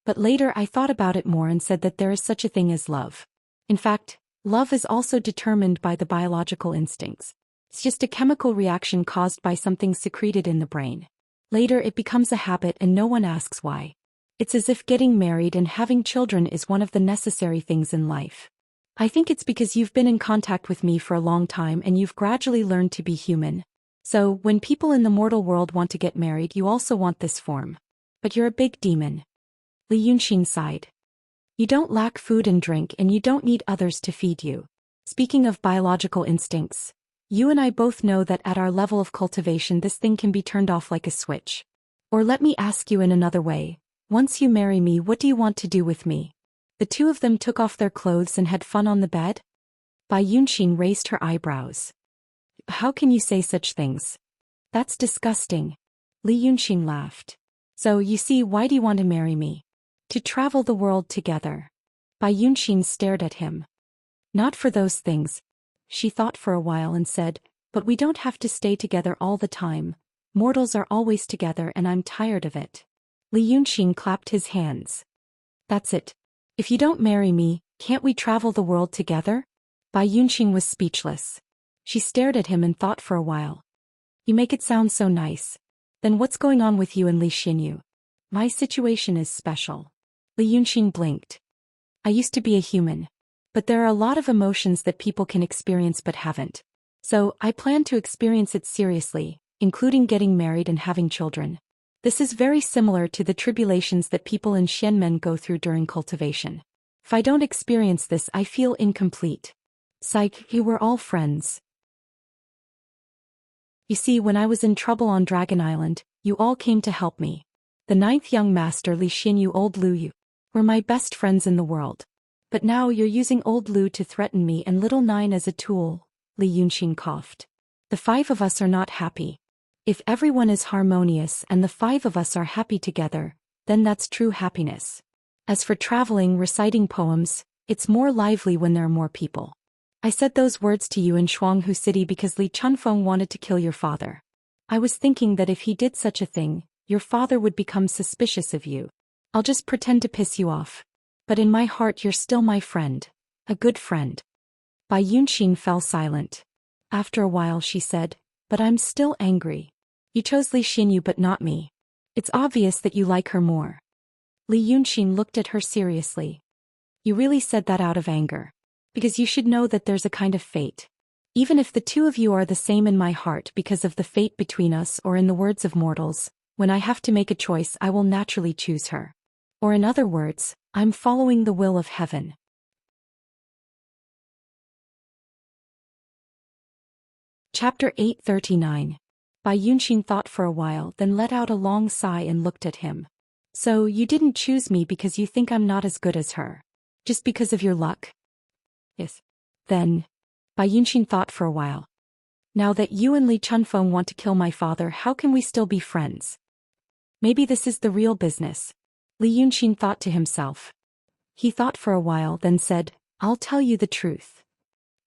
But later I thought about it more and said that there is such a thing as love. In fact, love is also determined by the biological instincts. It's just a chemical reaction caused by something secreted in the brain. Later it becomes a habit and no one asks why. It's as if getting married and having children is one of the necessary things in life. I think it's because you've been in contact with me for a long time and you've gradually learned to be human. So, when people in the mortal world want to get married, you also want this form. But you're a big demon. Li Yunxin sighed. You don't lack food and drink and you don't need others to feed you. Speaking of biological instincts, you and I both know that at our level of cultivation this thing can be turned off like a switch. Or let me ask you in another way, once you marry me, what do you want to do with me? The two of them took off their clothes and had fun on the bed? Bai Yunxin raised her eyebrows. How can you say such things? That's disgusting. Li Yunxin laughed. So, you see, why do you want to marry me? To travel the world together. Bai Yunxin stared at him. Not for those things. She thought for a while and said, but we don't have to stay together all the time. Mortals are always together and I'm tired of it. Li Yunxin clapped his hands. That's it. If you don't marry me, can't we travel the world together? Bai Yunqing was speechless. She stared at him and thought for a while. You make it sound so nice. Then what's going on with you and Li Xinyu? My situation is special. Li Yunqing blinked. I used to be a human. But there are a lot of emotions that people can experience but haven't. So, I plan to experience it seriously, including getting married and having children. This is very similar to the tribulations that people in Xianmen go through during cultivation. If I don't experience this, I feel incomplete. Psych, you were all friends. You see, when I was in trouble on Dragon Island, you all came to help me. The 9th young master Li Xinyu, old Lu Yu, were my best friends in the world. But now you're using old Lu to threaten me and little 9 as a tool, Li Yunqing coughed. The 5 of us are not happy. If everyone is harmonious and the 5 of us are happy together, then that's true happiness. As for traveling, reciting poems, it's more lively when there are more people. I said those words to you in Shuanghu City because Li Chunfeng wanted to kill your father. I was thinking that if he did such a thing, your father would become suspicious of you. I'll just pretend to piss you off. But in my heart you're still my friend. A good friend. Bai Yunqing fell silent. After a while she said, but I'm still angry. You chose Li Xinyu but not me. It's obvious that you like her more. Li Yunqing looked at her seriously. You really said that out of anger. Because you should know that there's a kind of fate. Even if the two of you are the same in my heart because of the fate between us, or in the words of mortals, when I have to make a choice I will naturally choose her. Or in other words, I'm following the will of heaven. Chapter 839. Bai Yunqing thought for a while, then let out a long sigh and looked at him. So, you didn't choose me because you think I'm not as good as her. Just because of your luck? Yes. Then. Bai Yunqing thought for a while. Now that you and Li Chunfeng want to kill my father, how can we still be friends? Maybe this is the real business. Li Yunqing thought to himself. He thought for a while, then said, I'll tell you the truth.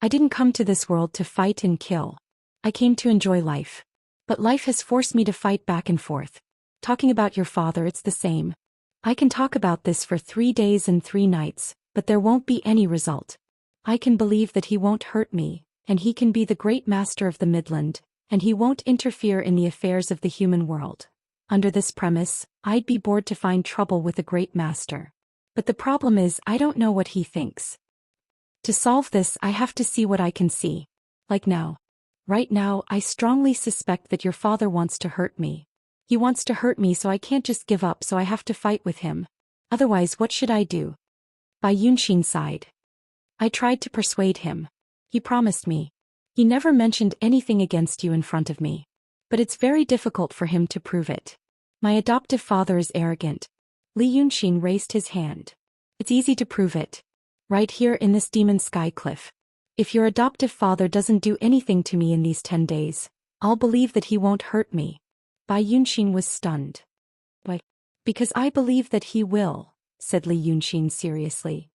I didn't come to this world to fight and kill. I came to enjoy life. But life has forced me to fight back and forth. Talking about your father, it's the same. I can talk about this for 3 days and 3 nights, but there won't be any result. I can believe that he won't hurt me, and he can be the great master of the Midland, and he won't interfere in the affairs of the human world. Under this premise, I'd be bored to find trouble with a great master. But the problem is I don't know what he thinks. To solve this, I have to see what I can see. Like now. Right now, I strongly suspect that your father wants to hurt me. He wants to hurt me, so I can't just give up, so I have to fight with him. Otherwise, what should I do? Bai Yunqing sighed. I tried to persuade him. He promised me. He never mentioned anything against you in front of me. But it's very difficult for him to prove it. My adoptive father is arrogant. Li Yunqing raised his hand. It's easy to prove it. Right here in this Demon Sky Cliff. If your adoptive father doesn't do anything to me in these 10 days, I'll believe that he won't hurt me. Bai Yunqing was stunned. Why? Because I believe that he will, said Li Yunqing seriously.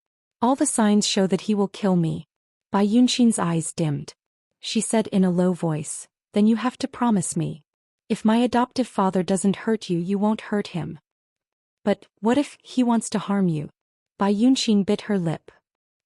All the signs show that he will kill me. Bai Yunqing's eyes dimmed. She said in a low voice, then you have to promise me. If my adoptive father doesn't hurt you, you won't hurt him. But what if he wants to harm you? Bai Yunqing bit her lip.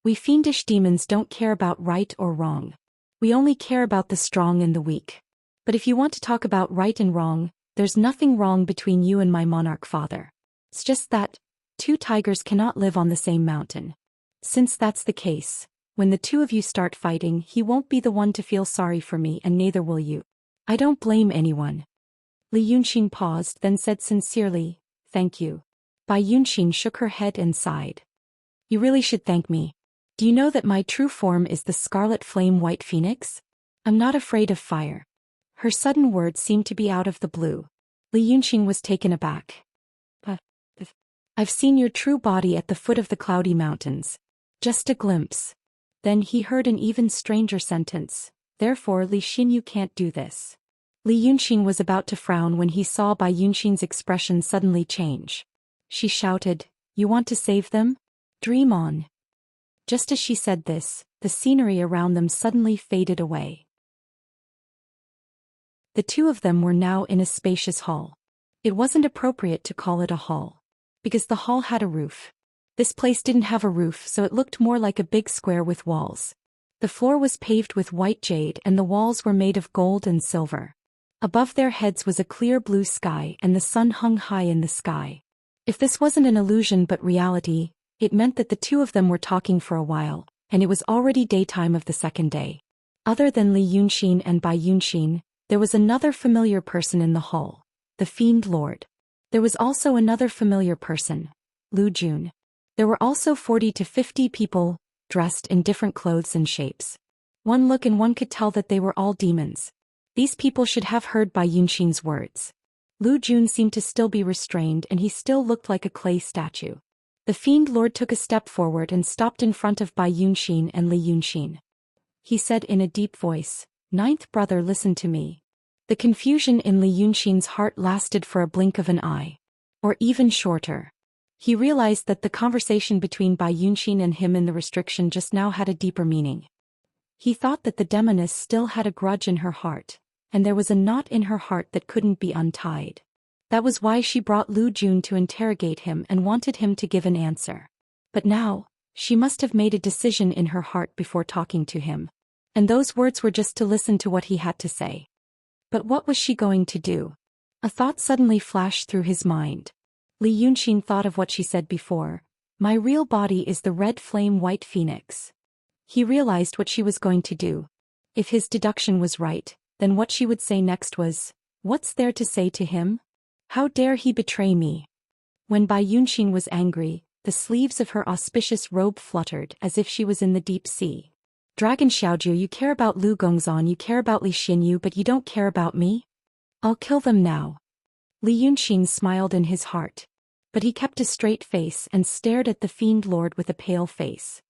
We fiendish demons don't care about right or wrong. We only care about the strong and the weak. But if you want to talk about right and wrong, there's nothing wrong between you and my monarch father. It's just that 2 tigers cannot live on the same mountain. Since that's the case, when the 2 of you start fighting, he won't be the one to feel sorry for me, and neither will you. I don't blame anyone. Li Yunqing paused, then said sincerely, thank you. Bai Yunqing shook her head and sighed. You really should thank me. Do you know that my true form is the scarlet flame white phoenix? I'm not afraid of fire. Her sudden words seemed to be out of the blue. Li Yunqing was taken aback. But I've seen your true body at the foot of the cloudy mountains. Just a glimpse. Then he heard an even stranger sentence. Therefore Li Xinyu can't do this. Li Yunqing was about to frown when he saw Bai Yunqing's expression suddenly change. She shouted, You want to save them? Dream on. Just as she said this, the scenery around them suddenly faded away. The 2 of them were now in a spacious hall. It wasn't appropriate to call it a hall. Because the hall had a roof. This place didn't have a roof, so it looked more like a big square with walls. The floor was paved with white jade and the walls were made of gold and silver. Above their heads was a clear blue sky and the sun hung high in the sky. If this wasn't an illusion but reality, it meant that the two of them were talking for a while, and it was already daytime of the second day. Other than Li Yunxin and Bai Yunxin, there was another familiar person in the hall, the Fiend Lord. There was also another familiar person, Lu Jun. There were also 40 to 50 people, dressed in different clothes and shapes. One look and one could tell that they were all demons. These people should have heard Bai Yunxin's words. Lu Jun seemed to still be restrained and he still looked like a clay statue. The Fiend Lord took a step forward and stopped in front of Bai Yunxin and Li Yunxin. He said in a deep voice, "Ninth brother, listen to me." The confusion in Li Yunxin's heart lasted for a blink of an eye. Or even shorter. He realized that the conversation between Bai Yunxin and him in the restriction just now had a deeper meaning. He thought that the demoness still had a grudge in her heart, and there was a knot in her heart that couldn't be untied. That was why she brought Lu Jun to interrogate him and wanted him to give an answer. But now, she must have made a decision in her heart before talking to him. And those words were just to listen to what he had to say. But what was she going to do? A thought suddenly flashed through his mind. Li Yunxin thought of what she said before, "My real body is the red flame white phoenix." He realized what she was going to do. If his deduction was right, then what she would say next was, "What's there to say to him? How dare he betray me?" When Bai Yunxin was angry, the sleeves of her auspicious robe fluttered as if she was in the deep sea. "Dragon Xiaoju, you care about Lu Gongzan, you care about Li Xinyu, but you don't care about me? I'll kill them now." Li Yunxin smiled in his heart. But he kept a straight face and stared at the Fiend Lord with a pale face.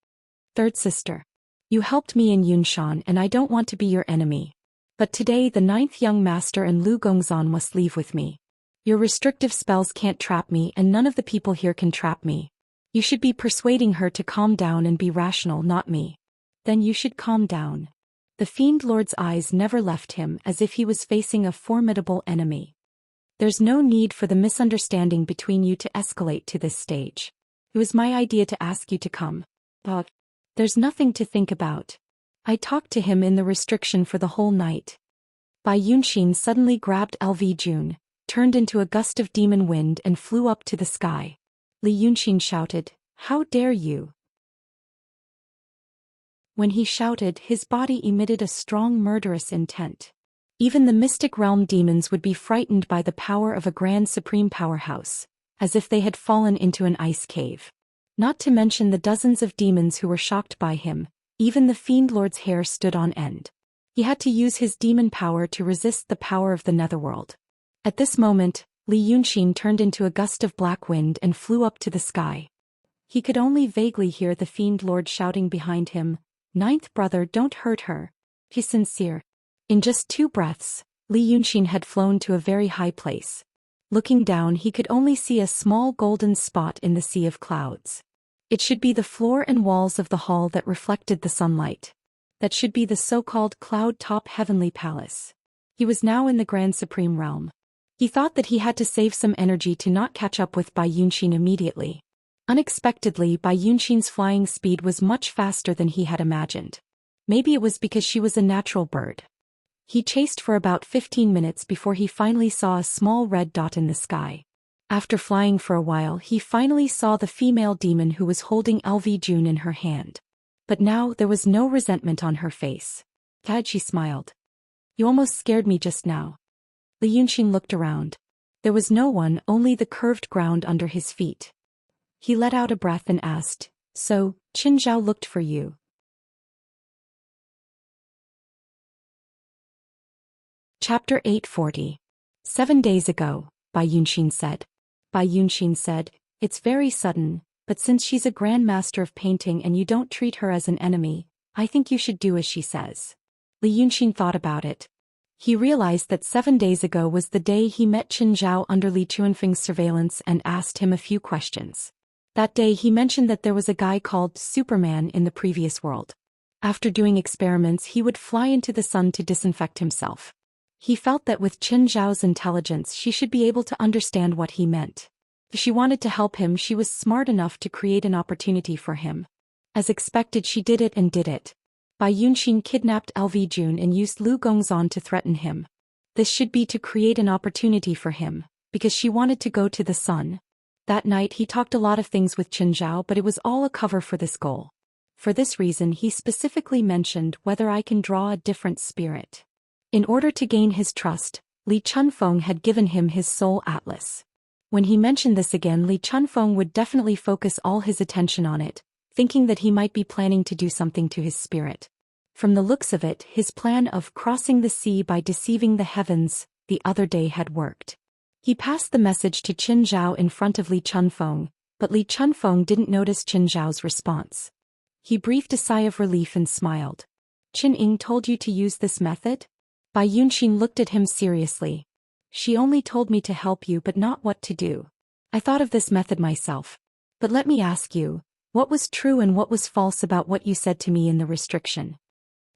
"Third sister. You helped me in Yunshan and I don't want to be your enemy. But today the ninth young master and Lu Gongzan must leave with me. Your restrictive spells can't trap me and none of the people here can trap me. You should be persuading her to calm down and be rational, not me. Then you should calm down." The Fiend Lord's eyes never left him, as if he was facing a formidable enemy. "There's no need for the misunderstanding between you to escalate to this stage. It was my idea to ask you to come. But there's nothing to think about. I talked to him in the restriction for the whole night." Bai Yunxin suddenly grabbed LV Jun, turned into a gust of demon wind and flew up to the sky. Li Yunxin shouted, "How dare you!" When he shouted, his body emitted a strong murderous intent. Even the mystic realm demons would be frightened by the power of a grand supreme powerhouse, as if they had fallen into an ice cave. Not to mention the dozens of demons who were shocked by him, even the Fiend Lord's hair stood on end. He had to use his demon power to resist the power of the netherworld. At this moment, Li Yunxin turned into a gust of black wind and flew up to the sky. He could only vaguely hear the Fiend Lord shouting behind him, "Ninth brother, don't hurt her. He's sincere." In just 2 breaths, Li Yunxin had flown to a very high place. Looking down, he could only see a small golden spot in the sea of clouds. It should be the floor and walls of the hall that reflected the sunlight. That should be the so-called cloud-top heavenly palace. He was now in the Grand Supreme Realm. He thought that he had to save some energy to not catch up with Bai Yunxin immediately. Unexpectedly, Bai Yunxin's flying speed was much faster than he had imagined. Maybe it was because she was a natural bird. He chased for about 15 minutes before he finally saw a small red dot in the sky. After flying for a while, he finally saw the female demon who was holding LV Jun in her hand. But now there was no resentment on her face. "Dad," she smiled. "You almost scared me just now." Li Yunxin looked around. There was no one, only the curved ground under his feet. He let out a breath and asked, "So, Qin Zhao looked for you?" Chapter 840. 7 days ago, Bai Yunxin said. Bai Yunxin said, "It's very sudden, but since she's a grand master of painting and you don't treat her as an enemy, I think you should do as she says." Li Yunxin thought about it. He realized that 7 days ago was the day he met Qin Zhao under Li Chuanfeng's surveillance and asked him a few questions. That day he mentioned that there was a guy called Superman in the previous world. After doing experiments, he would fly into the sun to disinfect himself. He felt that with Qin Zhao's intelligence she should be able to understand what he meant. If she wanted to help him, she was smart enough to create an opportunity for him. As expected, she did it and did it. Bai Yunxin kidnapped LV Jun and used Lu Gongzan to threaten him. This should be to create an opportunity for him, because she wanted to go to the sun. That night he talked a lot of things with Chen Zhao, but it was all a cover for this goal. For this reason he specifically mentioned whether I can draw a different spirit. In order to gain his trust, Li Chunfeng had given him his soul atlas. When he mentioned this again, Li Chunfeng would definitely focus all his attention on it, thinking that he might be planning to do something to his spirit. From the looks of it, his plan of crossing the sea by deceiving the heavens the other day had worked. He passed the message to Qin Zhao in front of Li Chunfeng, but Li Chunfeng didn't notice Qin Zhao's response. He breathed a sigh of relief and smiled. Qin Ying told you to use this method? Bai Yunxin looked at him seriously. She only told me to help you but not what to do. I thought of this method myself. But let me ask you, what was true and what was false about what you said to me in the restriction?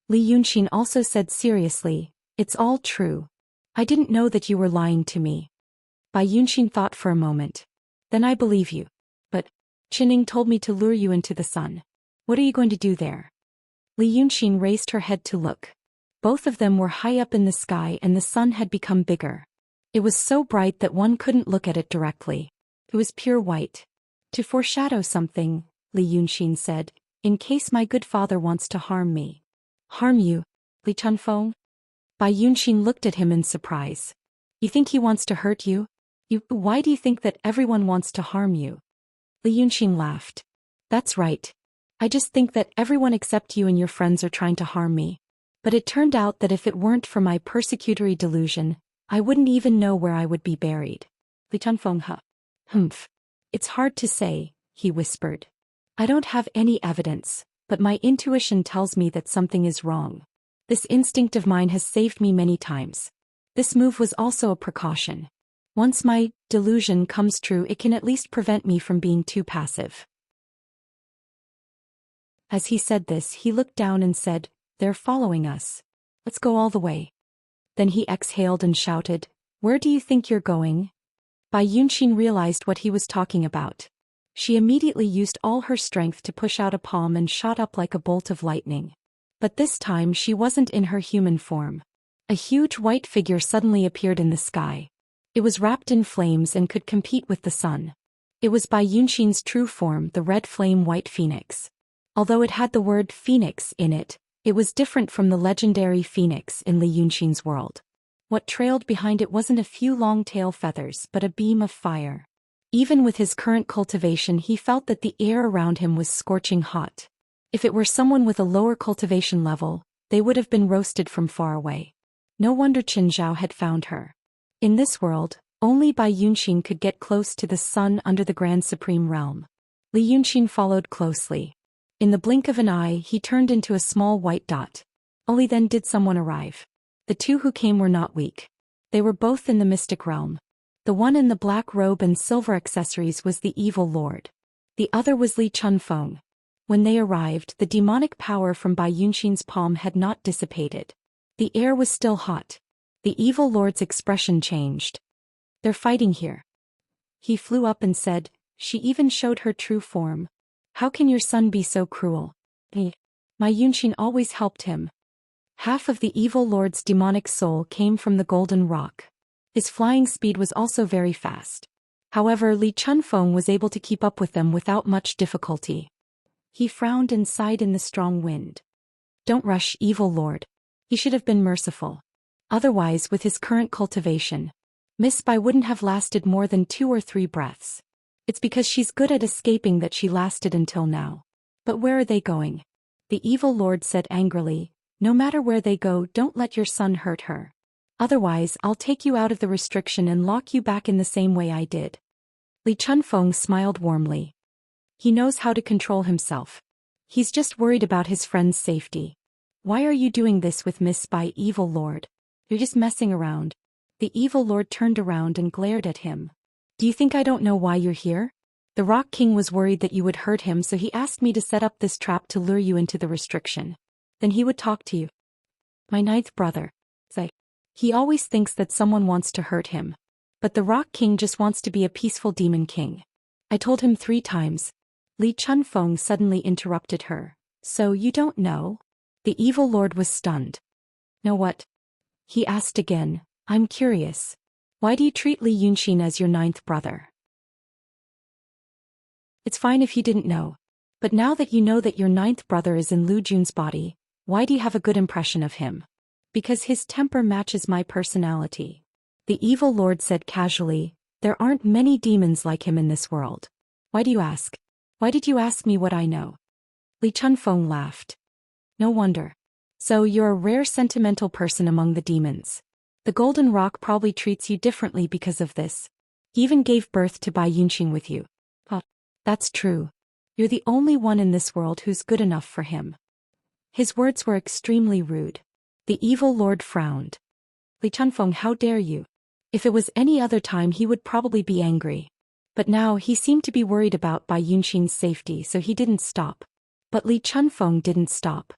Li Yunxin also said seriously, it's all true. I didn't know that you were lying to me. Bai Yunxin thought for a moment. Then I believe you. But Qin Ying told me to lure you into the sun. What are you going to do there? Li Yunxin raised her head to look. Both of them were high up in the sky and the sun had become bigger. It was so bright that one couldn't look at it directly. It was pure white. To foreshadow something, Li Yunxin said, in case my good father wants to harm me. Harm you, Li Chunfeng? Bai Yunxin looked at him in surprise. You think he wants to hurt you? Why do you think that everyone wants to harm you? Li Yunxin laughed. That's right. I just think that everyone except you and your friends are trying to harm me. But it turned out that if it weren't for my persecutory delusion, I wouldn't even know where I would be buried. Li Chunfeng Humph. It's hard to say, he whispered. I don't have any evidence, but my intuition tells me that something is wrong. This instinct of mine has saved me many times. This move was also a precaution. Once my delusion comes true, it can at least prevent me from being too passive. As he said this, he looked down and said, they're following us. Let's go all the way. Then he exhaled and shouted, where do you think you're going? Bai Yunxin realized what he was talking about. She immediately used all her strength to push out a palm and shot up like a bolt of lightning. But this time she wasn't in her human form. A huge white figure suddenly appeared in the sky. It was wrapped in flames and could compete with the sun. It was Bai Yunxin's true form, the red flame white phoenix. Although it had the word phoenix in it, it was different from the legendary phoenix in Li Yunxin's world. What trailed behind it wasn't a few long tail feathers but a beam of fire. Even with his current cultivation, he felt that the air around him was scorching hot. If it were someone with a lower cultivation level, they would have been roasted from far away. No wonder Qin Zhao had found her. In this world, only Bai Yunxin could get close to the sun under the Grand Supreme Realm. Li Yunxin followed closely. In the blink of an eye, he turned into a small white dot. Only then did someone arrive. The two who came were not weak. They were both in the mystic realm. The one in the black robe and silver accessories was the evil lord. The other was Li Chunfeng. When they arrived, the demonic power from Bai Yunxin's palm had not dissipated. The air was still hot. The evil lord's expression changed. They're fighting here. He flew up and said, she even showed her true form. How can your son be so cruel? Bai Yunxin always helped him. Half of the evil lord's demonic soul came from the golden rock. His flying speed was also very fast. However, Li Chunfeng was able to keep up with them without much difficulty. He frowned and sighed in the strong wind. Don't rush, evil lord. He should have been merciful. Otherwise, with his current cultivation, Miss Bai wouldn't have lasted more than 2 or 3 breaths. It's because she's good at escaping that she lasted until now. But where are they going? The evil lord said angrily, no matter where they go, don't let your son hurt her. Otherwise, I'll take you out of the restriction and lock you back in the same way I did. Li Chunfeng smiled warmly. He knows how to control himself. He's just worried about his friend's safety. Why are you doing this with Miss Bai, evil lord? You're just messing around. The evil lord turned around and glared at him. Do you think I don't know why you're here? The Rock King was worried that you would hurt him, so he asked me to set up this trap to lure you into the restriction. Then he would talk to you. My 9th brother. He always thinks that someone wants to hurt him. But the Rock King just wants to be a peaceful demon king. I told him 3 times. Li Chunfeng suddenly interrupted her. So you don't know? The evil lord was stunned. "No what?" he asked again. "I'm curious. Why do you treat Li Yunxin as your ninth brother?" "It's fine if you didn't know. But now that you know that your ninth brother is in Lu Jun's body, why do you have a good impression of him?" "Because his temper matches my personality," the evil lord said casually. "There aren't many demons like him in this world." "Why do you ask? Why did you ask me what I know?" Li Chunfeng laughed. "No wonder. So you're a rare sentimental person among the demons. The Golden Rock probably treats you differently because of this. He even gave birth to Bai Yunxing with you." "Oh, that's true. You're the only one in this world who's good enough for him." His words were extremely rude. The evil lord frowned. "Li Chunfeng, how dare you?" If it was any other time he would probably be angry. But now he seemed to be worried about Bai Yunxin's safety, so he didn't stop. But Li Chunfeng didn't stop.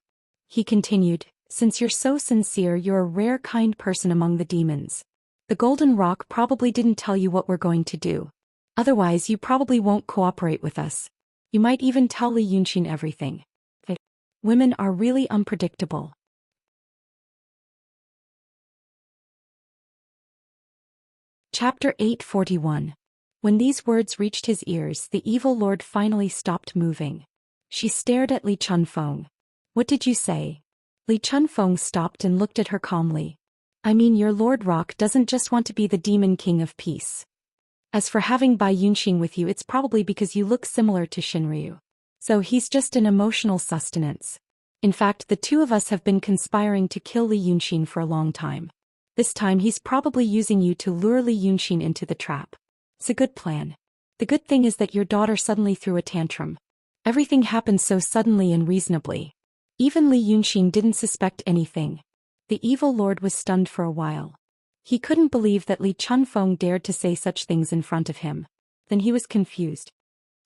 He continued, "Since you're so sincere, you're a rare kind person among the demons. The Golden Rock probably didn't tell you what we're going to do. Otherwise you probably won't cooperate with us. You might even tell Li Yunxin everything." Women are really unpredictable. Chapter 841. When these words reached his ears, the evil lord finally stopped moving. She stared at Li Chunfeng. "What did you say?" Li Chunfeng stopped and looked at her calmly. "I mean, your Lord Rock doesn't just want to be the demon king of peace. As for having Bai Yunxing with you, it's probably because you look similar to Shinryu. So he's just an emotional sustenance. In fact, the two of us have been conspiring to kill Li Yunxin for a long time. This time he's probably using you to lure Li Yunxin into the trap. It's a good plan. The good thing is that your daughter suddenly threw a tantrum. Everything happened so suddenly and reasonably. Even Li Yunxin didn't suspect anything." The evil lord was stunned for a while. He couldn't believe that Li Chunfeng dared to say such things in front of him. Then he was confused.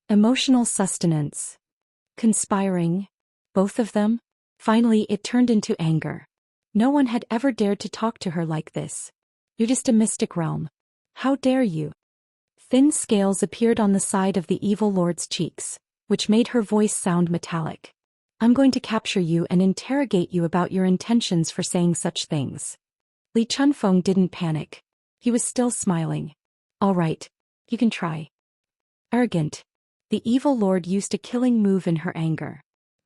Emotional sustenance. Conspiring. Both of them? Finally it turned into anger. No one had ever dared to talk to her like this. "You're just a mystic realm. How dare you?" Thin scales appeared on the side of the evil lord's cheeks, which made her voice sound metallic. "I'm going to capture you and interrogate you about your intentions for saying such things." Li Chunfeng didn't panic. He was still smiling. "All right. You can try." Arrogant. The evil lord used a killing move in her anger.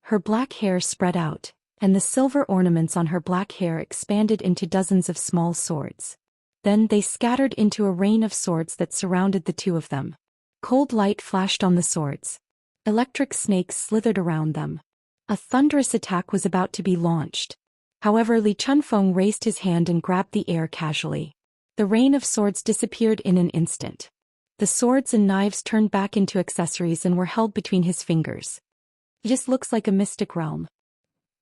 Her black hair spread out, and the silver ornaments on her black hair expanded into dozens of small swords. Then they scattered into a rain of swords that surrounded the two of them. Cold light flashed on the swords. Electric snakes slithered around them. A thunderous attack was about to be launched. However, Li Chunfeng raised his hand and grabbed the air casually. The rain of swords disappeared in an instant. The swords and knives turned back into accessories and were held between his fingers. "It just looks like a mystic realm."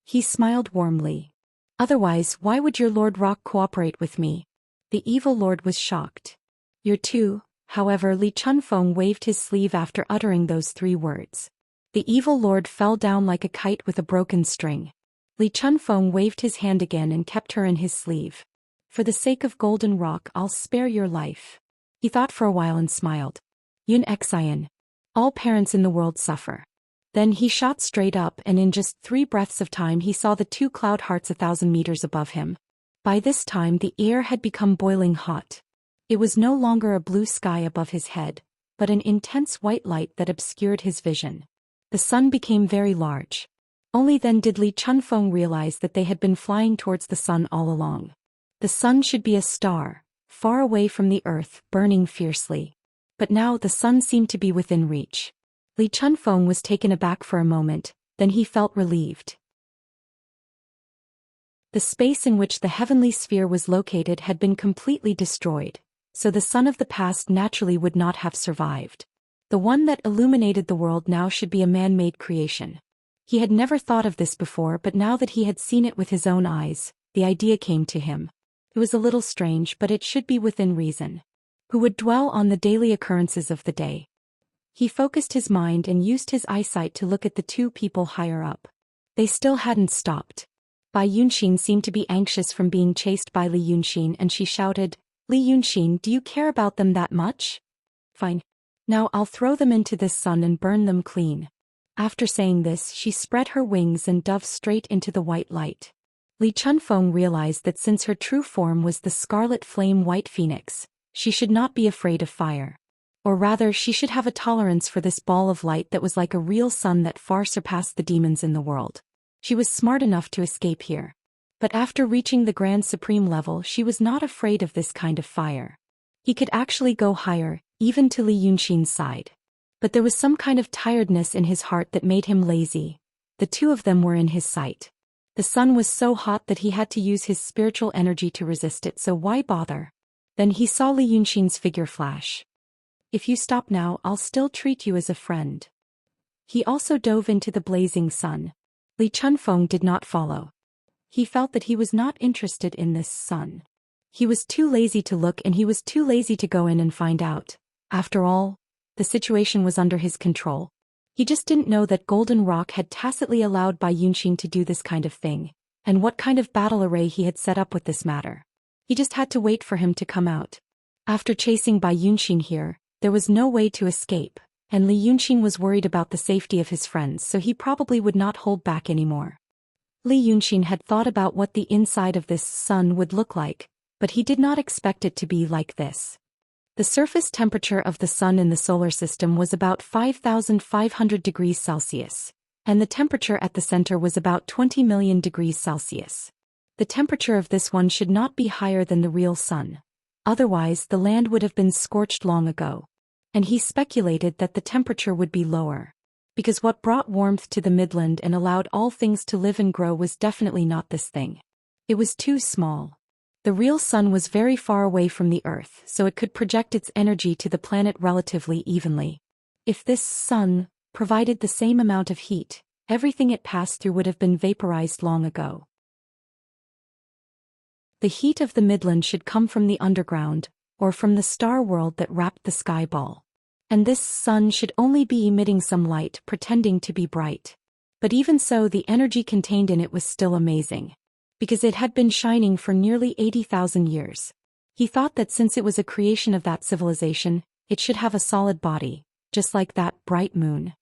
He smiled warmly. "Otherwise, why would your Lord Rock cooperate with me?" The evil lord was shocked. "You're too." However, Li Chunfeng waved his sleeve after uttering those 3 words. The evil lord fell down like a kite with a broken string. Li Chunfeng waved his hand again and kept her in his sleeve. "For the sake of Golden Rock, I'll spare your life." He thought for a while and smiled. "Yun Xian. All parents in the world suffer." Then he shot straight up, and in just 3 breaths of time he saw the 2 cloud hearts 1,000 meters above him. By this time the air had become boiling hot. It was no longer a blue sky above his head, but an intense white light that obscured his vision. The sun became very large. Only then did Li Chunfeng realize that they had been flying towards the sun all along. The sun should be a star, far away from the earth, burning fiercely. But now the sun seemed to be within reach. Li Chunfeng was taken aback for a moment, then he felt relieved. The space in which the heavenly sphere was located had been completely destroyed, so the sun of the past naturally would not have survived. The one that illuminated the world now should be a man-made creation. He had never thought of this before, but now that he had seen it with his own eyes, the idea came to him. It was a little strange, but it should be within reason. Who would dwell on the daily occurrences of the day? He focused his mind and used his eyesight to look at the 2 people higher up. They still hadn't stopped. Bai Yunxin seemed to be anxious from being chased by Li Yunxin, and she shouted, "Li Yunxin, do you care about them that much? Fine. Now I'll throw them into this sun and burn them clean." After saying this, she spread her wings and dove straight into the white light. Li Chunfeng realized that since her true form was the scarlet flame white phoenix, she should not be afraid of fire. Or rather, she should have a tolerance for this ball of light that was like a real sun that far surpassed the demons in the world. She was smart enough to escape here. But after reaching the Grand Supreme level, she was not afraid of this kind of fire. He could actually go higher, even to Li Yunxin's side. But there was some kind of tiredness in his heart that made him lazy. The two of them were in his sight. The sun was so hot that he had to use his spiritual energy to resist it, so why bother? Then he saw Li Yunxin's figure flash. If you stop now, I'll still treat you as a friend. He also dove into the blazing sun. Li Chunfeng did not follow. He felt that he was not interested in this sun. He was too lazy to look, and he was too lazy to go in and find out. After all, the situation was under his control. He just didn't know that Golden Rock had tacitly allowed Bai Yunxin to do this kind of thing, and what kind of battle array he had set up with this matter. He just had to wait for him to come out. After chasing Bai Yunxin here, there was no way to escape, and Li Yunxin was worried about the safety of his friends, so he probably would not hold back anymore. Li Yunxin had thought about what the inside of this sun would look like, but he did not expect it to be like this. The surface temperature of the sun in the solar system was about 5,500 degrees Celsius, and the temperature at the center was about 20 million degrees Celsius. The temperature of this one should not be higher than the real sun. Otherwise, the land would have been scorched long ago. And he speculated that the temperature would be lower. Because what brought warmth to the Midland and allowed all things to live and grow was definitely not this thing. It was too small. The real sun was very far away from the Earth, so it could project its energy to the planet relatively evenly. If this sun provided the same amount of heat, everything it passed through would have been vaporized long ago. The heat of the Midland should come from the underground, or from the star world that wrapped the sky ball. And this sun should only be emitting some light, pretending to be bright. But even so, the energy contained in it was still amazing. Because it had been shining for nearly 80,000 years. He thought that since it was a creation of that civilization, it should have a solid body, just like that bright moon.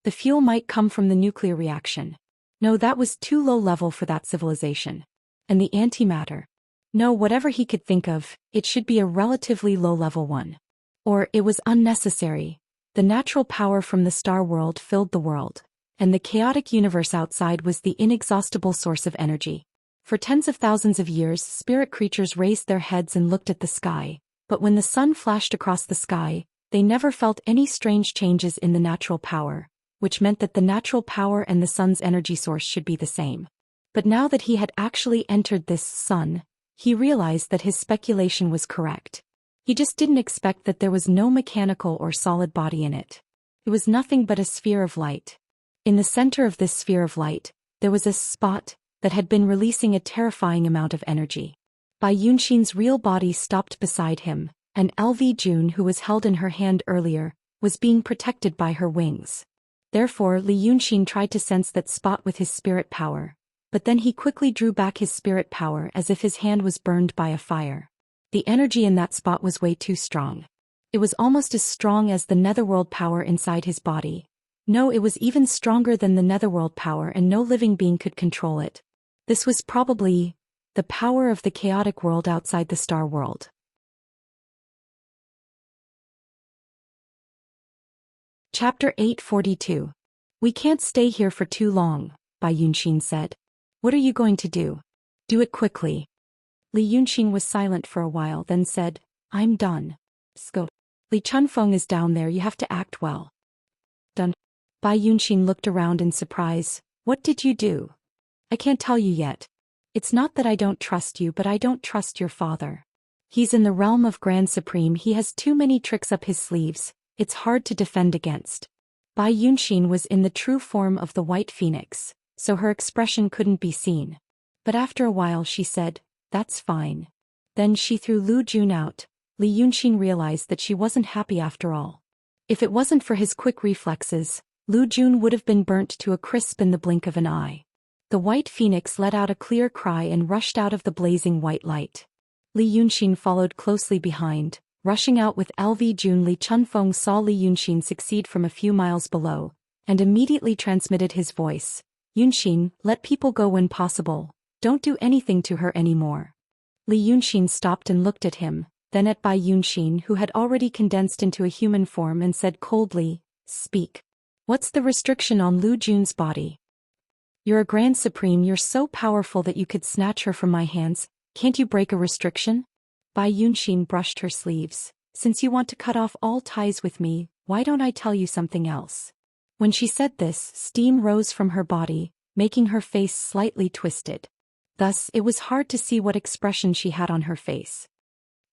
The fuel might come from the nuclear reaction. No, that was too low level for that civilization. And the antimatter. No, whatever he could think of, it should be a relatively low-level one. Or it was unnecessary. The natural power from the star world filled the world, and the chaotic universe outside was the inexhaustible source of energy. For tens of thousands of years, spirit creatures raised their heads and looked at the sky, but when the sun flashed across the sky, they never felt any strange changes in the natural power, which meant that the natural power and the sun's energy source should be the same. But now that he had actually entered this sun, he realized that his speculation was correct. He just didn't expect that there was no mechanical or solid body in it. It was nothing but a sphere of light. In the center of this sphere of light, there was a spot that had been releasing a terrifying amount of energy. Bai Yunxin's real body stopped beside him, and LV June, who was held in her hand earlier, was being protected by her wings. Therefore, Li Yunxin tried to sense that spot with his spirit power, but then he quickly drew back his spirit power as if his hand was burned by a fire. The energy in that spot was way too strong. It was almost as strong as the netherworld power inside his body. No, it was even stronger than the netherworld power, and no living being could control it. This was probably the power of the chaotic world outside the star world. Chapter 842. We can't stay here for too long, Bai Yunxin said. What are you going to do? Do it quickly. Li Yunxin was silent for a while, then said, I'm done. Go. Li Chunfeng is down there, you have to act well. Done. Bai Yunxin looked around in surprise. What did you do? I can't tell you yet. It's not that I don't trust you, but I don't trust your father. He's in the realm of Grand Supreme, he has too many tricks up his sleeves, it's hard to defend against. Bai Yunxin was in the true form of the White Phoenix, so her expression couldn't be seen. But after a while she said, that's fine. Then she threw Lu Jun out. Li Yunxin realized that she wasn't happy after all. If it wasn't for his quick reflexes, Lu Jun would have been burnt to a crisp in the blink of an eye. The White Phoenix let out a clear cry and rushed out of the blazing white light. Li Yunxin followed closely behind, rushing out with LV Jun. Li Chunfeng saw Li Yunxin succeed from a few miles below, and immediately transmitted his voice. Yunxin, let people go when possible. Don't do anything to her anymore. Li Yunxin stopped and looked at him, then at Bai Yunxin, who had already condensed into a human form, and said coldly, Speak. What's the restriction on Lu Jun's body? You're a Grand Supreme, you're so powerful that you could snatch her from my hands, can't you break a restriction? Bai Yunxin brushed her sleeves. Since you want to cut off all ties with me, why don't I tell you something else? When she said this, steam rose from her body, making her face slightly twisted. Thus, it was hard to see what expression she had on her face.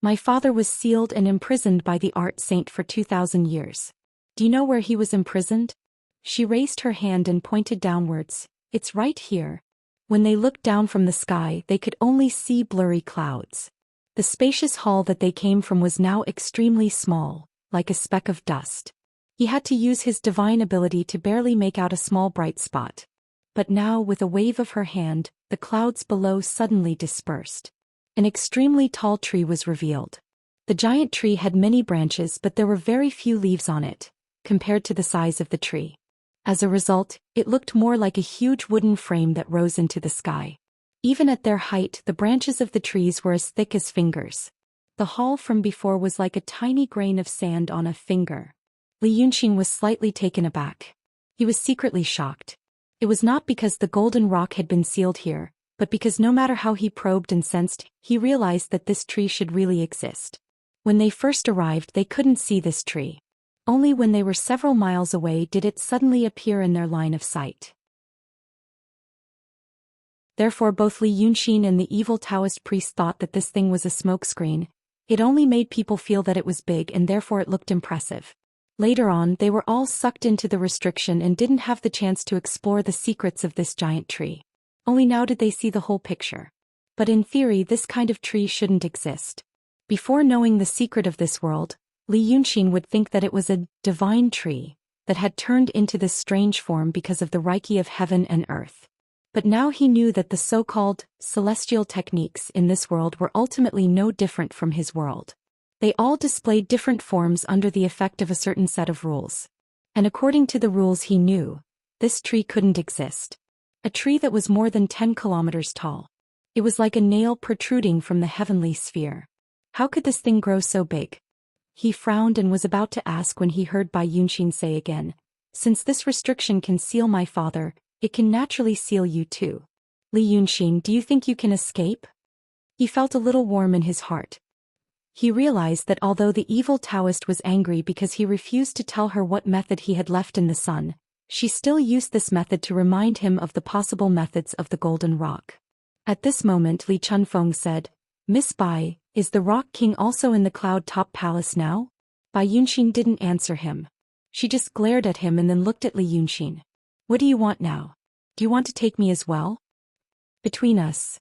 My father was sealed and imprisoned by the art saint for 2,000 years. Do you know where he was imprisoned? She raised her hand and pointed downwards. It's right here. When they looked down from the sky, they could only see blurry clouds. The spacious hall that they came from was now extremely small, like a speck of dust. He had to use his divine ability to barely make out a small bright spot. But now, with a wave of her hand, the clouds below suddenly dispersed. An extremely tall tree was revealed. The giant tree had many branches, but there were very few leaves on it, compared to the size of the tree. As a result, it looked more like a huge wooden frame that rose into the sky. Even at their height, the branches of the trees were as thick as fingers. The hall from before was like a tiny grain of sand on a finger. Li Yunxin was slightly taken aback. He was secretly shocked. It was not because the golden rock had been sealed here, but because no matter how he probed and sensed, he realized that this tree should really exist. When they first arrived, they couldn't see this tree. Only when they were several miles away did it suddenly appear in their line of sight. Therefore both Li Yunxin and the evil Taoist priest thought that this thing was a smokescreen. It only made people feel that it was big and therefore it looked impressive. Later on, they were all sucked into the restriction and didn't have the chance to explore the secrets of this giant tree. Only now did they see the whole picture. But in theory, this kind of tree shouldn't exist. Before knowing the secret of this world, Li Yunxin would think that it was a divine tree that had turned into this strange form because of the Reiki of heaven and earth. But now he knew that the so-called celestial techniques in this world were ultimately no different from his world. They all displayed different forms under the effect of a certain set of rules. And according to the rules he knew, this tree couldn't exist. A tree that was more than 10 kilometers tall. It was like a nail protruding from the heavenly sphere. How could this thing grow so big? He frowned and was about to ask when he heard Bai Yunxin say again, Since this restriction can seal my father, it can naturally seal you too. Li Yunxin, do you think you can escape? He felt a little warm in his heart. He realized that although the evil Taoist was angry because he refused to tell her what method he had left in the sun, she still used this method to remind him of the possible methods of the golden rock. At this moment Li Chunfeng said, Miss Bai, is the Rock King also in the cloud-top palace now? Bai Yunxin didn't answer him. She just glared at him and then looked at Li Yunxin. What do you want now? Do you want to take me as well? Between us.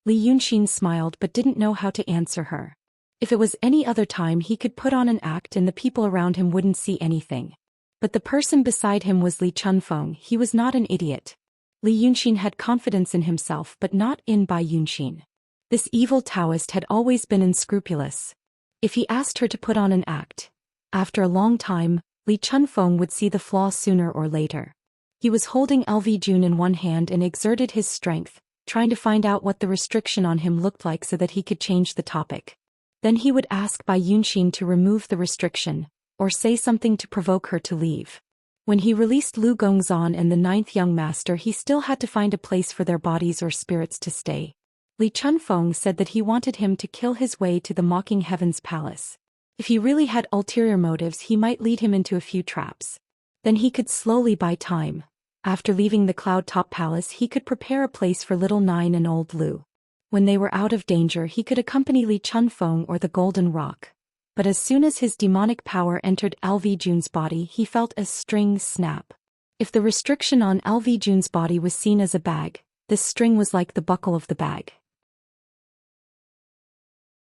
Li Yunxin smiled but didn't know how to answer her. If it was any other time he could put on an act and the people around him wouldn't see anything. But the person beside him was Li Chunfeng. He was not an idiot. Li Yunxin had confidence in himself but not in Bai Yunxin. This evil Taoist had always been unscrupulous. If he asked her to put on an act, after a long time, Li Chunfeng would see the flaw sooner or later. He was holding LV Jun in one hand and exerted his strength, trying to find out what the restriction on him looked like so that he could change the topic. Then he would ask Bai Yunxin to remove the restriction, or say something to provoke her to leave. When he released Lu Gongzan and the 9th young master, he still had to find a place for their bodies or spirits to stay. Li Chunfeng said that he wanted him to kill his way to the Mocking Heaven's palace. If he really had ulterior motives, he might lead him into a few traps. Then he could slowly buy time. After leaving the cloud-top palace, he could prepare a place for little Nine and old Lu. When they were out of danger, he could accompany Li Chunfeng or the Golden Rock. But as soon as his demonic power entered LV Jun's body, he felt a string snap. If the restriction on LV Jun's body was seen as a bag, this string was like the buckle of the bag.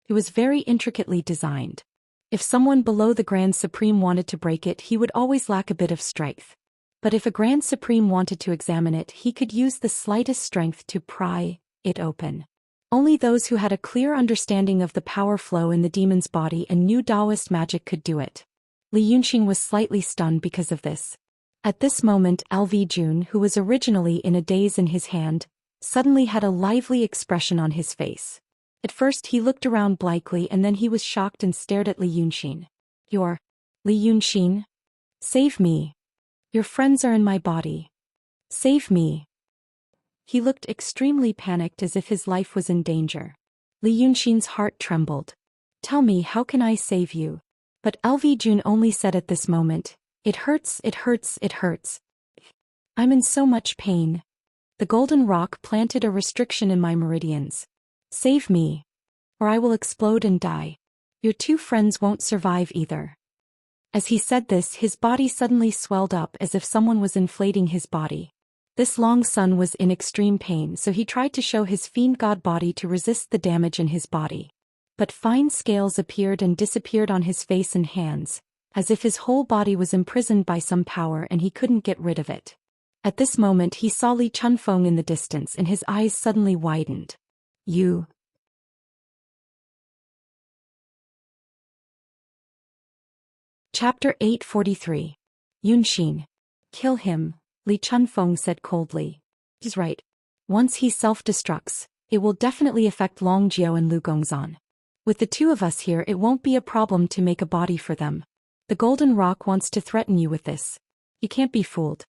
It was very intricately designed. If someone below the Grand Supreme wanted to break it, he would always lack a bit of strength. But if a Grand Supreme wanted to examine it, he could use the slightest strength to pry it open. Only those who had a clear understanding of the power flow in the demon's body and knew Taoist magic could do it. Li Yunxin was slightly stunned because of this. At this moment LV Jun, who was originally in a daze in his hand, suddenly had a lively expression on his face. At first he looked around blankly and then he was shocked and stared at Li Yunxin. You're... Li Yunxin? Save me. Your friends are in my body. Save me. He looked extremely panicked as if his life was in danger. Li Yunxin's heart trembled. Tell me, how can I save you? But LV Jun only said at this moment, it hurts, it hurts, it hurts. I'm in so much pain. The golden rock planted a restriction in my meridians. Save me. Or I will explode and die. Your two friends won't survive either. As he said this, his body suddenly swelled up as if someone was inflating his body. This Long Sun was in extreme pain, so he tried to show his fiend god body to resist the damage in his body. But fine scales appeared and disappeared on his face and hands, as if his whole body was imprisoned by some power and he couldn't get rid of it. At this moment he saw Li Chunfeng in the distance and his eyes suddenly widened. You... Chapter 843. Yunxin. Kill him, Li Chunfeng said coldly. He's right. Once he self-destructs, it will definitely affect Long Jiao and Lu Gongzan. With the two of us here, it won't be a problem to make a body for them. The Golden Rock wants to threaten you with this. You can't be fooled.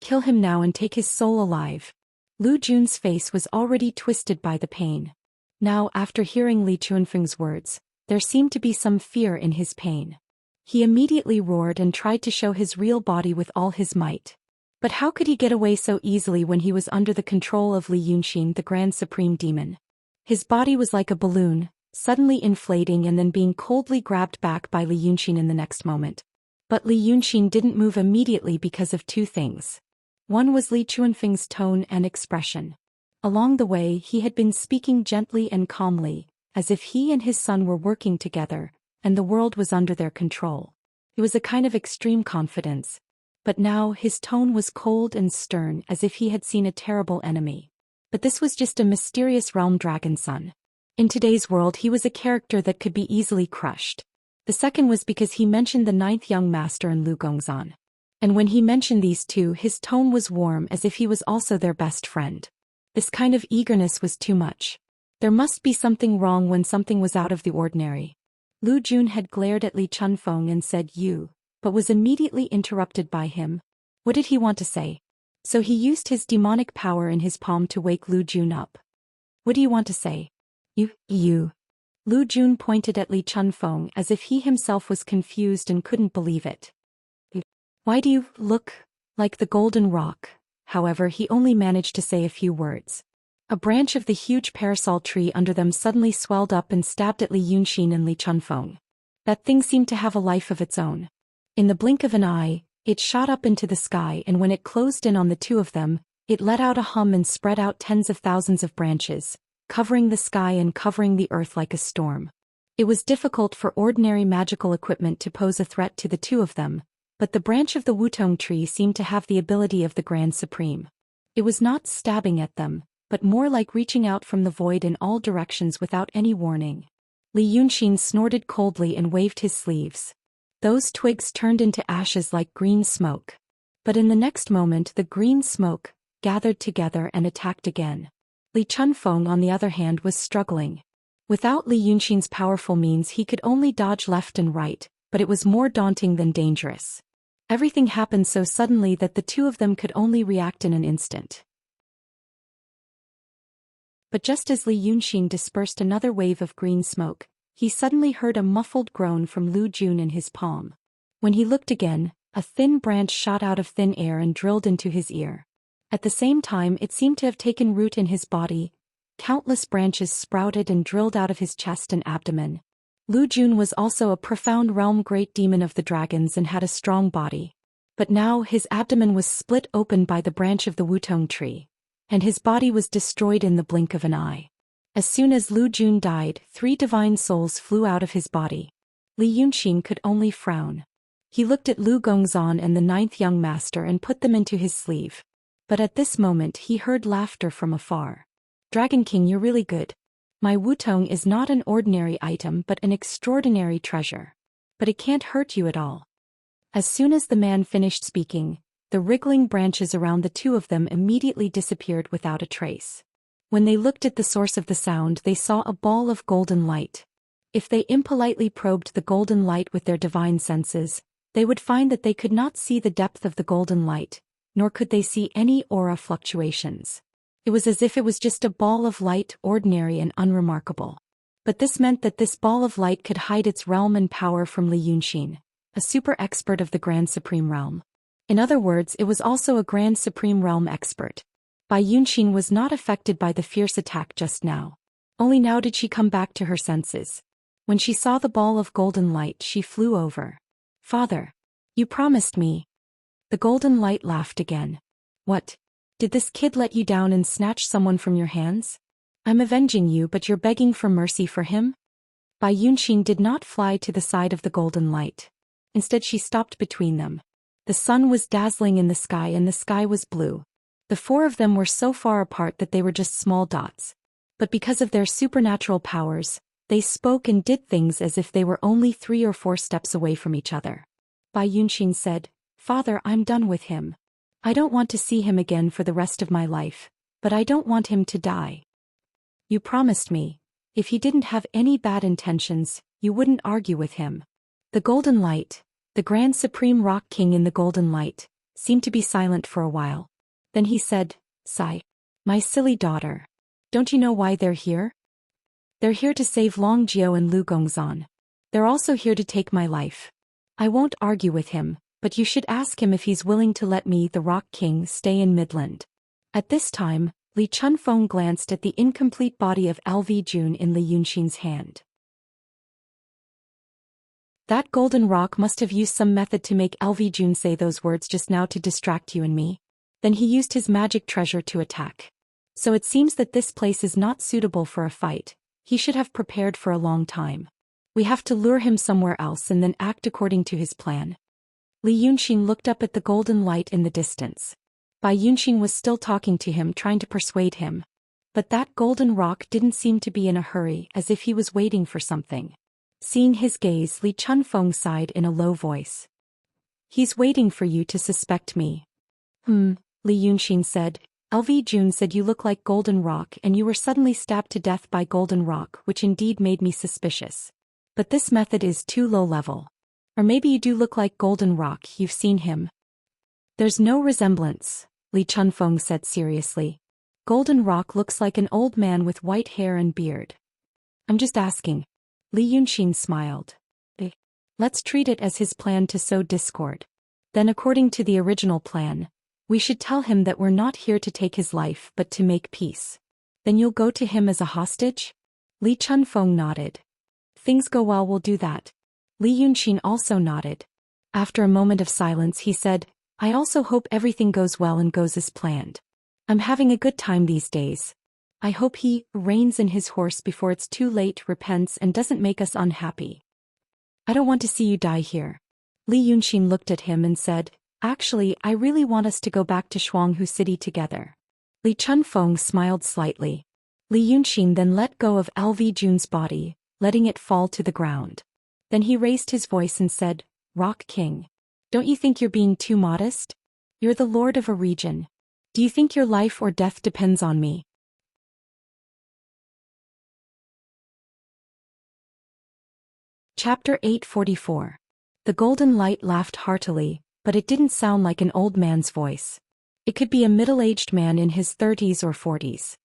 Kill him now and take his soul alive. Lu Jun's face was already twisted by the pain. Now, after hearing Li Chunfeng's words, there seemed to be some fear in his pain. He immediately roared and tried to show his real body with all his might. But how could he get away so easily when he was under the control of Li Yunxin, the Grand Supreme Demon? His body was like a balloon, suddenly inflating and then being coldly grabbed back by Li Yunxin in the next moment. But Li Yunxin didn't move immediately because of two things. One was Li Chunfeng's tone and expression. Along the way he had been speaking gently and calmly, as if he and his son were working together, and the world was under their control. It was a kind of extreme confidence. But now his tone was cold and stern as if he had seen a terrible enemy. But this was just a mysterious realm dragon son. In today's world he was a character that could be easily crushed. The second was because he mentioned the ninth young master and Lu Gongzan. And when he mentioned these two, his tone was warm as if he was also their best friend. This kind of eagerness was too much. There must be something wrong when something was out of the ordinary. Lu Jun had glared at Li Chunfeng and said you, but was immediately interrupted by him. What did he want to say? So he used his demonic power in his palm to wake Lu Jun up. What do you want to say? You. Lu Jun pointed at Li Chunfeng as if he himself was confused and couldn't believe it. Why do you look like the golden rock? However, he only managed to say a few words. A branch of the huge parasol tree under them suddenly swelled up and stabbed at Li Yunxin and Li Chunfeng. That thing seemed to have a life of its own. In the blink of an eye, it shot up into the sky, and when it closed in on the two of them, it let out a hum and spread out tens of thousands of branches, covering the sky and covering the earth like a storm. It was difficult for ordinary magical equipment to pose a threat to the two of them, but the branch of the Wutong tree seemed to have the ability of the Grand Supreme. It was not stabbing at them, but more like reaching out from the void in all directions without any warning. Li Yunxin snorted coldly and waved his sleeves. Those twigs turned into ashes like green smoke. But in the next moment the green smoke gathered together and attacked again. Li Chunfeng, on the other hand, was struggling. Without Li Yunxin's powerful means he could only dodge left and right, but it was more daunting than dangerous. Everything happened so suddenly that the two of them could only react in an instant. But just as Li Yunxin dispersed another wave of green smoke, he suddenly heard a muffled groan from Lu Jun in his palm. When he looked again, a thin branch shot out of thin air and drilled into his ear. At the same time, it seemed to have taken root in his body. Countless branches sprouted and drilled out of his chest and abdomen. Lu Jun was also a profound realm great demon of the dragons and had a strong body. But now his abdomen was split open by the branch of the Wutong tree, and his body was destroyed in the blink of an eye. As soon as Lu Jun died, 3 divine souls flew out of his body. Li Yunxin could only frown. He looked at Lu Gongzan and the 9th young master and put them into his sleeve. But at this moment he heard laughter from afar. Dragon King, you're really good. My Wutong is not an ordinary item but an extraordinary treasure. But it can't hurt you at all. As soon as the man finished speaking, the wriggling branches around the two of them immediately disappeared without a trace. When they looked at the source of the sound, they saw a ball of golden light. If they impolitely probed the golden light with their divine senses, they would find that they could not see the depth of the golden light, nor could they see any aura fluctuations. It was as if it was just a ball of light, ordinary and unremarkable. But this meant that this ball of light could hide its realm and power from Li Yunxin, a super expert of the Grand Supreme Realm. In other words, it was also a Grand Supreme Realm expert. Bai Yunxin was not affected by the fierce attack just now. Only now did she come back to her senses. When she saw the ball of golden light, she flew over. "Father, you promised me." The golden light laughed again. "What? Did this kid let you down and snatch someone from your hands? I'm avenging you, but you're begging for mercy for him?" Bai Yunxin did not fly to the side of the golden light. Instead, she stopped between them. The sun was dazzling in the sky and the sky was blue. The four of them were so far apart that they were just small dots. But because of their supernatural powers, they spoke and did things as if they were only 3 or 4 steps away from each other. Bai Yunxin said, "Father, I'm done with him. I don't want to see him again for the rest of my life, but I don't want him to die. You promised me, if he didn't have any bad intentions, you wouldn't argue with him." The golden light, the Grand Supreme Rock King in the golden light, seemed to be silent for a while. Then he said, "Sigh. My silly daughter. Don't you know why they're here? They're here to save Long Jiao and Lu Gongzan. They're also here to take my life. I won't argue with him, but you should ask him if he's willing to let me, the Rock King, stay in Midland." At this time, Li Chunfeng glanced at the incomplete body of LV Jun in Li Yunxin's hand. That golden rock must have used some method to make LV Jun say those words just now to distract you and me. Then he used his magic treasure to attack. So it seems that this place is not suitable for a fight. He should have prepared for a long time. We have to lure him somewhere else and then act according to his plan. Li Yunxin looked up at the golden light in the distance. Bai Yunxin was still talking to him, trying to persuade him. But that golden rock didn't seem to be in a hurry, as if he was waiting for something. Seeing his gaze, Li Chunfeng sighed in a low voice. "He's waiting for you to suspect me." Li Yunxin said. "LV Jun said you look like Golden Rock and you were suddenly stabbed to death by Golden Rock, which indeed made me suspicious. But this method is too low level. Or maybe you do look like Golden Rock, you've seen him." "There's no resemblance," Li Chunfeng said seriously. "Golden Rock looks like an old man with white hair and beard. I'm just asking." Li Yunxin smiled. "Let's treat it as his plan to sow discord. Then according to the original plan, we should tell him that we're not here to take his life but to make peace. Then you'll go to him as a hostage?" Li Chunfeng nodded. "Things go well, we'll do that." Li Yunxin also nodded. After a moment of silence he said, "I also hope everything goes well and goes as planned. I'm having a good time these days. I hope he reins in his horse before it's too late, repents and doesn't make us unhappy. I don't want to see you die here." Li Yunxin looked at him and said, "Actually, I really want us to go back to Shuanghu City together." Li Chunfeng smiled slightly. Li Yunxin then let go of LV Jun's body, letting it fall to the ground. Then he raised his voice and said, "Rock King, don't you think you're being too modest? You're the lord of a region. Do you think your life or death depends on me?" Chapter 844. The golden light laughed heartily, but it didn't sound like an old man's voice. It could be a middle-aged man in his 30s or 40s.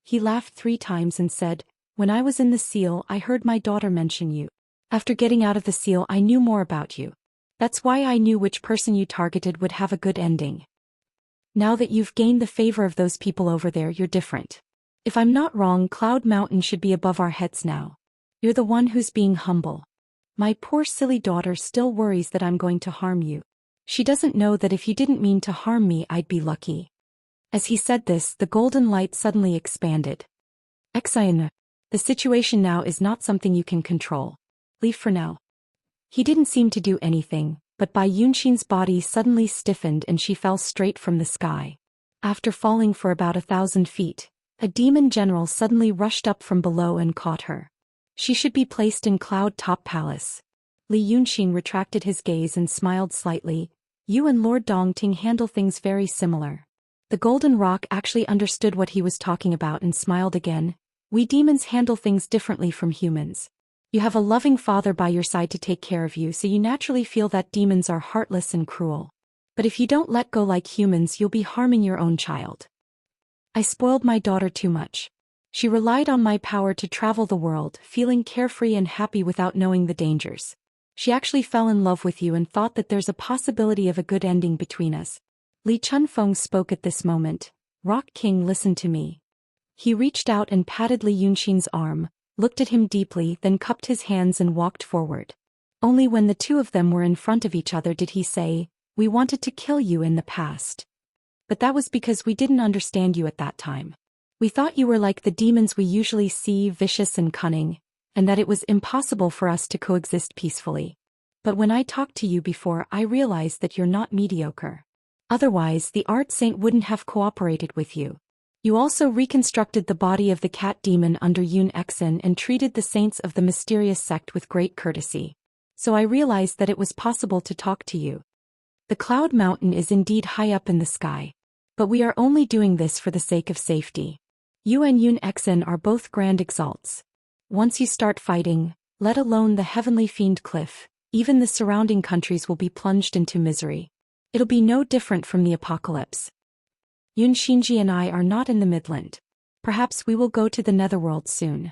He laughed 3 times and said, "When I was in the seal, I heard my daughter mention you. After getting out of the seal, I knew more about you. That's why I knew which person you targeted would have a good ending. Now that you've gained the favor of those people over there, you're different. If I'm not wrong, Cloud Mountain should be above our heads now. You're the one who's being humble. My poor silly daughter still worries that I'm going to harm you. She doesn't know that if you didn't mean to harm me, I'd be lucky." As he said this, the golden light suddenly expanded. "Xianxia, the situation now is not something you can control. Leave for now." He didn't seem to do anything, but Bai Yunxin's body suddenly stiffened and she fell straight from the sky. After falling for about 1,000 feet, a demon general suddenly rushed up from below and caught her. She should be placed in Cloud Top Palace. Li Yunxin retracted his gaze and smiled slightly. You and Lord Dongting handle things very similar. The Golden Rock actually understood what he was talking about and smiled again. We demons handle things differently from humans. You have a loving father by your side to take care of you, so you naturally feel that demons are heartless and cruel. But if you don't let go like humans, you'll be harming your own child. I spoiled my daughter too much. She relied on my power to travel the world, feeling carefree and happy without knowing the dangers. She actually fell in love with you and thought that there's a possibility of a good ending between us. Li Chunfeng spoke at this moment. Rock King listened to me. He reached out and patted Li Yunxin's arm, looked at him deeply, then cupped his hands and walked forward. Only when the two of them were in front of each other did he say, "We wanted to kill you in the past. But that was because we didn't understand you at that time. We thought you were like the demons we usually see, vicious and cunning, and that it was impossible for us to coexist peacefully. But when I talked to you before, I realized that you're not mediocre. Otherwise, the Art Saint wouldn't have cooperated with you. You also reconstructed the body of the cat demon under Yun Exen and treated the saints of the mysterious sect with great courtesy. So I realized that it was possible to talk to you. The Cloud Mountain is indeed high up in the sky. But we are only doing this for the sake of safety. You and Yun Exen are both grand exalts. Once you start fighting, let alone the heavenly fiend cliff, even the surrounding countries will be plunged into misery. It'll be no different from the apocalypse. Yun Xinji and I are not in the Midland. Perhaps we will go to the Netherworld soon.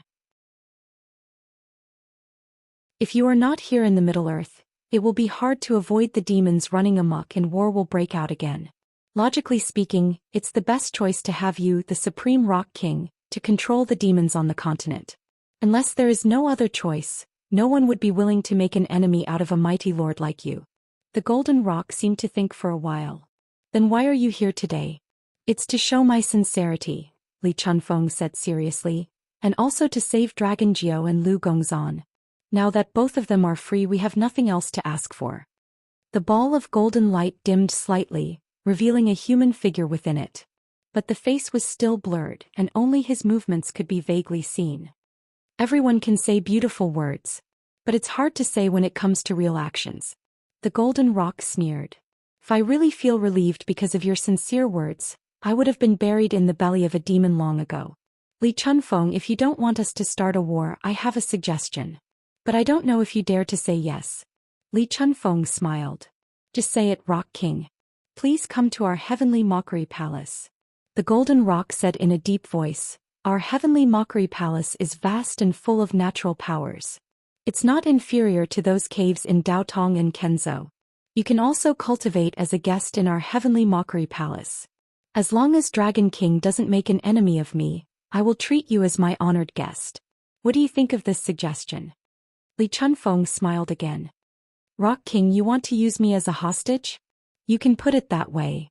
If you are not here in the Middle-earth, it will be hard to avoid the demons running amok and war will break out again. Logically speaking, it's the best choice to have you, the Supreme Rock King, to control the demons on the continent. Unless there is no other choice, no one would be willing to make an enemy out of a mighty lord like you." The Golden Rock seemed to think for a while. "Then why are you here today?" "It's to show my sincerity," Li Chunfeng said seriously, "and also to save Dragon Jiao and Lu Gongzan. Now that both of them are free, we have nothing else to ask for." The ball of golden light dimmed slightly, revealing a human figure within it. But the face was still blurred, and only his movements could be vaguely seen. Everyone can say beautiful words, but it's hard to say when it comes to real actions. The Golden Rock sneered. "If I really feel relieved because of your sincere words, I would have been buried in the belly of a demon long ago. Li Chunfeng, if you don't want us to start a war, I have a suggestion. But I don't know if you dare to say yes." Li Chunfeng smiled. "Just say it, Rock King. Please come to our heavenly mockery palace." The Golden Rock said in a deep voice, "Our heavenly mockery palace is vast and full of natural powers. It's not inferior to those caves in Daotong and Kenzhou. You can also cultivate as a guest in our heavenly mockery palace. As long as Dragon King doesn't make an enemy of me, I will treat you as my honored guest. What do you think of this suggestion?" Li Chunfeng smiled again. "Rock King, you want to use me as a hostage? You can put it that way."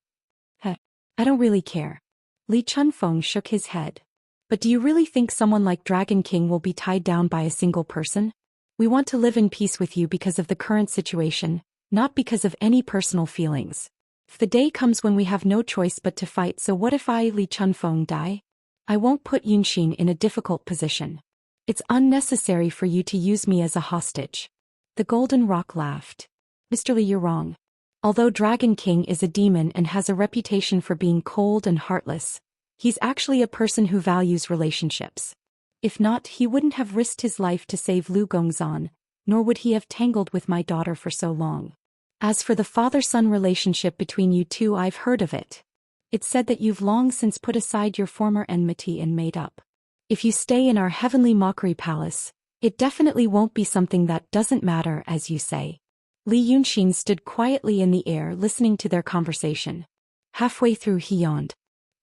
I don't really care." Li Chunfeng shook his head. "But do you really think someone like Dragon King will be tied down by a single person? We want to live in peace with you because of the current situation, not because of any personal feelings. If the day comes when we have no choice but to fight, so what if I, Li Chunfeng, die? I won't put Yunxin in a difficult position. It's unnecessary for you to use me as a hostage." The Golden Rock laughed. "Mr. Li, you're wrong. Although Dragon King is a demon and has a reputation for being cold and heartless, he's actually a person who values relationships. If not, he wouldn't have risked his life to save Lu Gongzan, nor would he have tangled with my daughter for so long. As for the father-son relationship between you two, I've heard of it. It's said that you've long since put aside your former enmity and made up. If you stay in our heavenly mockery palace, it definitely won't be something that doesn't matter, as you say." Li Yunxin stood quietly in the air listening to their conversation. Halfway through he yawned.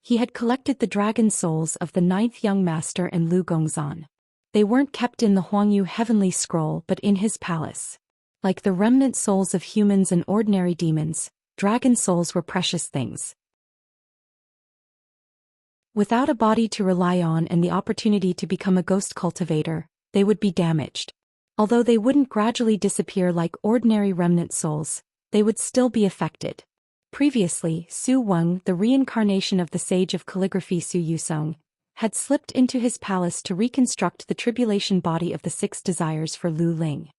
He had collected the dragon souls of the 9th young master and Lu Gongzan. They weren't kept in the Huangyu heavenly scroll but in his palace. Like the remnant souls of humans and ordinary demons, dragon souls were precious things. Without a body to rely on and the opportunity to become a ghost cultivator, they would be damaged. Although they wouldn't gradually disappear like ordinary remnant souls, they would still be affected. Previously, Su Weng, the reincarnation of the sage of calligraphy Su Yusong, had slipped into his palace to reconstruct the tribulation body of the 6 desires for Lu Ling.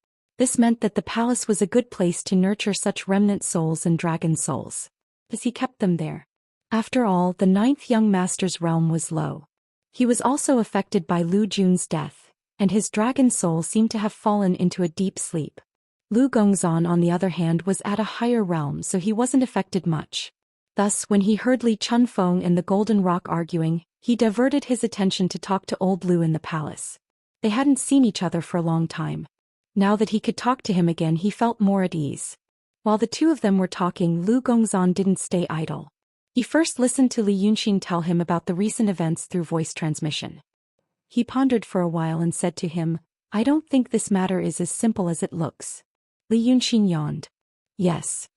This meant that the palace was a good place to nurture such remnant souls and dragon souls, as he kept them there. After all, the ninth young master's realm was low. He was also affected by Lu Jun's death, and his dragon soul seemed to have fallen into a deep sleep. Lu Gongzan, on the other hand, was at a higher realm, so he wasn't affected much. Thus, when he heard Li Chunfeng and the Golden Rock arguing, he diverted his attention to talk to old Lu in the palace. They hadn't seen each other for a long time. Now that he could talk to him again, he felt more at ease. While the two of them were talking, Lu Gongzan didn't stay idle. He first listened to Li Yunxin tell him about the recent events through voice transmission. He pondered for a while and said to him, "I don't think this matter is as simple as it looks." Li Yunxin yawned. Yes.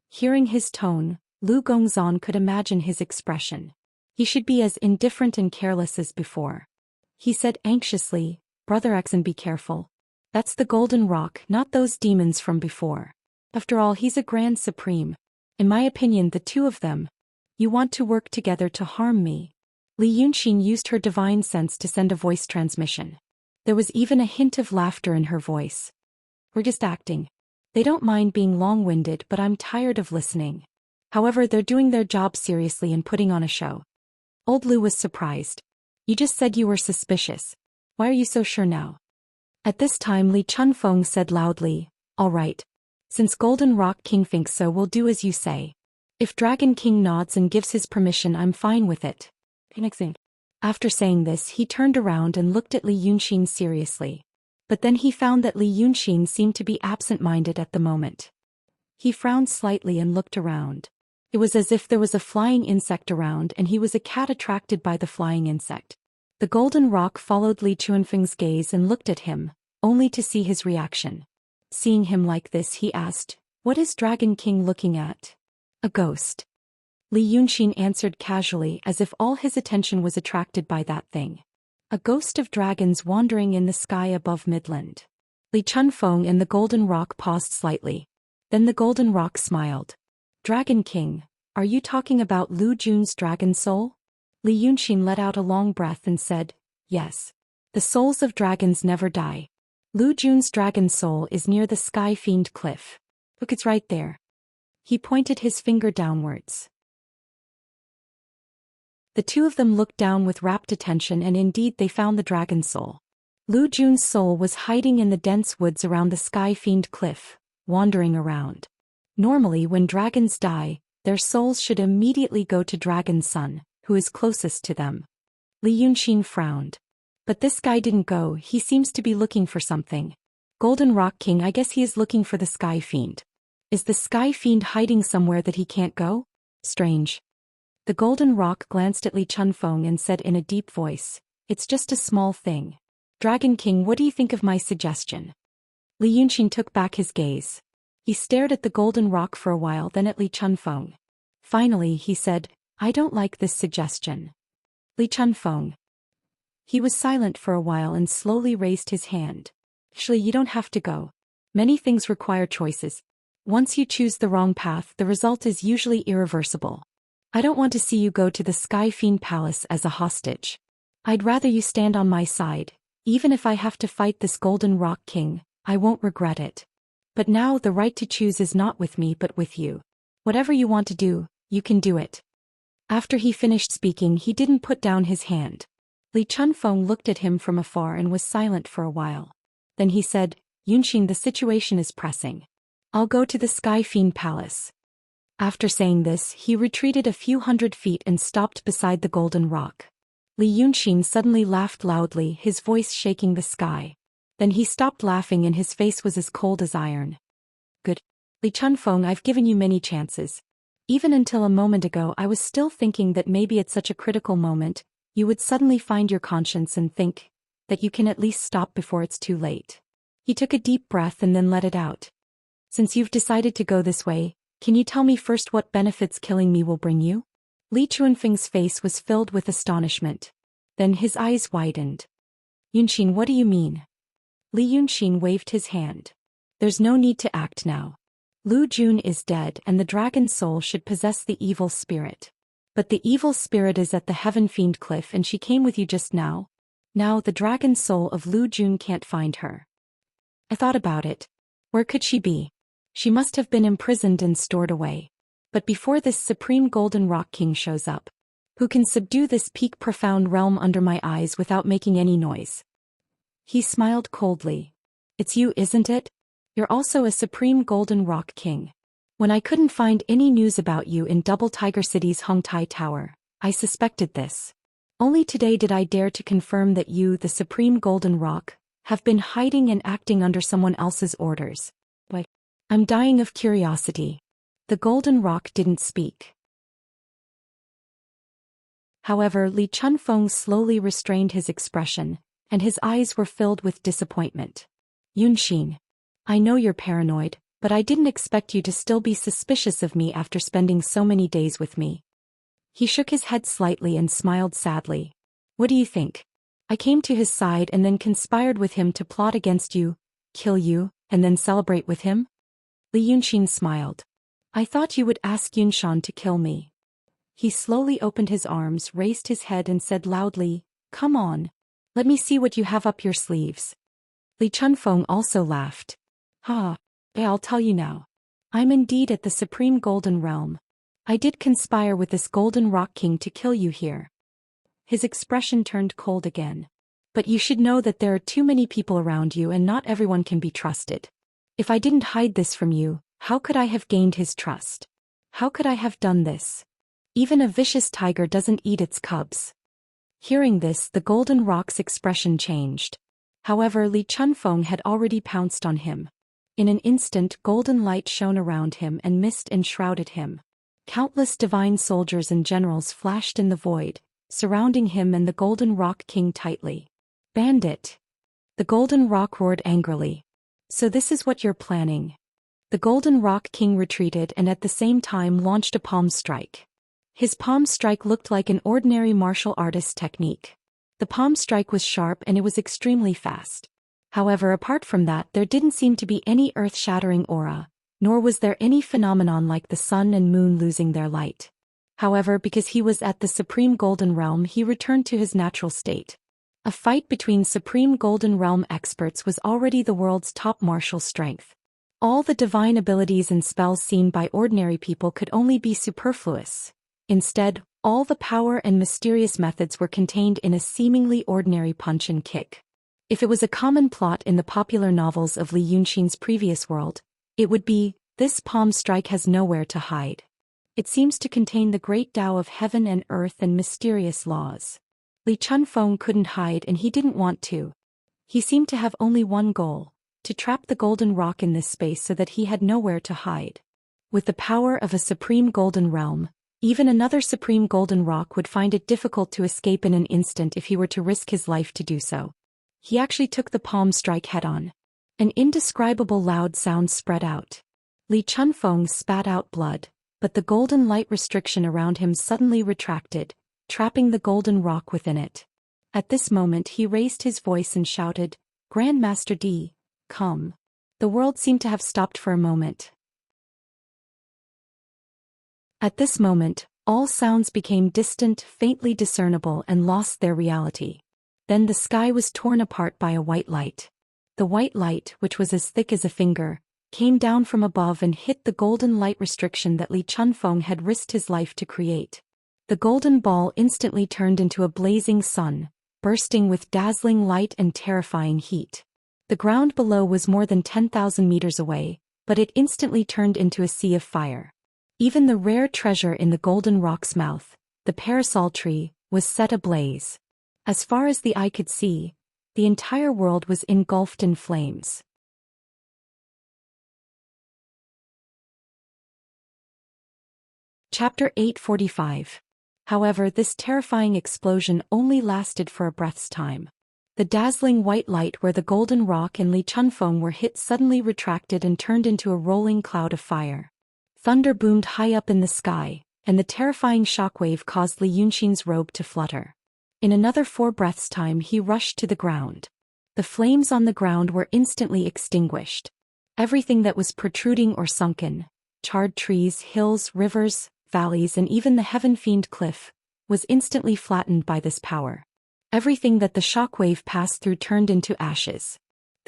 Hearing his tone, Lu Gongzan could imagine his expression. He should be as indifferent and careless as before. He said anxiously, "Brother Xen, be careful. That's the Golden Rock, not those demons from before. After all, he's a Grand Supreme. In my opinion, the two of them, you want to work together to harm me." Li Yunxin used her divine sense to send a voice transmission. There was even a hint of laughter in her voice. "We're just acting. They don't mind being long-winded, but I'm tired of listening. However, they're doing their job seriously and putting on a show." Old Lu was surprised. "You just said you were suspicious. Why are you so sure now?" At this time, Li Chunfeng said loudly, "All right. Since Golden Rock King thinks so, we'll do as you say. If Dragon King nods and gives his permission, I'm fine with it." After saying this, he turned around and looked at Li Yunxin seriously. But then he found that Li Yunxin seemed to be absent-minded at the moment. He frowned slightly and looked around. It was as if there was a flying insect around and he was a cat attracted by the flying insect. The Golden Rock followed Li Chunfeng's gaze and looked at him, only to see his reaction. Seeing him like this, he asked, "What is Dragon King looking at?" "A ghost." Li Yunxin answered casually, as if all his attention was attracted by that thing. A ghost of dragons wandering in the sky above Midland. Li Chunfeng and the Golden Rock paused slightly. Then the Golden Rock smiled. "Dragon King, are you talking about Lu Jun's dragon soul?" Li Yunxin let out a long breath and said, "Yes. The souls of dragons never die. Lu Jun's dragon soul is near the Sky Fiend Cliff. Look, it's right there." He pointed his finger downwards. The two of them looked down with rapt attention, and indeed they found the dragon soul. Lu Jun's soul was hiding in the dense woods around the Sky Fiend Cliff, wandering around. Normally, when dragons die, their souls should immediately go to Dragon's son, who is closest to them. Li Yunxin frowned. But this guy didn't go. He seems to be looking for something. Golden Rock King, I guess he is looking for the Sky Fiend. Is the Sky Fiend hiding somewhere that he can't go? Strange. The Golden Rock glanced at Li Chunfeng and said in a deep voice, "It's just a small thing. Dragon King, what do you think of my suggestion?" Li Yunxin took back his gaze. He stared at the Golden Rock for a while, then at Li Chunfeng. Finally, he said, "I don't like this suggestion." Li Chunfeng. He was silent for a while and slowly raised his hand. "Actually, you don't have to go. Many things require choices. Once you choose the wrong path, the result is usually irreversible. I don't want to see you go to the Sky Fiend Palace as a hostage. I'd rather you stand on my side. Even if I have to fight this Golden Rock King, I won't regret it. But now the right to choose is not with me but with you. Whatever you want to do, you can do it." After he finished speaking, he didn't put down his hand. Li Chunfeng looked at him from afar and was silent for a while. Then he said, "Yunxin, the situation is pressing. I'll go to the Sky Fiend Palace." After saying this, he retreated a few hundred feet and stopped beside the Golden Rock. Li Yunxin suddenly laughed loudly, his voice shaking the sky. Then he stopped laughing and his face was as cold as iron. "Good. Li Chunfeng, I've given you many chances. Even until a moment ago I was still thinking that maybe at such a critical moment, you would suddenly find your conscience and think that you can at least stop before it's too late." He took a deep breath and then let it out. "Since you've decided to go this way, can you tell me first what benefits killing me will bring you?" Li Chunfeng's face was filled with astonishment. Then his eyes widened. "Yunxin, what do you mean?" Li Yunxin waved his hand. "There's no need to act now. Lu Jun is dead and the dragon soul should possess the evil spirit. But the evil spirit is at the Heaven Fiend Cliff and she came with you just now. Now the dragon soul of Lu Jun can't find her. I thought about it. Where could she be? She must have been imprisoned and stored away. But before this supreme golden rock king shows up, who can subdue this peak profound realm under my eyes without making any noise? He smiled coldly. It's you, isn't it? You're also a supreme golden rock king. When I couldn't find any news about you in Double Tiger City's Hongtai Tower, I suspected this. Only today did I dare to confirm that you, the supreme golden rock, have been hiding and acting under someone else's orders. Why? I'm dying of curiosity. The golden rock didn't speak. However, Li Chunfeng slowly restrained his expression, and his eyes were filled with disappointment. Yunxin, I know you're paranoid, but I didn't expect you to still be suspicious of me after spending so many days with me. He shook his head slightly and smiled sadly. What do you think? I came to his side and then conspired with him to plot against you, kill you, and then celebrate with him? Li Yunxin smiled. I thought you would ask Yunshan to kill me. He slowly opened his arms, raised his head and said loudly, Come on. Let me see what you have up your sleeves. Li Chunfeng also laughed. I'll tell you now. I'm indeed at the Supreme Golden Realm. I did conspire with this Golden Rock King to kill you here. His expression turned cold again. But you should know that there are too many people around you and not everyone can be trusted. If I didn't hide this from you, how could I have gained his trust? How could I have done this? Even a vicious tiger doesn't eat its cubs. Hearing this, the Golden Rock's expression changed. However, Li Chunfeng had already pounced on him. In an instant, golden light shone around him and mist enshrouded him. Countless divine soldiers and generals flashed in the void, surrounding him and the Golden Rock King tightly. Bandit! The Golden Rock roared angrily. So this is what you're planning. The Golden Rock King retreated and at the same time launched a palm strike. His palm strike looked like an ordinary martial artist's technique. The palm strike was sharp and it was extremely fast. However, apart from that, there didn't seem to be any earth-shattering aura, nor was there any phenomenon like the sun and moon losing their light. However, because he was at the Supreme Golden Realm, he returned to his natural state. A fight between Supreme Golden Realm experts was already the world's top martial strength. All the divine abilities and spells seen by ordinary people could only be superfluous. Instead, all the power and mysterious methods were contained in a seemingly ordinary punch and kick. If it was a common plot in the popular novels of Li Yunxin's previous world, it would be, this palm strike has nowhere to hide. It seems to contain the great Tao of heaven and earth and mysterious laws. Li Chunfeng couldn't hide and he didn't want to. He seemed to have only one goal, to trap the golden rock in this space so that he had nowhere to hide. With the power of a supreme golden realm, even another supreme golden rock would find it difficult to escape in an instant if he were to risk his life to do so. He actually took the palm strike head-on. An indescribable loud sound spread out. Li Chunfeng spat out blood, but the golden light restriction around him suddenly retracted, trapping the golden rock within it. At this moment he raised his voice and shouted, Grandmaster D, come. The world seemed to have stopped for a moment. At this moment, all sounds became distant, faintly discernible and lost their reality. Then the sky was torn apart by a white light. The white light, which was as thick as a finger, came down from above and hit the golden light restriction that Li Chunfeng had risked his life to create. The golden ball instantly turned into a blazing sun, bursting with dazzling light and terrifying heat. The ground below was more than 10,000 meters away, but it instantly turned into a sea of fire. Even the rare treasure in the golden rock's mouth, the parasol tree, was set ablaze. As far as the eye could see, the entire world was engulfed in flames. Chapter 845. However, this terrifying explosion only lasted for a breath's time. The dazzling white light where the golden rock and Li Chunfeng were hit suddenly retracted and turned into a rolling cloud of fire. Thunder boomed high up in the sky, and the terrifying shockwave caused Li Yunxin's robe to flutter. In another 4 breaths' time he rushed to the ground. The flames on the ground were instantly extinguished. Everything that was protruding or sunken, charred trees, hills, rivers, valleys and even the heaven-fiend cliff, was instantly flattened by this power. Everything that the shockwave passed through turned into ashes.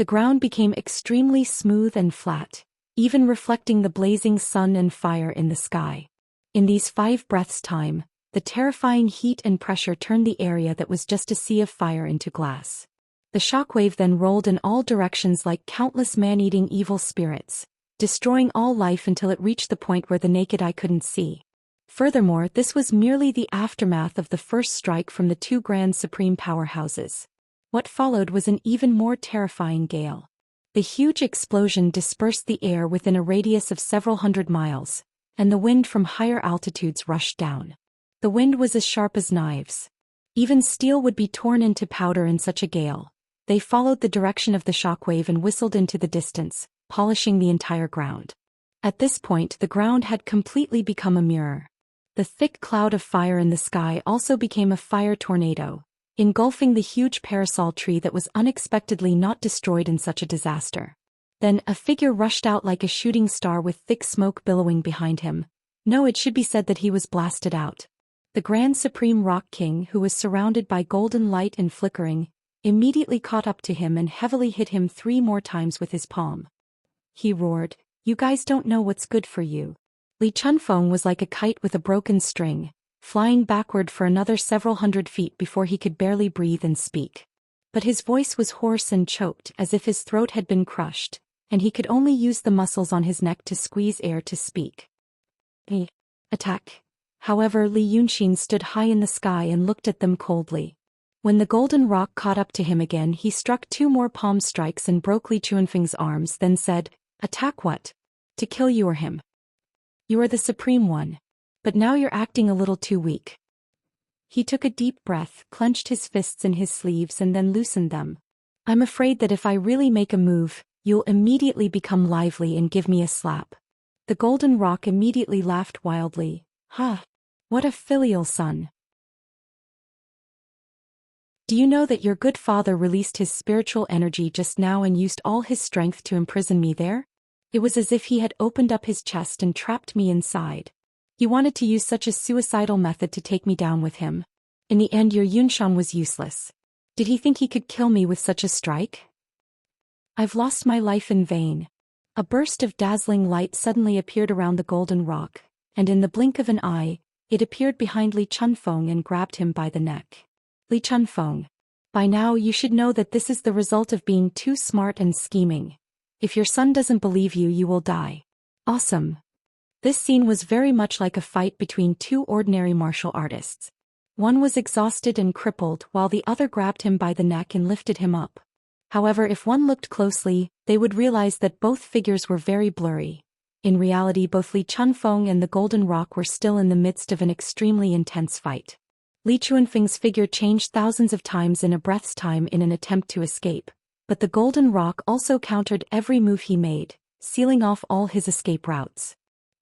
The ground became extremely smooth and flat, even reflecting the blazing sun and fire in the sky. In these 5 breaths' time, the terrifying heat and pressure turned the area that was just a sea of fire into glass. The shockwave then rolled in all directions like countless man-eating evil spirits, destroying all life until it reached the point where the naked eye couldn't see. Furthermore, this was merely the aftermath of the first strike from the 2 grand supreme powerhouses. What followed was an even more terrifying gale. The huge explosion dispersed the air within a radius of several hundred miles, and the wind from higher altitudes rushed down. The wind was as sharp as knives. Even steel would be torn into powder in such a gale. They followed the direction of the shockwave and whistled into the distance, polishing the entire ground. At this point, the ground had completely become a mirror. The thick cloud of fire in the sky also became a fire tornado, engulfing the huge parasol tree that was unexpectedly not destroyed in such a disaster. Then, a figure rushed out like a shooting star with thick smoke billowing behind him. No, it should be said that he was blasted out. The Grand Supreme Rock King, who was surrounded by golden light and flickering, immediately caught up to him and heavily hit him 3 more times with his palm. He roared, "You guys don't know what's good for you." Li Chunfeng was like a kite with a broken string, flying backward for another several hundred feet before he could barely breathe and speak. But his voice was hoarse and choked as if his throat had been crushed, and he could only use the muscles on his neck to squeeze air to speak. Attack. However, Li Yunxin stood high in the sky and looked at them coldly. When the golden rock caught up to him again, he struck 2 more palm strikes and broke Li Chunfeng's arms, then said, "Attack what? To kill you or him? You are the Supreme One. But now you're acting a little too weak." He took a deep breath, clenched his fists in his sleeves and then loosened them. "I'm afraid that if I really make a move, you'll immediately become lively and give me a slap." The golden rock immediately laughed wildly. "Ha! What a filial son. Do you know that your good father released his spiritual energy just now and used all his strength to imprison me there? It was as if he had opened up his chest and trapped me inside. He wanted to use such a suicidal method to take me down with him. In the end, your Yunshan was useless. Did he think he could kill me with such a strike? I've lost my life in vain." A burst of dazzling light suddenly appeared around the golden rock, and in the blink of an eye, it appeared behind Li Chunfeng and grabbed him by the neck. "Li Chunfeng, by now you should know that this is the result of being too smart and scheming. If your son doesn't believe you, you will die." Awesome. This scene was very much like a fight between 2 ordinary martial artists. One was exhausted and crippled while the other grabbed him by the neck and lifted him up. However, if one looked closely, they would realize that both figures were very blurry. In reality, both Li Chunfeng and the Golden Rock were still in the midst of an extremely intense fight. Li Chunfeng's figure changed thousands of times in a breath's time in an attempt to escape, but the Golden Rock also countered every move he made, sealing off all his escape routes.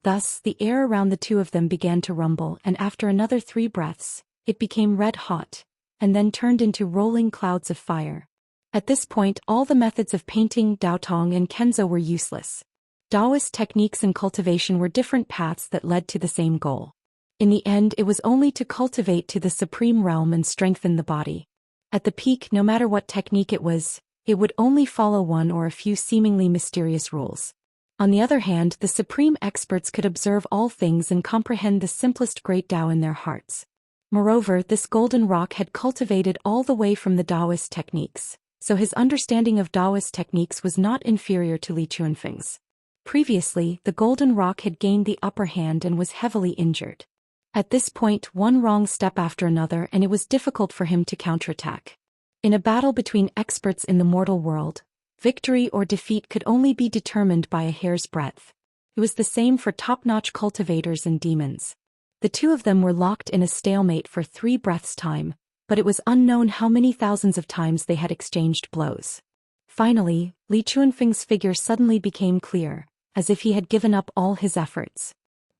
Thus, the air around the 2 of them began to rumble, and after another 3 breaths, it became red hot, and then turned into rolling clouds of fire. At this point, all the methods of painting, Daotong and Kenzo were useless. Taoist techniques and cultivation were different paths that led to the same goal. In the end, it was only to cultivate to the supreme realm and strengthen the body. At the peak, no matter what technique it would only follow one or a few seemingly mysterious rules. On the other hand, the supreme experts could observe all things and comprehend the simplest great Tao in their hearts. Moreover, this golden rock had cultivated all the way from the Taoist techniques, so his understanding of Taoist techniques was not inferior to Li Chunfeng's. Previously, the golden rock had gained the upper hand and was heavily injured. At this point, one wrong step after another and it was difficult for him to counterattack. In a battle between experts in the mortal world, victory or defeat could only be determined by a hair's breadth. It was the same for top-notch cultivators and demons. The 2 of them were locked in a stalemate for 3 breaths' time, but it was unknown how many thousands of times they had exchanged blows. Finally, Li Chunfeng's figure suddenly became clear, as if he had given up all his efforts.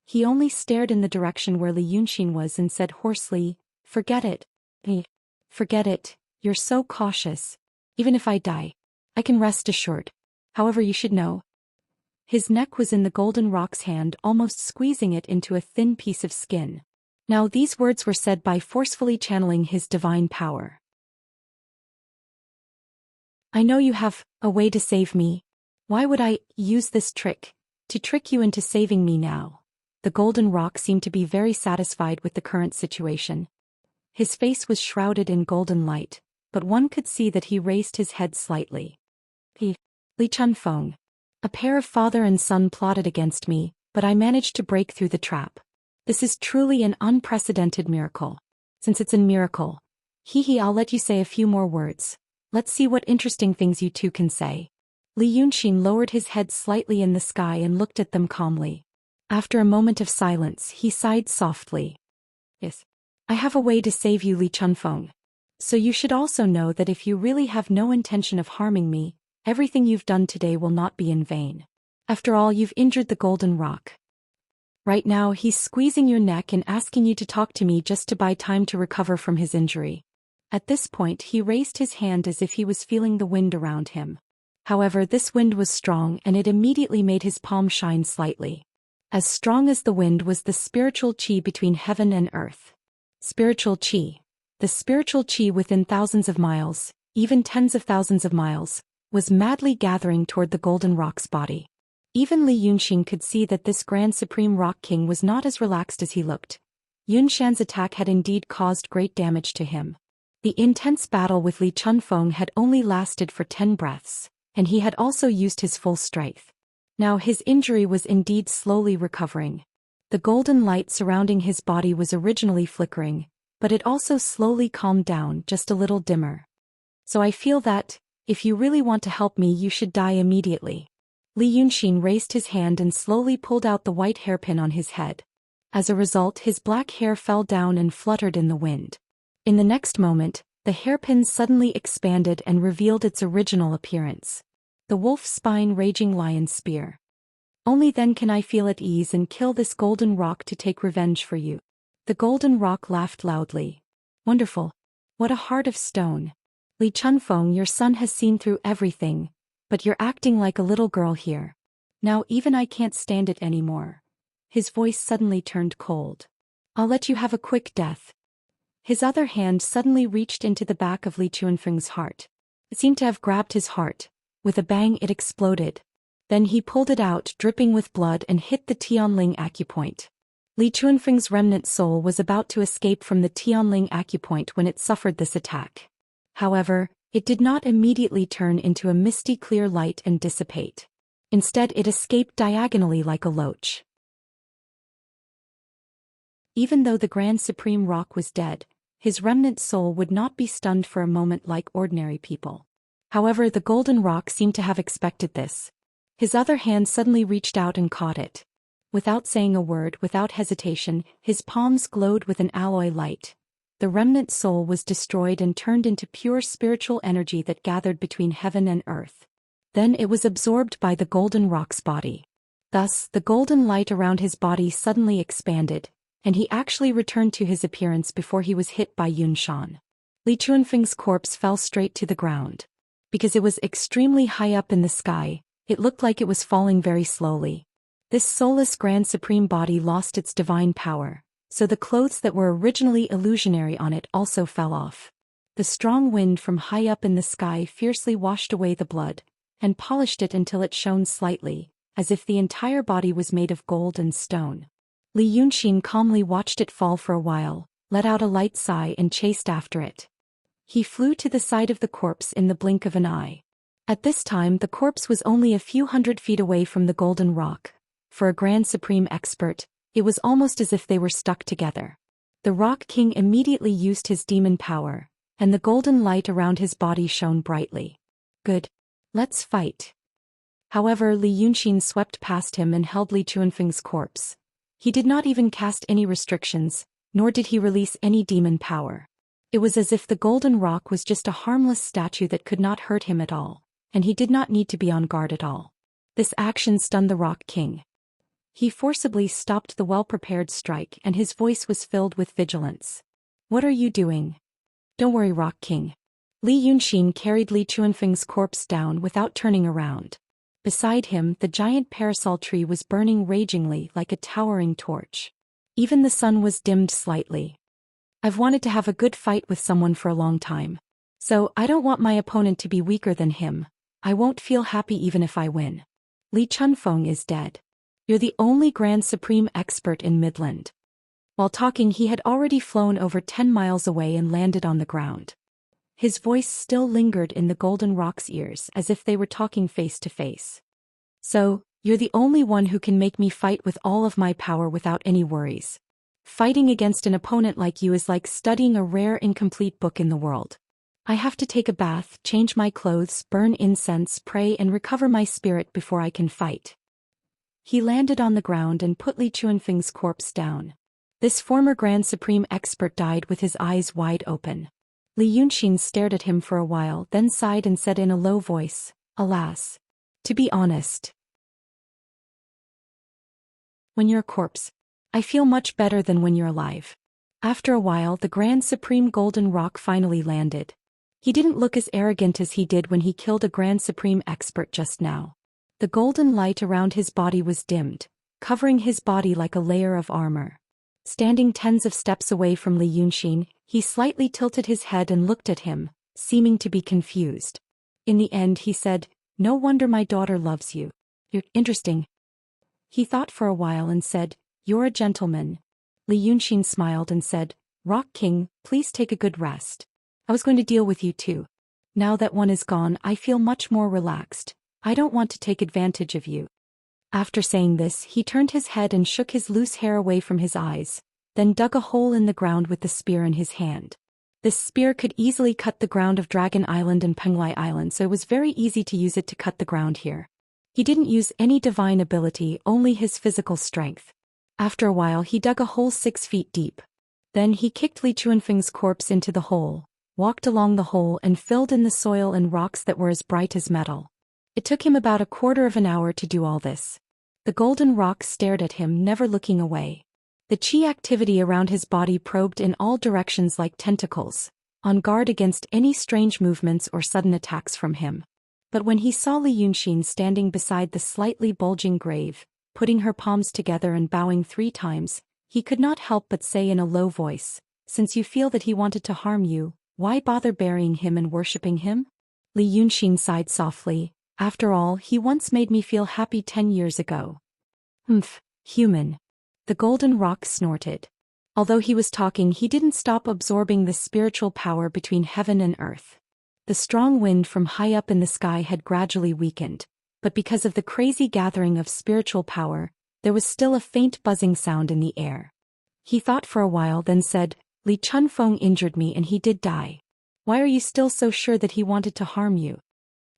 He only stared in the direction where Li Yunxin was and said hoarsely, "Forget it. Forget it, you're so cautious. Even if I die, I can rest assured. However, you should know." His neck was in the golden rock's hand, almost squeezing it into a thin piece of skin. Now these words were said by forcefully channeling his divine power. I know you have a way to save me. Why would I use this trick to trick you into saving me now? The golden rock seemed to be very satisfied with the current situation. His face was shrouded in golden light, but one could see that he raised his head slightly. Li Chunfeng. A pair of father and son plotted against me, but I managed to break through the trap. This is truly an unprecedented miracle. Since it's a miracle, I'll let you say a few more words. Let's see what interesting things you two can say. Li Yunxin lowered his head slightly in the sky and looked at them calmly. After a moment of silence, he sighed softly. Yes. I have a way to save you, Li Chunfeng. So you should also know that if you really have no intention of harming me, everything you've done today will not be in vain. After all, you've injured the golden rock. Right now, he's squeezing your neck and asking you to talk to me just to buy time to recover from his injury. At this point, he raised his hand as if he was feeling the wind around him. However, this wind was strong and it immediately made his palm shine slightly. As strong as the wind was the spiritual qi between heaven and earth. Spiritual qi. The spiritual qi within thousands of miles, even tens of thousands of miles, was madly gathering toward the golden rock's body. Even Li Yunxin could see that this Grand Supreme Rock King was not as relaxed as he looked. Yunshan's attack had indeed caused great damage to him. The intense battle with Li Chunfeng had only lasted for 10 breaths, and he had also used his full strength. Now his injury was indeed slowly recovering. The golden light surrounding his body was originally flickering, but it also slowly calmed down just a little dimmer. So I feel that, if you really want to help me, you should die immediately. Li Yunxin raised his hand and slowly pulled out the white hairpin on his head. As a result, his black hair fell down and fluttered in the wind. In the next moment, the hairpin suddenly expanded and revealed its original appearance. The wolf spine raging lion spear. Only then can I feel at ease and kill this golden rock to take revenge for you. The golden rock laughed loudly. Wonderful. What a heart of stone. Li Chunfeng, your son has seen through everything, but you're acting like a little girl here. Now even I can't stand it anymore. His voice suddenly turned cold. I'll let you have a quick death. His other hand suddenly reached into the back of Li Chunfeng's heart. It seemed to have grabbed his heart. With a bang it exploded. Then he pulled it out, dripping with blood, and hit the Tianling acupoint. Li Chunfeng's remnant soul was about to escape from the Tianling acupoint when it suffered this attack. However, it did not immediately turn into a misty clear light and dissipate. Instead, it escaped diagonally like a loach. Even though the Grand Supreme Rock was dead, his remnant soul would not be stunned for a moment like ordinary people. However, the golden rock seemed to have expected this. His other hand suddenly reached out and caught it. Without saying a word, without hesitation, his palms glowed with an alloy light. The remnant soul was destroyed and turned into pure spiritual energy that gathered between heaven and earth. Then it was absorbed by the golden rock's body. Thus, the golden light around his body suddenly expanded, and he actually returned to his appearance before he was hit by Yunshan. Li Chunfeng's corpse fell straight to the ground. Because it was extremely high up in the sky, it looked like it was falling very slowly. This soulless Grand Supreme body lost its divine power, so the clothes that were originally illusionary on it also fell off. The strong wind from high up in the sky fiercely washed away the blood, and polished it until it shone slightly, as if the entire body was made of gold and stone. Li Yunxin calmly watched it fall for a while, let out a light sigh and chased after it. He flew to the side of the corpse in the blink of an eye. At this time the corpse was only a few 100 feet away from the golden rock. For a Grand Supreme expert, it was almost as if they were stuck together. The Rock King immediately used his demon power, and the golden light around his body shone brightly. Good. Let's fight. However, Li Yunxin swept past him and held Li Chunfeng's corpse. He did not even cast any restrictions, nor did he release any demon power. It was as if the golden rock was just a harmless statue that could not hurt him at all, and he did not need to be on guard at all. This action stunned the Rock King. He forcibly stopped the well-prepared strike and his voice was filled with vigilance. What are you doing? Don't worry, Rock King. Li Yunxin carried Li Chunfeng's corpse down without turning around. Beside him, the giant parasol tree was burning ragingly like a towering torch. Even the sun was dimmed slightly. I've wanted to have a good fight with someone for a long time. So, I don't want my opponent to be weaker than him. I won't feel happy even if I win. Li Chunfeng is dead. You're the only Grand Supreme expert in Midland. While talking, he had already flown over 10 miles away and landed on the ground. His voice still lingered in the Golden Rock's ears as if they were talking face to face. So, you're the only one who can make me fight with all of my power without any worries. Fighting against an opponent like you is like studying a rare incomplete book in the world. I have to take a bath, change my clothes, burn incense, pray and recover my spirit before I can fight. He landed on the ground and put Li Chunfeng's corpse down. This former Grand Supreme expert died with his eyes wide open. Li Yunxin stared at him for a while, then sighed and said in a low voice, "Alas. To be honest, when you're a corpse, I feel much better than when you're alive." After a while, the Grand Supreme Golden Rock finally landed. He didn't look as arrogant as he did when he killed a Grand Supreme expert just now. The golden light around his body was dimmed, covering his body like a layer of armor. Standing tens of steps away from Li Yunxin, he slightly tilted his head and looked at him, seeming to be confused. In the end he said, "No wonder my daughter loves you. You're interesting." He thought for a while and said, "You're a gentleman." Li Yunxin smiled and said, "Rock King, please take a good rest. I was going to deal with you too. Now that one is gone, I feel much more relaxed. I don't want to take advantage of you." After saying this, he turned his head and shook his loose hair away from his eyes, then dug a hole in the ground with the spear in his hand. This spear could easily cut the ground of Dragon Island and Penglai Island, so it was very easy to use it to cut the ground here. He didn't use any divine ability, only his physical strength. After a while he dug a hole 6 feet deep. Then he kicked Li Chunfeng's corpse into the hole, walked along the hole and filled in the soil and rocks that were as bright as metal. It took him about a quarter of an hour to do all this. The golden rock stared at him, never looking away. The chi activity around his body probed in all directions like tentacles, on guard against any strange movements or sudden attacks from him. But when he saw Li Yunxin standing beside the slightly bulging grave, putting her palms together and bowing 3 times, he could not help but say in a low voice, "Since you feel that he wanted to harm you, why bother burying him and worshipping him?" Li Yunxin sighed softly. "After all, he once made me feel happy 10 years ago." Human. The golden rock snorted. Although he was talking, he didn't stop absorbing the spiritual power between heaven and earth. The strong wind from high up in the sky had gradually weakened, but because of the crazy gathering of spiritual power, there was still a faint buzzing sound in the air. He thought for a while, then said, "Li Chunfeng injured me and he did die. Why are you still so sure that he wanted to harm you?"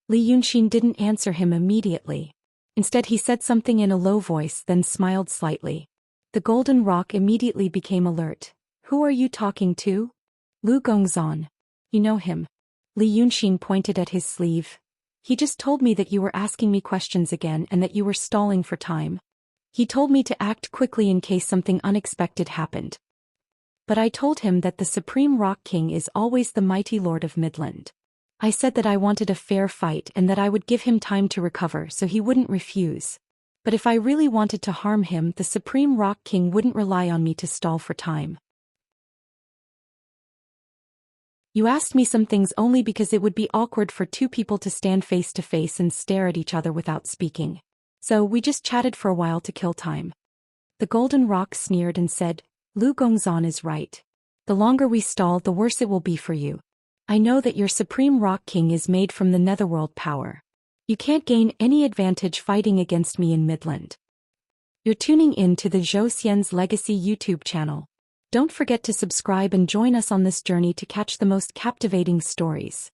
Li Yunxin didn't answer him immediately. Instead he said something in a low voice, then smiled slightly. The golden rock immediately became alert. "Who are you talking to?" "Lu Gongzan. You know him." Li Yunxin pointed at his sleeve. "He just told me that you were asking me questions again and that you were stalling for time. He told me to act quickly in case something unexpected happened. But I told him that the Supreme Rock King is always the mighty Lord of Midland. I said that I wanted a fair fight and that I would give him time to recover so he wouldn't refuse. But if I really wanted to harm him, the Supreme Rock King wouldn't rely on me to stall for time. You asked me some things only because it would be awkward for 2 people to stand face to face and stare at each other without speaking. So we just chatted for a while to kill time." The golden rock sneered and said, "Lu Gongzan is right. The longer we stall, the worse it will be for you. I know that your Supreme Rock King is made from the netherworld power. You can't gain any advantage fighting against me in Midland." You're tuning in to the Zhou Xian's Legacy YouTube channel. Don't forget to subscribe and join us on this journey to catch the most captivating stories.